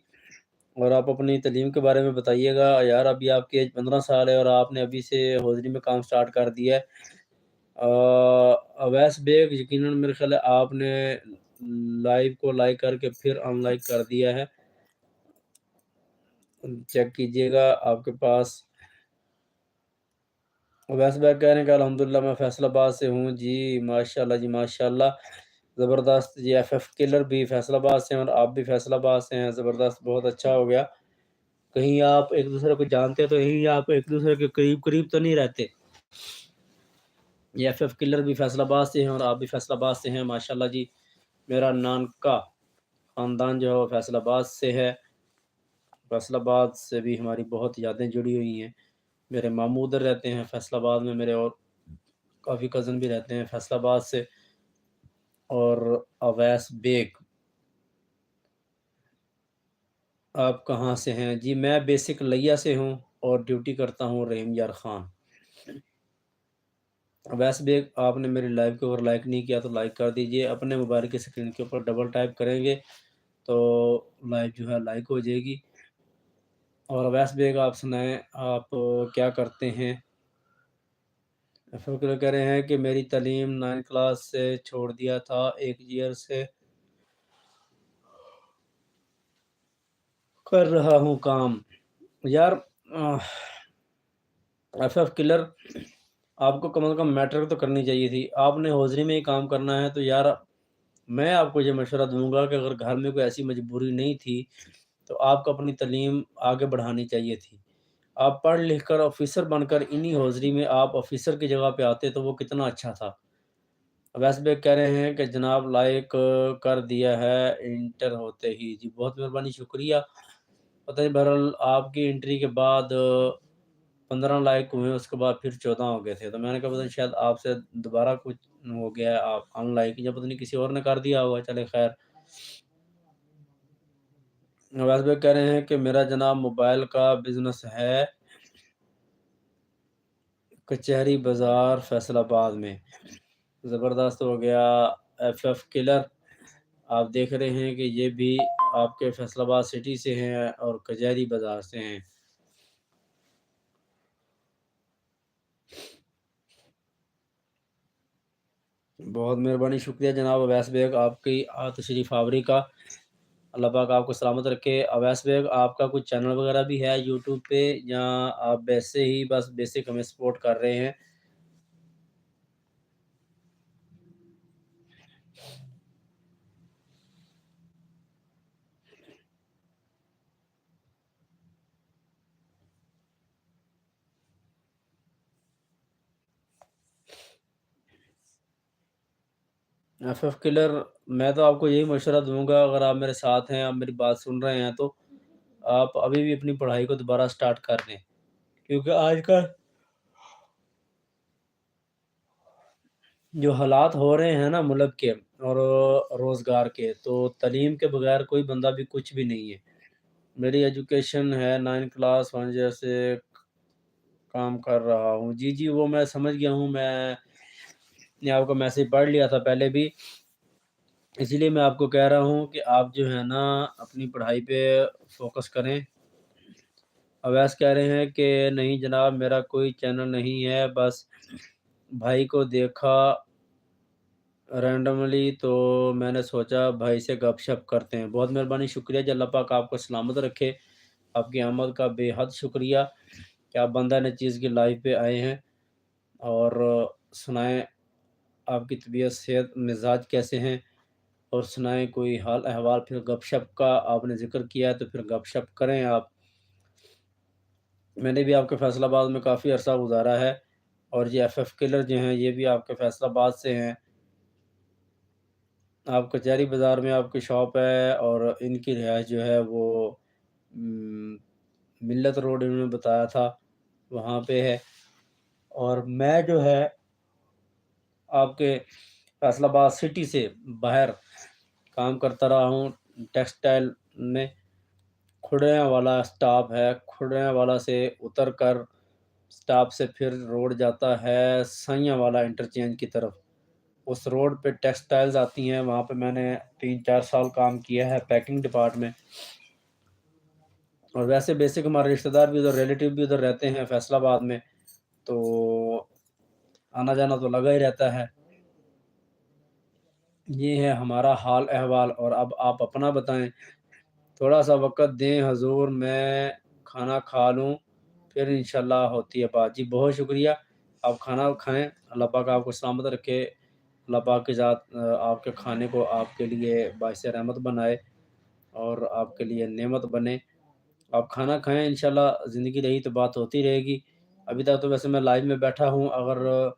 और आप अपनी तालीम के बारे में बताइएगा यार। अभी आपकी एज 15 साल है और आपने अभी से हौज़री में काम स्टार्ट कर दिया है। अवैस बेग यकीनन मेरे ख्याल है आपने लाइव को लाइक करके फिर अनलाइक कर दिया है। चेक कीजिएगा आपके पास। अवैस बेग कह रहे हैं कि अल्हम्दुलिल्लाह मैं फैसलाबाद से हूँ जी। माशाल्लाह जी माशाल्लाह, ज़बरदस्त जी। एफएफ किलर भी फैसलाबाद से हैं और आप भी फैसलाबाद से हैं, ज़बरदस्त, बहुत अच्छा हो गया। कहीं आप एक दूसरे को जानते तो यही, आप एक दूसरे के करीब करीब तो नहीं रहते। ये एफएफ किलर भी फैसलाबाद से हैं और आप भी फैसलाबाद से हैं, माशाल्लाह जी। मेरा नानका ख़ानदान जो है वो फैसलाबाद से है। फैसलाबाद से भी हमारी बहुत यादें जुड़ी हुई हैं। मेरे मामू उधर रहते हैं फैसलाबाद में, मेरे और काफ़ी कज़न भी रहते हैं फैसलाबाद से। और अवैस बेग, आप कहाँ से हैं? जी मैं बेसिक लिया से हूँ और ड्यूटी करता हूँ रहीम यार ख़ान। वैसे भी आपने मेरी लाइव को अगर लाइक नहीं किया तो लाइक कर दीजिए। अपने मोबाइल की स्क्रीन के ऊपर डबल टैप करेंगे तो लाइव जो है लाइक हो जाएगी। और वैसे भी आप सुनाएँ, आप क्या करते हैं? फ़िक्र कह रहे हैं कि मेरी तालीम 9 क्लास से छोड़ दिया था, 1 ईयर से कर रहा हूँ काम। यार एफएफ किलर, आपको कम से कम मैट्रिक तो करनी चाहिए थी। आपने हौज़री में ही काम करना है तो यार मैं आपको ये मशवरा दूँगा कि अगर घर में कोई ऐसी मजबूरी नहीं थी, तो आपको अपनी तालीम आगे बढ़ानी चाहिए थी। आप पढ़ लिख कर ऑफ़िसर बनकर इन्हीं हौज़री में आप ऑफ़िसर की जगह पे आते तो वो कितना अच्छा था। वैसे भी कह रहे हैं कि जनाब लाइक कर दिया है इंटर होते ही। जी बहुत मेहरबानी, शुक्रिया। पता नहीं बहरहाल आपकी एंट्री के बाद 15 लाइक हुए, उसके बाद फिर 14 हो गए थे। तो मैंने कहा पता नहीं शायद आपसे दोबारा कुछ हो गया है, आप अनलाइक या पता नहीं किसी और ने कर दिया होगा, चले खैर। वैसे भी कह रहे हैं कि मेरा जनाब मोबाइल का बिज़नेस है, कचहरी बाज़ार फैसलाबाद में। ज़बरदस्त हो गया एफएफ किलर। आप देख रहे हैं कि ये भी आपके फैसलाबाद सिटी से हैं और कचहरी बाज़ार से हैं। बहुत मेहरबानी, शुक्रिया जनाब अवैस बेग आपकी तशरीफ़ आवरी का। अल्लाह पाक आपको सलामत रखे। अवैस बेग आपका कुछ चैनल वगैरह भी है यूट्यूब पे, या आप वैसे ही बस बेसिक हमें सपोर्ट कर रहे हैं? एफएफ किलर, मैं तो आपको यही मशवरा दूँगा, अगर आप मेरे साथ हैं, आप मेरी बात सुन रहे हैं, तो आप अभी भी अपनी पढ़ाई को दोबारा स्टार्ट कर दें। क्योंकि आजकल जो हालात हो रहे हैं ना मुल्क के और रोज़गार के, तो तालीम के बगैर कोई बंदा भी कुछ भी नहीं है। मेरी एजुकेशन है 9 क्लास 1 ईयर से काम कर रहा हूँ। जी, जी, वो मैं समझ गया हूँ, मैंने आपका मैसेज पढ़ लिया था पहले भी, इसीलिए मैं आपको कह रहा हूँ कि आप जो है ना अपनी पढ़ाई पे फ़ोकस करें। अवैस कह रहे हैं कि नहीं जनाब मेरा कोई चैनल नहीं है, बस भाई को देखा रैंडमली तो मैंने सोचा भाई से गपशप करते हैं। बहुत मेहरबानी, शुक्रिया जी, अल्लाह पाक आपको सलामत रखे। आपकी आमद का बेहद शुक्रिया कि आप बंदा नचीज़ की लाइव पे आए हैं, और सुनाएँ आपकी तबीयत, सेहत, मिज़ाज कैसे हैं, और सुनाएँ कोई हाल अहवाल। फिर गपशप का आपने ज़िक्र किया है तो फिर गपशप करें आप। मैंने भी आपके फैसलाबाद में काफ़ी अरसा गुज़ारा है, और ये एफएफ किलर जो हैं ये भी आपके फैसलाबाद से हैं। आप कचहरी बाज़ार में आपकी शॉप है, और इनकी रिहाइश जो है वो उम, मिल्लत रोड इन्होंने बताया था, वहाँ पे है। और मैं जो है आपके फैसलाबाद सिटी से बाहर काम करता रहा हूँ टेक्सटाइल में। खुड़ियाँ वाला स्टॉप है, खुड़ियाँ वाला से उतर कर स्टॉप से फिर रोड जाता है साइयाँ वाला इंटरचेंज की तरफ। उस रोड पे टेक्सटाइल्स आती हैं, वहाँ पे मैंने 3-4 साल काम किया है पैकिंग डिपार्ट में। और वैसे बेसिक हमारे रिश्तेदार भी उधर, रिलेटिव भी उधर रहते हैं फैसलाबाद में, तो आना-जाना तो लगा ही रहता है। ये है हमारा हाल अहवाल, और अब आप अपना बताएँ। थोड़ा-सा वक़्त दें हज़ूर, मैं खाना खा लूँ, फिर इंशाअल्लाह होती है बात। जी, बहुत शुक्रिया। आप खाना खाएँ, अल्लाह पाक आपको सलामत रखे। अल्लाह पाक की ज़ात आपके खाने को आपके लिए बाइस रहमत बनाए, और आपके लिए नेमत बने। आप खाना खाएँ, इंशाअल्लाह ज़िंदगी रही तो बात होती रहेगी। अभी तक तो वैसे मैं लाइव में बैठा हूँ, अगर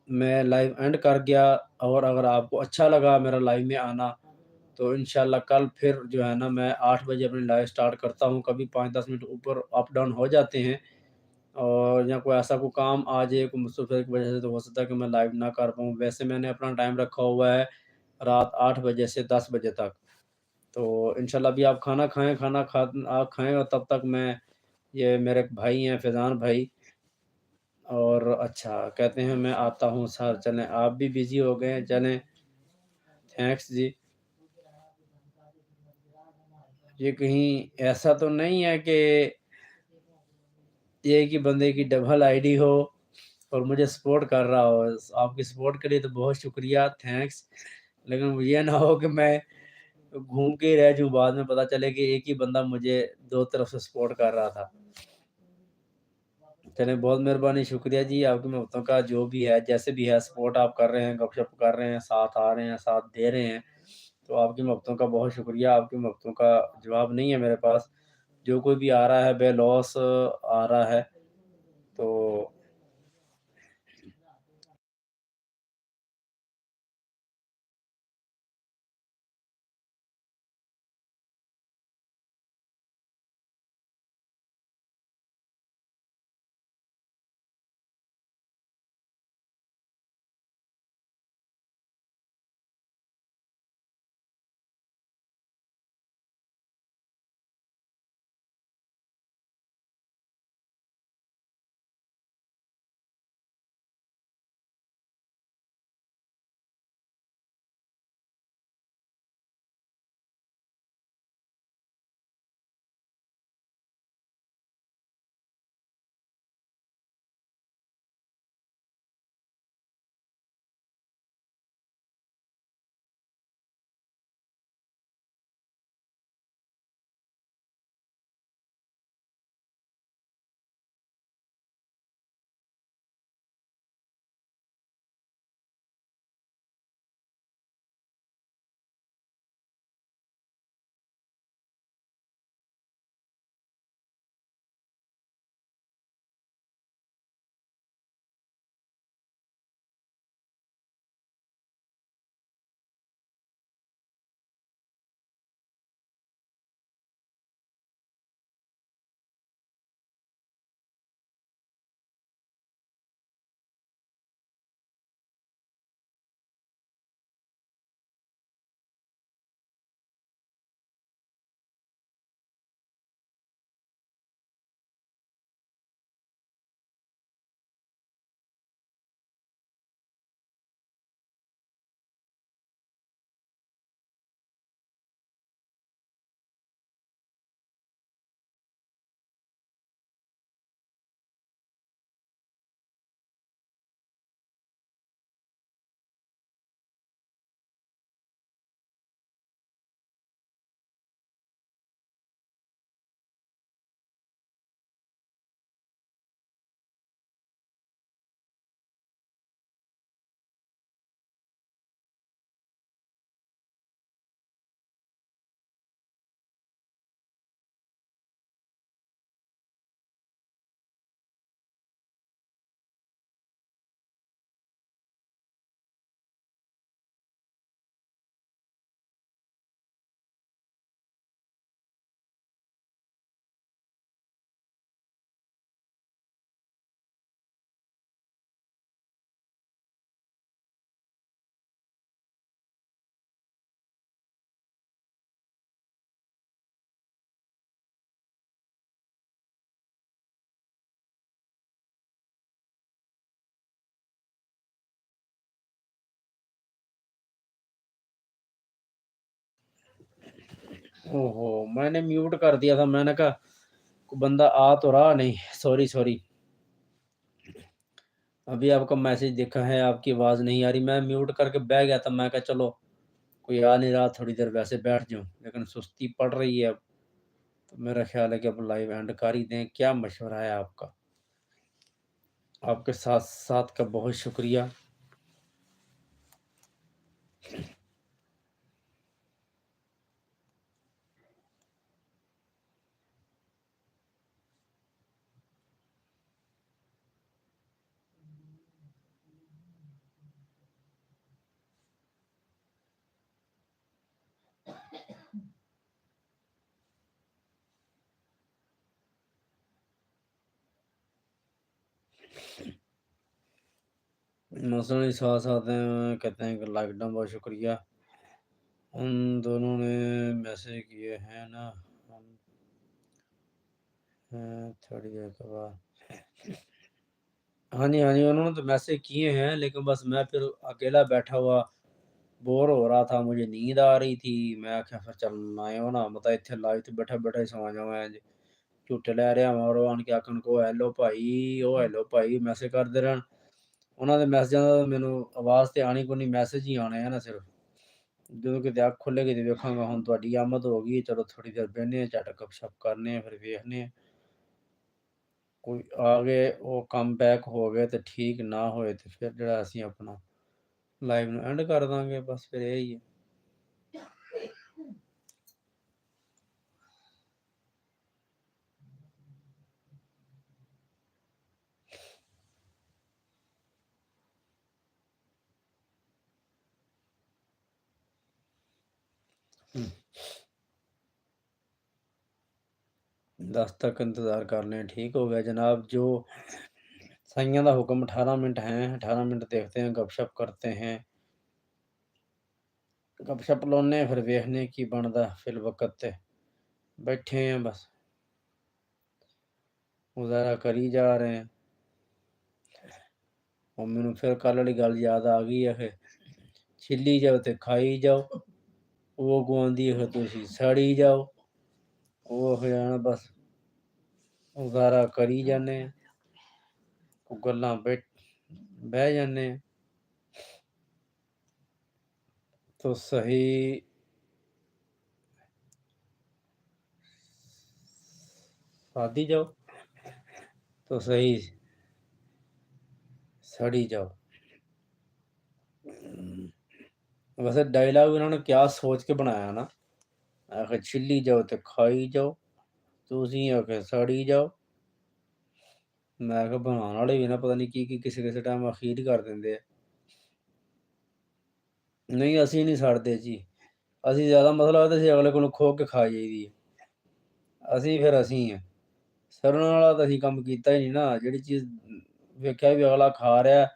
मैं लाइव एंड कर गया और अगर आपको अच्छा लगा मेरा लाइव में आना, तो इंशाल्लाह कल फिर जो है ना मैं 8 बजे अपनी लाइव स्टार्ट करता हूँ। कभी 5-10 मिनट ऊपर अप डाउन हो जाते हैं, और या कोई ऐसा कोई काम आ जाए, कोई मुस्तफ़ा की वजह से, तो हो सकता है कि मैं लाइव ना कर पाऊँ। वैसे मैंने अपना टाइम रखा हुआ है रात 8 बजे से 10 बजे तक। तो इंशाल्लाह अभी आप खाना खाएँ, खाना खा आप खाएँ, और तब तक मैं, ये मेरे एक भाई हैं फैज़ान भाई, और अच्छा कहते हैं मैं आता हूँ सर, चलें आप भी बिज़ी हो गए हैं, चलें। थैंक्स जी। ये कहीं ऐसा तो नहीं है कि एक ही बंदे की डबल आईडी हो और मुझे सपोर्ट कर रहा हो? आपकी सपोर्ट के लिए तो बहुत शुक्रिया, थैंक्स। लेकिन ये ना हो कि मैं घूम के ही रह जाऊँ, बाद में पता चले कि एक ही बंदा मुझे 2 तरफ से सपोर्ट कर रहा था। चलें, बहुत मेहरबानी, शुक्रिया जी, आपकी मोहब्बतों का जो भी है, जैसे भी है सपोर्ट आप कर रहे हैं, गपशप कर रहे हैं, साथ आ रहे हैं, साथ दे रहे हैं, तो आपकी मोहब्बतों का बहुत शुक्रिया। आपकी मोहब्बतों का जवाब नहीं है मेरे पास। जो कोई भी आ रहा है बेलौस आ रहा है, तो ओहो! मैंने म्यूट कर दिया था, मैंने कहा कोई बंदा आ तो रहा नहीं, सॉरी, सॉरी। अभी आपका मैसेज देखा है, आपकी आवाज़ नहीं आ रही, मैं म्यूट करके बैठ गया था, मैं कहा चलो कोई आ नहीं रहा, थोड़ी देर वैसे बैठ जाऊँ, लेकिन सुस्ती पड़ रही है अब, तो मेरा ख़्याल है कि अब लाइव एंड कर ही दें। क्या मशवरा है आपका? आपके साथ-साथ का बहुत शुक्रिया। मौसम साथ-साथ हैं, कहते हैं कि लॉकडाउन बहुत शुक्रिया। उन दोनों ने मैसेज किए हैं ना, हम थोड़ी देर के बाद। हाँ जी, हाँ जी, उन्होंने तो मैसेज किए हैं, लेकिन बस मैं फिर अकेला बैठा हुआ बोर हो रहा था, मुझे नींद आ रही थी। मैं आख्या फिर चल नायो ना मता इत्थे लाइव ते बैठा-बैठा ही सौ जावां इंज। झूठे लै रहा वां और आन के आखन को हैलो भाई, ओ हैलो भाई मैसेज करदे रहन। ਉਹਨਾਂ ਦੇ ਮੈਸੇਜਾਂ ਦਾ ਮੈਨੂੰ ਆਵਾਜ਼ ਤੇ ਆਣੀ ਕੋਈ ਨਹੀਂ, ਮੈਸੇਜ ਹੀ ਆਣੇ ਆ ਨਾ ਸਿਰਫ। ਜਦੋਂ ਕਿਤੇ ਅੱਖ ਖੁੱਲੇਗੀ ਤੇ ਵੇਖਾਂਗਾ ਹੁਣ ਤੁਹਾਡੀ ਆਮਦ ਹੋ ਗਈ, ਚਲੋ ਥੋੜੀ ਦੇਰ ਬਹਿਨੇ ਆ, ਝੱਟ ਗੱਪ-ਸ਼ੱਪ ਕਰਨੇ ਆ, ਫਿਰ ਵੇਖਨੇ ਆ। ਕੋਈ ਆ ਗਏ, ਉਹ ਕੰਮ ਬੈਕ ਹੋ ਗਏ ਤੇ ਠੀਕ, ਨਾ ਹੋਏ ਤੇ ਫਿਰ ਜਿਹੜਾ ਅਸੀਂ ਆਪਣਾ ਲਾਈਵ ਨੂੰ ਐਂਡ ਕਰ ਦਾਂਗੇ, ਬਸ ਫਿਰ ਇਹ ਹੀ ਹੈ। हुँ, 10 तक इंतज़ार कर लें, ठीक हो गया जनाब। जो सइयां दा हुक्म 18 मिनट हैं, 18 मिनट देखते हैं, गप-शप करते हैं। गप-शप लाउने फिर वेखने की बनदा फिलवकत ते बैठे हैं बस, गुज़ारा करी जा रहे हैं। ਹੁਣ ਮੈਨੂੰ ਫਿਰ ਕੱਲ੍ਹ ਵਾਲੀ ਗੱਲ ਯਾਦ ਆ ਗਈ ਹੈ ਕਿ ਛਿੱਲੀ ਜਾਓ ਤੇ ਖਾਈ ਜਾਓ, ਉਹ ਅੱਗੋਂ ਆਂਦੀ ਹੈ ਫਿਰ ਤੁਸੀਂ ਸੜੀ ਜਾਓ। ਉਹ ਹੋ ਜਾਣਾ ਬਸ, ਗੁਜ਼ਾਰਾ ਕਰੀ ਜਾਂਦੇ ਹਾਂ, ਉਹ ਗੱਲਾਂ ਬਹਿ ਜਾਂਦੇ ਹਾਂ। तो सही साधी जाओ, तो सही सड़ी जाओ। वैसे डायलॉग इन्होंने क्या सोच के बनाया ना, आखिर छिल्ली जाओ तो खाई जाओ, ਤੁਸੀਂ ਆਖੇ ਸੜੀ ਜਾਓ। ਮੈਂ ਕਿਹਾ ਬਣਾਉਣ ਵਾਲੇ ਵੀ ਨਾ ਪਤਾ ਨਹੀਂ ਕੀ ਕਿਸੇ ਟਾਈਮ ਅਖੀਰ ਕਰ ਦਿੰਦੇ ਆ। ਨਹੀਂ ਅਸੀਂ ਨਹੀਂ ਸੜਦੇ ਜੀ, ਅਸੀਂ ਜ਼ਿਆਦਾ ਮਸਲਾ ਹੋਇਆ ਤਾਂ ਅਸੀਂ ਅਗਲੇ ਕੋਲੋਂ ਖੋਹ ਕੇ ਖਾ ਜਾਈਦੀ ਹੈ। ਅਸੀਂ ਫਿਰ ਅਸੀਂ ਆ, ਸੜਨ ਵਾਲਾ ਤਾਂ ਅਸੀਂ ਕੰਮ ਕੀਤਾ ਹੀ ਨਹੀਂ ਨਾ। ਜਿਹੜੀ ਚੀਜ਼ ਵੇਖਿਆ ਵੀ ਅਗਲਾ ਖਾ ਰਿਹਾ,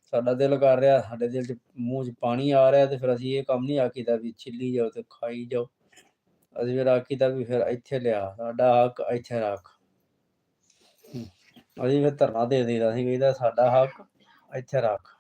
ਸਾਡਾ ਦਿਲ ਕਰ ਰਿਹਾ, ਸਾਡੇ ਦਿਲ 'ਚ ਮੂੰਹ 'ਚ ਪਾਣੀ ਆ ਰਿਹਾ, ਤੇ ਫਿਰ ਅਸੀਂ ਇਹ ਕੰਮ ਨਹੀਂ ਆਖੀਦਾ ਵੀ ਛਿੱਲੀ ਜਾਓ ਤੇ ਖਾਈ ਜਾਓ। ਅਸੀਂ ਫਿਰ ਆਖੀਦਾ ਵੀ ਫਿਰ ਇੱਥੇ ਲਿਆ, ਸਾਡਾ ਹੱਕ ਇੱਥੇ ਰੱਖ। ਅਸੀਂ ਫਿਰ ਧਰਨਾ ਦੇ ਦੇਈਦਾ, ਅਸੀਂ ਕਹੀਦਾ ਸਾਡਾ ਹੱਕ ਇੱਥੇ ਰੱਖ।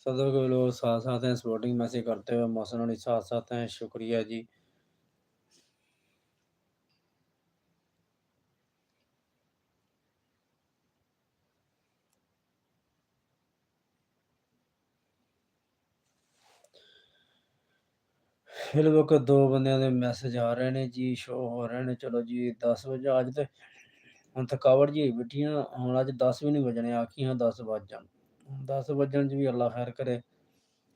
सदर के लोग साथ साथ हैं, सपोर्टिंग मैसेज करते हुए मौसम साथ साथ हैं, शुक्रिया जी। फिर वक्त दो बंदियां दे मैसेज आ रहे ने जी, शो हो रहे ने। चलो जी 10 वजे अज ते ਹੁਣ ਥਕਾਵਟ ਜੀ ਹੋਈ ਬੈਠੀ ਆ, ਹੁਣ ਅੱਜ 10 ਵੀ ਨਹੀਂ ਵਜਣੇ, ਆਖੀਆਂ 10 ਵੱਜ ਜਾਣ। 10 ਵੱਜਣ 'ਚ ਵੀ ਅੱਲਾ ਖੈਰ ਕਰੇ।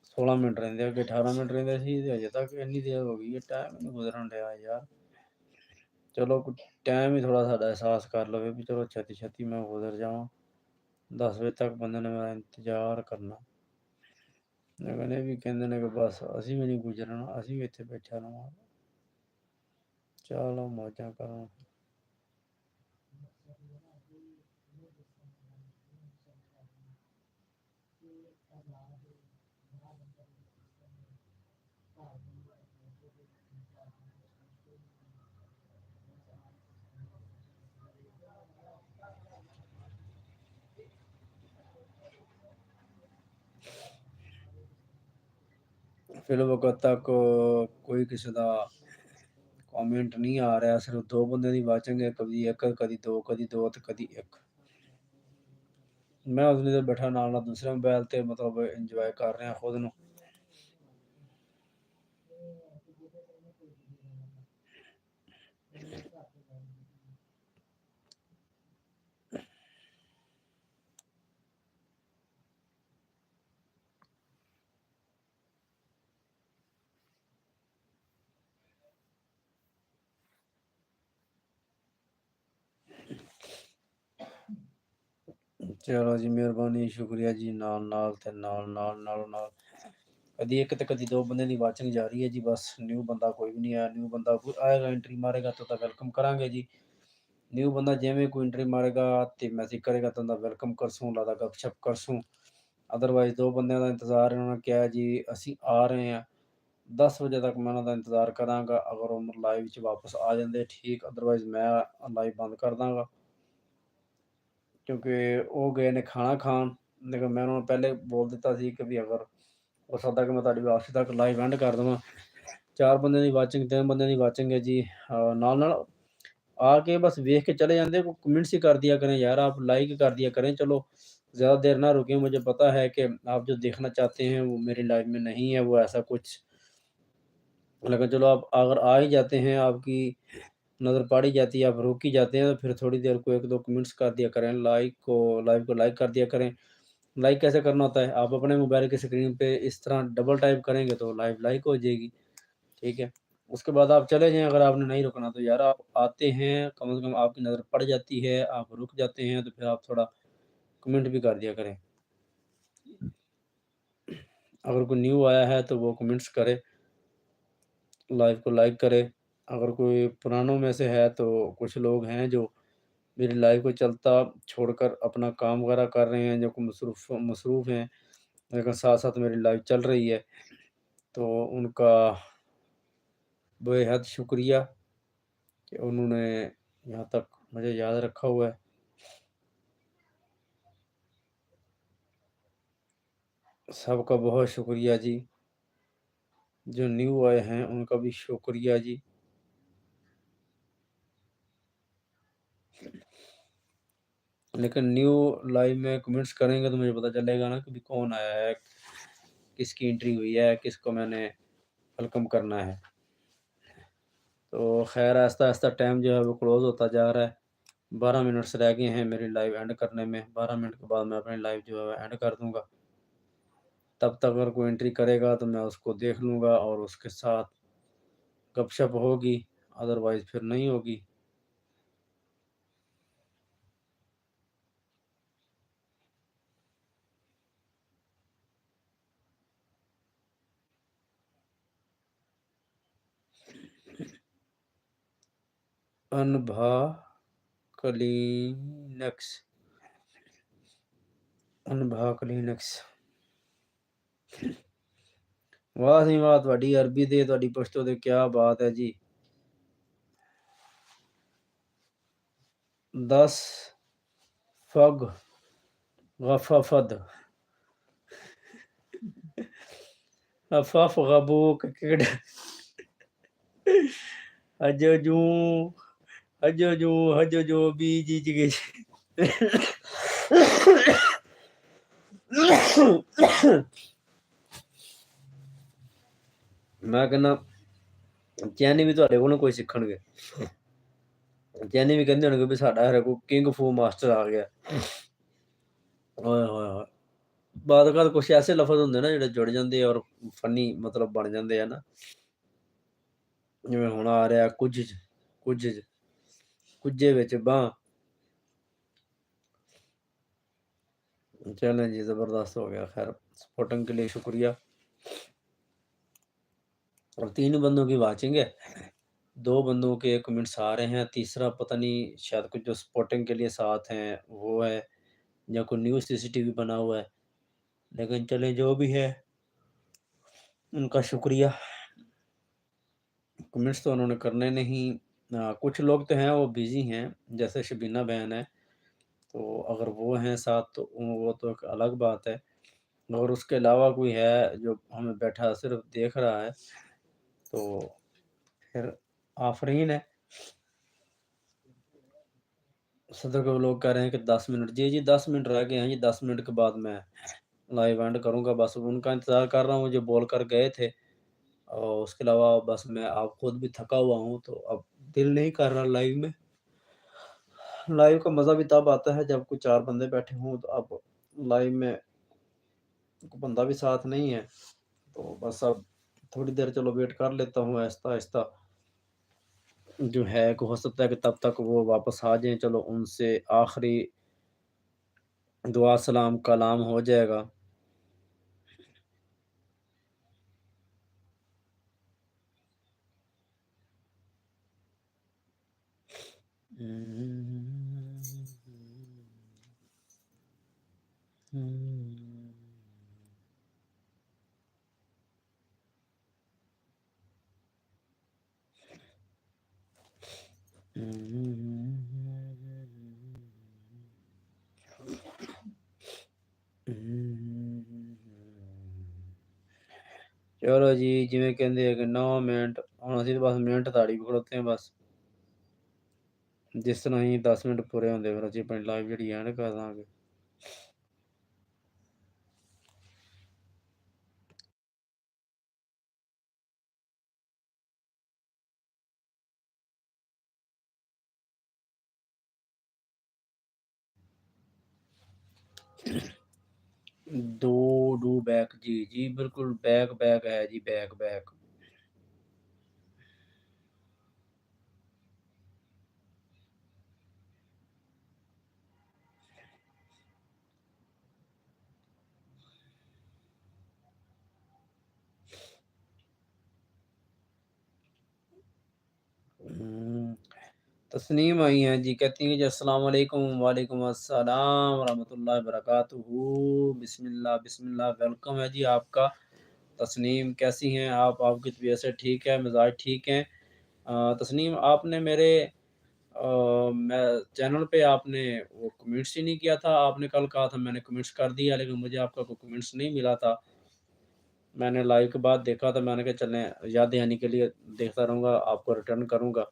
16 ਮਿੰਟ ਰਹਿੰਦੇ, ਅੱਗੇ 18 ਮਿੰਟ ਰਹਿੰਦੇ ਸੀ, ਤੇ ਅਜੇ ਤੱਕ ਇੰਨੀ ਦੇਰ ਹੋ ਗਈ ਹੈ, ਟਾਈਮ ਹੀ ਨਹੀਂ ਗੁਜ਼ਰਨ ਡਿਆ ਯਾਰ। ਚਲੋ ਟਾਈਮ ਹੀ ਥੋੜਾ ਸਾਡਾ ਅਹਿਸਾਸ ਕਰ ਲਵੇ ਵੀ ਚਲੋ ਛੇਤੀ ਛੇਤੀ ਮੈਂ ਗੁਜ਼ਰ ਜਾਵਾਂ। 10 ਵਜੇ ਤੱਕ ਬੰਦੇ ਨੇ ਮੇਰਾ ਇੰਤਜ਼ਾਰ ਕਰਨਾ। ਲੇਕਿਨ ਇਹ ਵੀ ਕਹਿੰਦੇ ਨੇ ਕਿ ਬਸ ਅਸੀਂ ਵੀ ਨਹੀਂ ਗੁਜ਼ਰਨਾ, ਅਸੀਂ ਵੀ ਇੱਥੇ ਬੈਠਾ ਰਵਾਂਗੇ। ਚਲੋ ਮੌਜਾਂ ਕਰੋ। ਫਿਲ ਵਕਤ ਤੱਕ ਕੋਈ ਕਿਸੇ ਦਾ ਕਮੈਂਟ ਨਹੀਂ ਆ ਰਿਹਾ, ਸਿਰਫ ਦੋ ਬੰਦੇ ਦੀ ਵਾਚਿੰਗ ਹੈ, ਕਦੀ ਇੱਕ, ਕਦੀ ਦੋ ਤੇ ਕਦੀ ਇੱਕ। ਮੈਂ ਉਸ ਵੇਲੇ ਬੈਠਾ ਨਾਲ ਨਾਲ ਦੂਸਰੇ ਮੋਬਾਈਲ ਤੇ ਮਤਲਬ ਇੰਜੋਏ ਕਰ ਰਿਹਾ ਖੁਦ ਨੂੰ। ਚਲੋ ਜੀ, ਮਿਹਰਬਾਨੀ, ਸ਼ੁਕਰੀਆ ਜੀ। ਨਾਲ ਨਾਲ ਤੇ ਨਾਲ ਕਦੀ ਇੱਕ ਤੇ ਕਦੀ ਦੋ ਬੰਦੇ ਦੀ ਵਾਚਿੰਗ ਜਾ ਰਹੀ ਹੈ ਜੀ। ਬਸ ਨਿਊ ਬੰਦਾ ਕੋਈ ਵੀ ਨਹੀਂ ਆਇਆ। ਨਿਊ ਬੰਦਾ ਕੋਈ ਆਏਗਾ, ਐਂਟਰੀ ਮਾਰੇਗਾ ਤਾਂ ਵੈਲਕਮ ਕਰਾਂਗੇ ਜੀ। ਨਿਊ ਬੰਦਾ ਜਿਵੇਂ ਕੋਈ ਐਂਟਰੀ ਮਾਰੇਗਾ ਤੇ ਮੈਸੇਜ ਕਰੇਗਾ ਤਾਂ ਉਹਦਾ ਵੈਲਕਮ ਕਰਸੂੰ, ਲਾਦਾ ਗੱਪਸ਼ਪ ਕਰਸੂੰ। ਅਦਰਵਾਈਜ਼ ਦੋ ਬੰਦਿਆਂ ਦਾ ਇੰਤਜ਼ਾਰ ਉਹਨਾਂ ਨੇ ਕਿਹਾ ਜੀ ਅਸੀਂ ਆ ਰਹੇ ਹਾਂ 10 ਵਜੇ ਤੱਕ, ਮੈਂ ਉਹਨਾਂ ਦਾ ਇੰਤਜ਼ਾਰ ਕਰਾਂਗਾ। ਅਗਰ ਉਹ ਲਾਈਵ 'ਚ ਵਾਪਸ ਆ ਜਾਂਦੇ ਠੀਕ, ਅਦਰਵਾਈਜ਼ ਮੈਂ ਲਾਈਵ ਬੰਦ ਕਰ ਦਾਂਗਾ, ਕਿਉਂਕਿ ਉਹ ਗਏ ਨੇ ਖਾਣਾ ਖਾਣ। ਲੇਕਿਨ ਮੈਂ ਉਹਨਾਂ ਨੂੰ ਪਹਿਲੇ ਬੋਲ ਦਿੱਤਾ ਸੀ ਕਿ ਵੀ ਅਗਰ ਹੋ ਸਕਦਾ ਕਿ ਮੈਂ ਤੁਹਾਡੀ ਵਾਪਸੀ ਤੱਕ ਲਾਈਵ ਐਂਡ ਕਰ ਦੇਵਾਂ। 4 ਬੰਦਿਆਂ ਦੀ ਵਾਚਿੰਗ, 3 ਬੰਦਿਆਂ ਦੀ ਵਾਚਿੰਗ ਹੈ ਜੀ। ਨਾਲ ਆ ਕੇ बस देख के चले जाते, को कमेंट्स ही कर दिया करें यार, आप लाइक कर दिया करें। चलो ज़्यादा देर ना रुकें, मुझे पता है कि आप जो देखना चाहते हैं वो मेरी लाइफ में नहीं है, वो ऐसा कुछ। लेकिन चलो आप अगर आ ही जाते हैं, आपकी नज़र पड़ ही जाती है, आप रुक ही जाते हैं, तो फिर थोड़ी देर को 1-2 कमेंट्स कर दिया करें, लाइव को लाइक कर दिया करें। लाइक कैसे करना होता है, आप अपने मोबाइल की स्क्रीन पे इस तरह डबल टाइप करेंगे तो लाइव लाइक हो जाएगी, ठीक है। उसके बाद आप चले जाएँ, अगर आपने नहीं रुकना तो यार आप आते हैं, कम से कम आपकी नज़र पड़ जाती है, आप रुक जाते हैं, तो फिर आप थोड़ा कमेंट भी कर दिया करें। अगर कोई न्यू आया है तो वो कमेंट्स करे, लाइव को लाइक करे। अगर कोई पुरानों में से है तो कुछ लोग हैं जो मेरी लाइव को चलता छोड़कर अपना काम वगैरह कर रहे हैं, जो कि मसरूफ़ हैं, लेकिन साथ-साथ मेरी लाइव चल रही है, तो उनका बेहद शुक्रिया कि उन्होंने यहाँ तक मुझे याद रखा हुआ है। सबका बहुत शुक्रिया जी। जो न्यू आए हैं उनका भी शुक्रिया जी। लेकिन न्यू लाइव में कमेंट्स करेंगे तो मुझे पता चलेगा ना कि भी कौन आया है, किसकी एंट्री हुई है, किसको मैंने वेलकम करना है। तो ख़ैर आहिस्ता-आहिस्ता टाइम जो है वो क्लोज़ होता जा रहा है। 12 मिनट्स रह गए हैं मेरी लाइव एंड करने में। 12 मिनट के बाद मैं अपनी लाइव जो है वो एंड कर दूँगा। तब तक अगर कोई एंट्री करेगा तो मैं उसको देख लूँगा और उसके साथ गपशप होगी, अदरवाइज़ फिर नहीं होगी। अनभा क्लीनक्स, अनभा क्लीनक्स। वाह जी वाह, तुहाडी अरबी ते तुहाडी पश्तो ते क्या बात है जी। 10 फग गफफद अफफ गबूक किड हजजू हजजू हजजो बीजी जिगे मैं कहना चैनी भी तुहाडे कोलों कोई सिक्खणगे। चैनी भी कहंदे होणगे भी साडा खरै कोई किंग फू मास्टर आ गया। ओए होए होए! बाद कुछ ऐसे लफ़ज़ ਹੁੰਦੇ ਨਾ ਜਿਹੜੇ ਜੁੜ ਜਾਂਦੇ ਆ ਔਰ ਫਨੀ ਮਤਲਬ ਬਣ ਜਾਂਦੇ ਆ ਨਾ। ਜਿਵੇਂ ਹੁਣ ਆ ਰਿਹਾ ਕੁਝ 'ਚ, ਕੁਝ 'ਚ। कुज्जे विच बांह। चलें जी, ज़बरदस्त हो गया। ख़ैर सपोर्टिंग के लिए शुक्रिया। और 3 बंदों की वाचिंग है, 2 बंदों के कमेंट्स आ रहे हैं, तीसरा पता नहीं शायद कुछ जो सपोर्टिंग के लिए साथ हैं वो है, या कोई न्यू सीसीटीवी बना हुआ है। लेकिन चलें जो भी है, उनका शुक्रिया। कमेंट्स तो उन्होंने करने नहीं। कुछ लोग तो हैं वो बिज़ी हैं, जैसे शबीना बहन है, तो अगर वो हैं साथ तो वो तो एक अलग बात है। और उसके अलावा कोई है जो हमें बैठा सिर्फ़ देख रहा है, तो फिर आफ़रीन है। सदर को लोग कह रहे हैं कि 10 मिनट, जी, जी 10 मिनट रह गए हैं जी, 10 मिनट के बाद मैं लाइव एंड करूँगा, बस उनका इंतज़ार कर रहा हूँ जो बोल कर गए थे। और उसके अलावा बस मैं अब खुद भी थका हुआ हूँ, तो अब दिल नहीं कर रहा लाइव में। लाइव का मज़ा भी तब आता है जब कोई 4 बंदे बैठे हों, तो अब लाइव में कोई बंदा भी साथ नहीं है, तो बस अब थोड़ी देर चलो वेट कर लेता हूँ आहिस्ता-आहिस्ता। जो है कि हो सकता है कि तब तक वो वापस आ जाएँ, चलो उनसे आखिरी दुआ सलाम कलाम हो जाएगा। चलो जी, जिवें कहंदे है कि 9 मिनट हुण असीं बस मिनट ताड़ी पे खड़ोते हैं बस। जिस तरह ही 10 मिनट पूरे ਹੁੰਦੇ ਫਿਰ ਅਸੀਂ ਆਪਣੀ ਲਾਈਵ ਜਿਹੜੀ ਐਂਡ ਕਰ ਦਾਂਗੇ। डू डू बैक जी, जी बिल्कुल बैक बैक है जी, बैक बैक। तस्नीम आई हैं जी, कहती हैं जी अस्सलाम वालेकुम। वालेकुम अस्सलाम व रहमतुल्लाहि व बरकातुहू। बिस्मिल्लाह बिस्मिल्लाह, वेलकम है जी आपका। तस्नीम कैसी हैं आप? आपकी तबीयत से ठीक है, मिजाज ठीक हैं? तस्नीम आपने मेरे मैं चैनल पे आपने वो कमेंट्स ही नहीं किया था। आपने कल कहा था मैंने कमेंट्स कर दिया, लेकिन मुझे आपका कोई कमेंट्स नहीं मिला था। मैंने लाइव के बाद देखा, तो मैंने कहा चलें याद दहानी के लिए देखता रहूँगा, आपको रिटर्न करूँगा।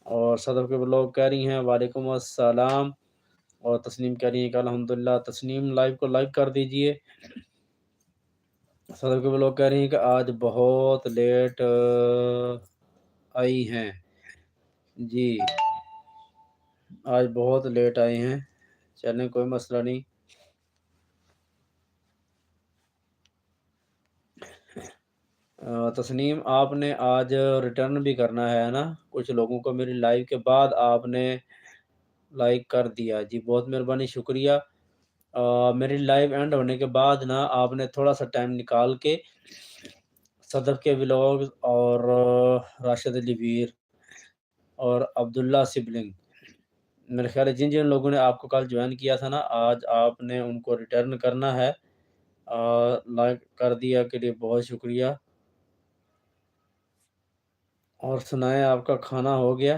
और सदर के लोग कह रही हैं वालेकुम अस्सलाम, और तस्नीम कह रही हैं कि अल्हम्दुलिल्लाह। तस्नीम लाइव को लाइक कर दीजिए। सदर के लोग कह रही हैं कि आज बहुत लेट आई हैं। जी, आज बहुत लेट आए हैं। चलें कोई मसला नहीं। तस्नीम आपने आज रिटर्न भी करना है ना? कुछ लोगों को मेरी लाइव के बाद आपने लाइक कर दिया। जी, बहुत मेहरबानी, शुक्रिया। मेरी लाइव एंड होने के बाद ना आपने थोड़ा-सा टाइम निकाल के सदफ़ के व्लॉग्स और राशिद अली वीर और अब्दुल्ला सिबलिंग, मेरे ख़्याल है जिन-जिन लोगों ने आपको कल जॉइन किया था ना, आज आपने उनको रिटर्न करना है। लाइक कर दिया के लिए बहुत शुक्रिया। और सुनाएँ, आपका खाना हो गया?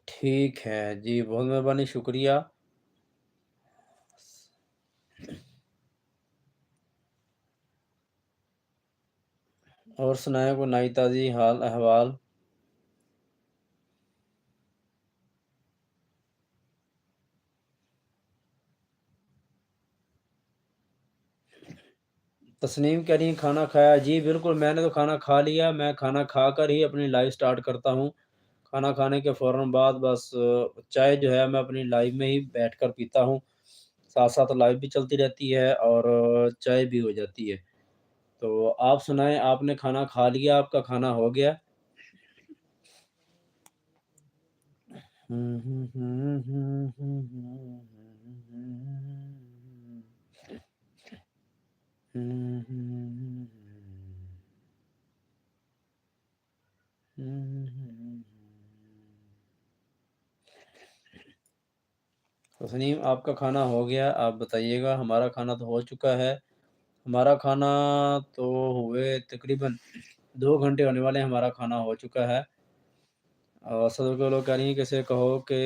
ठीक है जी, बहुत मेहरबानी, शुक्रिया। और सुनाएँ कोई नई ताज़ी हाल अहवाल? तस्नीम कह रही हैं खाना खाया? जी, बिल्कुल मैंने तो खाना खा लिया। मैं खाना खाकर ही अपनी लाइव स्टार्ट करता हूँ। खाना खाने के फ़ौरन बाद बस चाय जो है मैं अपनी लाइव में ही बैठकर पीता हूँ। साथ-साथ लाइव भी चलती रहती है और चाय भी हो जाती है। तो आप सुनाएँ आपने खाना खा लिया, आपका खाना हो गया? तस्नीम आपका खाना हो गया, आप बताइएगा हमारा खाना तो हो चुका है। हमारा खाना तो हुए तकरीबन 2 घंटे होने वाले हैं, हमारा खाना हो चुका है। सदर के लोग कह रही हैं कि इसे कहो कि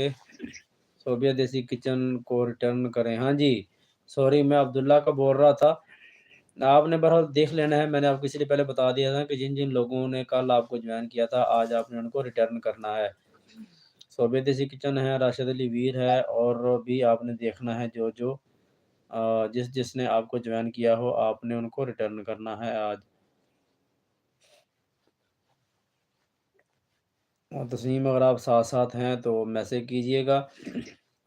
सोबिया देसी किचन को रिटर्न करें। हाँ जी, सॉरी मैं अब्दुल्ला का बोल रहा था। आपने बहरहाल देख लेना है, मैंने आपको इसलिए पहले बता दिया था कि जिन-जिन लोगों ने कल आपको जॉइन किया था, आज आपने उनको रिटर्न करना है। सोबिया देसी किचन है, राशिद अली वीर है और भी आपने देखना है जो-जो जिसने आपको जॉइन किया हो, आपने उनको रिटर्न करना है आज। और तस्नीम अगर आप साथ-साथ हैं तो मैसेज कीजिएगा,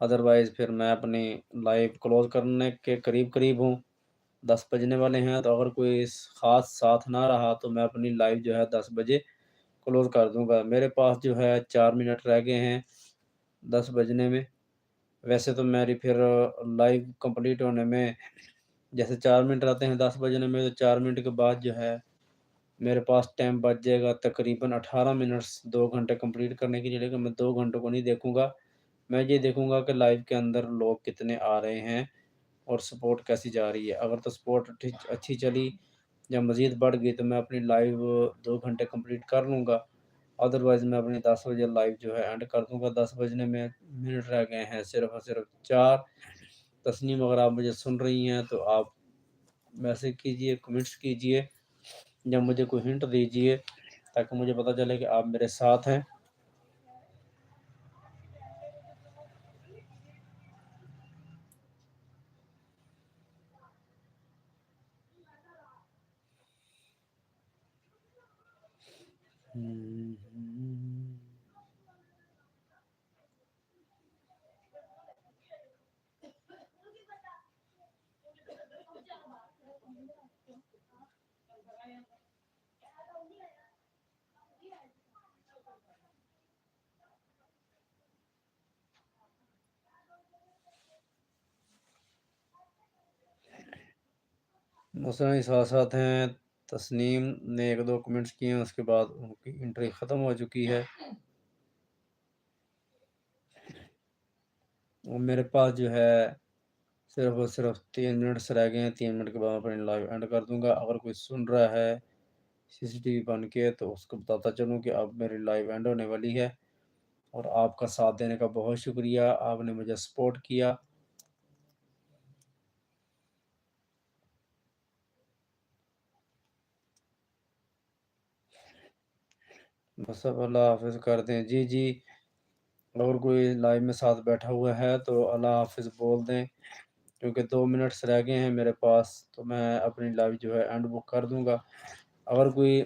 अदरवाइज़ फिर मैं अपनी लाइव क्लोज़ करने के करीब-करीब हूँ। 10 बजने वाले हैं, तो अगर कोई ख़ास साथ ना रहा तो मैं अपनी लाइव जो है 10 बजे क्लोज़ कर दूँगा। मेरे पास जो है 4 मिनट रह गए हैं 10 बजने में। वैसे तो मेरी फिर लाइव कंप्लीट होने में जैसे 4 मिनट रहते हैं 10 बजने में, तो 4 मिनट के बाद जो है मेरे पास टाइम बच जाएगा तकरीबन 18 मिनट्स 2 घंटे कंप्लीट करने के लिए। लेकिन मैं 2 घंटों को नहीं देखूँगा, मैं ये देखूँगा कि लाइव के अंदर लोग कितने आ रहे हैं और सपोर्ट कैसी जा रही है। अगर तो सपोर्ट अच्छी चली या मज़ीद बढ़ गई तो मैं अपनी लाइव 2 घंटे कंप्लीट कर लूँगा। अदरवाइज़ मैं अपनी 10 बजे लाइव जो है एंड कर दूँगा। 10 बजने में मिनट रह गए हैं सिर्फ़ और सिर्फ़ 4। तस्नीम अगर आप मुझे सुन रही हैं तो आप मैसेज कीजिए, कमेंट्स कीजिए या मुझे कोई हिंट दीजिए ताकि मुझे पता चले कि आप मेरे साथ हैं। हुँ, हुँ। मौसमी साथ-साथ हैं, तस्नीम ने 1-2 कमेंट्स किए हैं, उसके बाद उनकी एंट्री ख़त्म हो चुकी है और मेरे पास जो है सिर्फ़ और सिर्फ़ 3 मिनट्स रह गए हैं, 3 मिनट के बाद अपनी लाइव एंड कर दूँगा। अगर कोई सुन रहा है सीसीटीवी बन के तो उसको बताता चलूँ कि अब मेरी लाइव एंड होने वाली है और आपका साथ देने का बहुत शुक्रिया, आपने मुझे सपोर्ट किया। बस अब अल्लाह हाफ़िज़ कर दें। जी, जी, अगर कोई लाइव में साथ बैठा हुआ है तो अल्लाह हाफ़िज़ बोल दें क्योंकि 2 मिनट्स रह गए हैं मेरे पास, तो मैं अपनी लाइव जो है एंड वो कर दूँगा। अगर कोई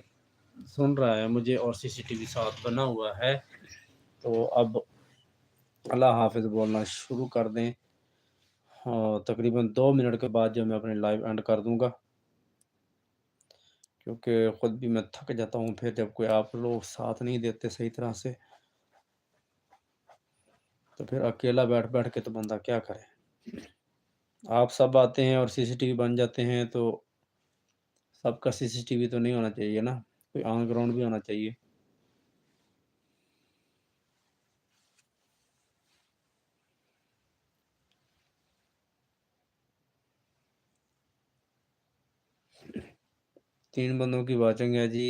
सुन रहा है मुझे और सीसीटीवी साथ बना हुआ है, तो अब अल्लाह हाफ़िज़ बोलना शुरू कर दें। हाँ, तकरीबन 2 मिनट के बाद जो मैं अपनी लाइव एंड कर दूँगा, क्योंकि ख़ुद भी मैं थक जाता हूँ फिर जब कोई आप लोग साथ नहीं देते सही तरह से, तो फिर अकेला बैठ-बैठ के तो बंदा क्या करे। आप सब आते हैं और सीसीटीवी बन जाते हैं, तो सबका सीसीटीवी तो नहीं होना चाहिए ना, कोई ऑन ग्राउंड भी होना चाहिए। 3 बंदों की वाचिंग है जी,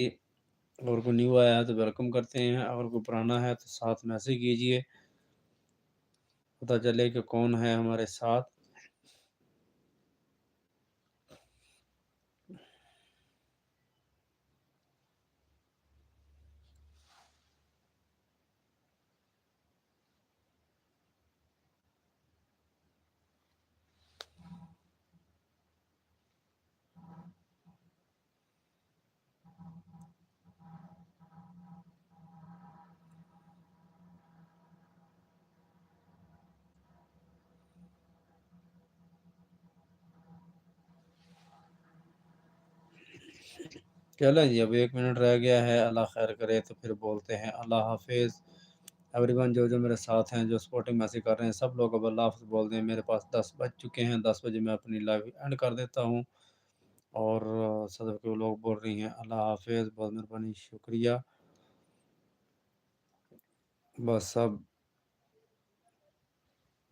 अगर कोई न्यू आया है तो वेलकम करते हैं, अगर कोई पुराना है तो साथ मैसेज कीजिए, पता चले कि कौन है हमारे साथ। चलें जी, अब 1 मिनट रह गया है, अल्लाह खैर करे तो फिर बोलते हैं अल्लाह हाफ़िज़। एवरीवन जो मेरे साथ हैं, जो सपोर्टिंग मैसेज कर रहे हैं, सब लोग अब अल्लाह हाफ़िज़ बोल दें। मेरे पास 10 बज चुके हैं, 10 बजे मैं अपनी लाइव एंड कर देता हूँ। और सदर के लोग बोल रही हैं अल्लाह हाफ़िज़, बहुत मेहरबानी, शुक्रिया। बस अब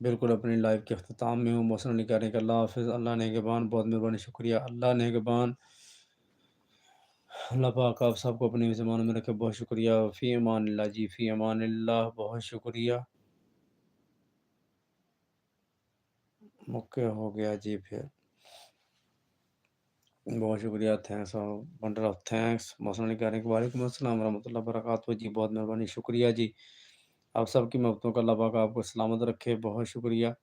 बिल्कुल अपनी लाइव के अख्ताम में हूँ। मोहसिन अली कह रहे हैं कि अल्लाह हाफ़िज़, अल्लाह नेगेबान, बहुत मेहरबानी, शुक्रिया। अल्लाह नेगेबान, अल्लाह पाक आप सबको अपनी ज़मानों में रखे, बहुत शुक्रिया। फ़ी अमानिल्लाह जी, फ़ी अमानिल्लाह, बहुत शुक्रिया। ओके हो गया जी फिर। बहुत शुक्रिया, thanks bundle of thanks. Mohsin Ali कह रहे हैं कि वालेकुम अस्सलाम वरहमतुल्लाहि वबरकातुहू जी, बहुत मेहरबानी, शुक्रिया जी। आप सबकी महबतों का अल्लाह पाक आपको सलामत रखे, बहुत शुक्रिया।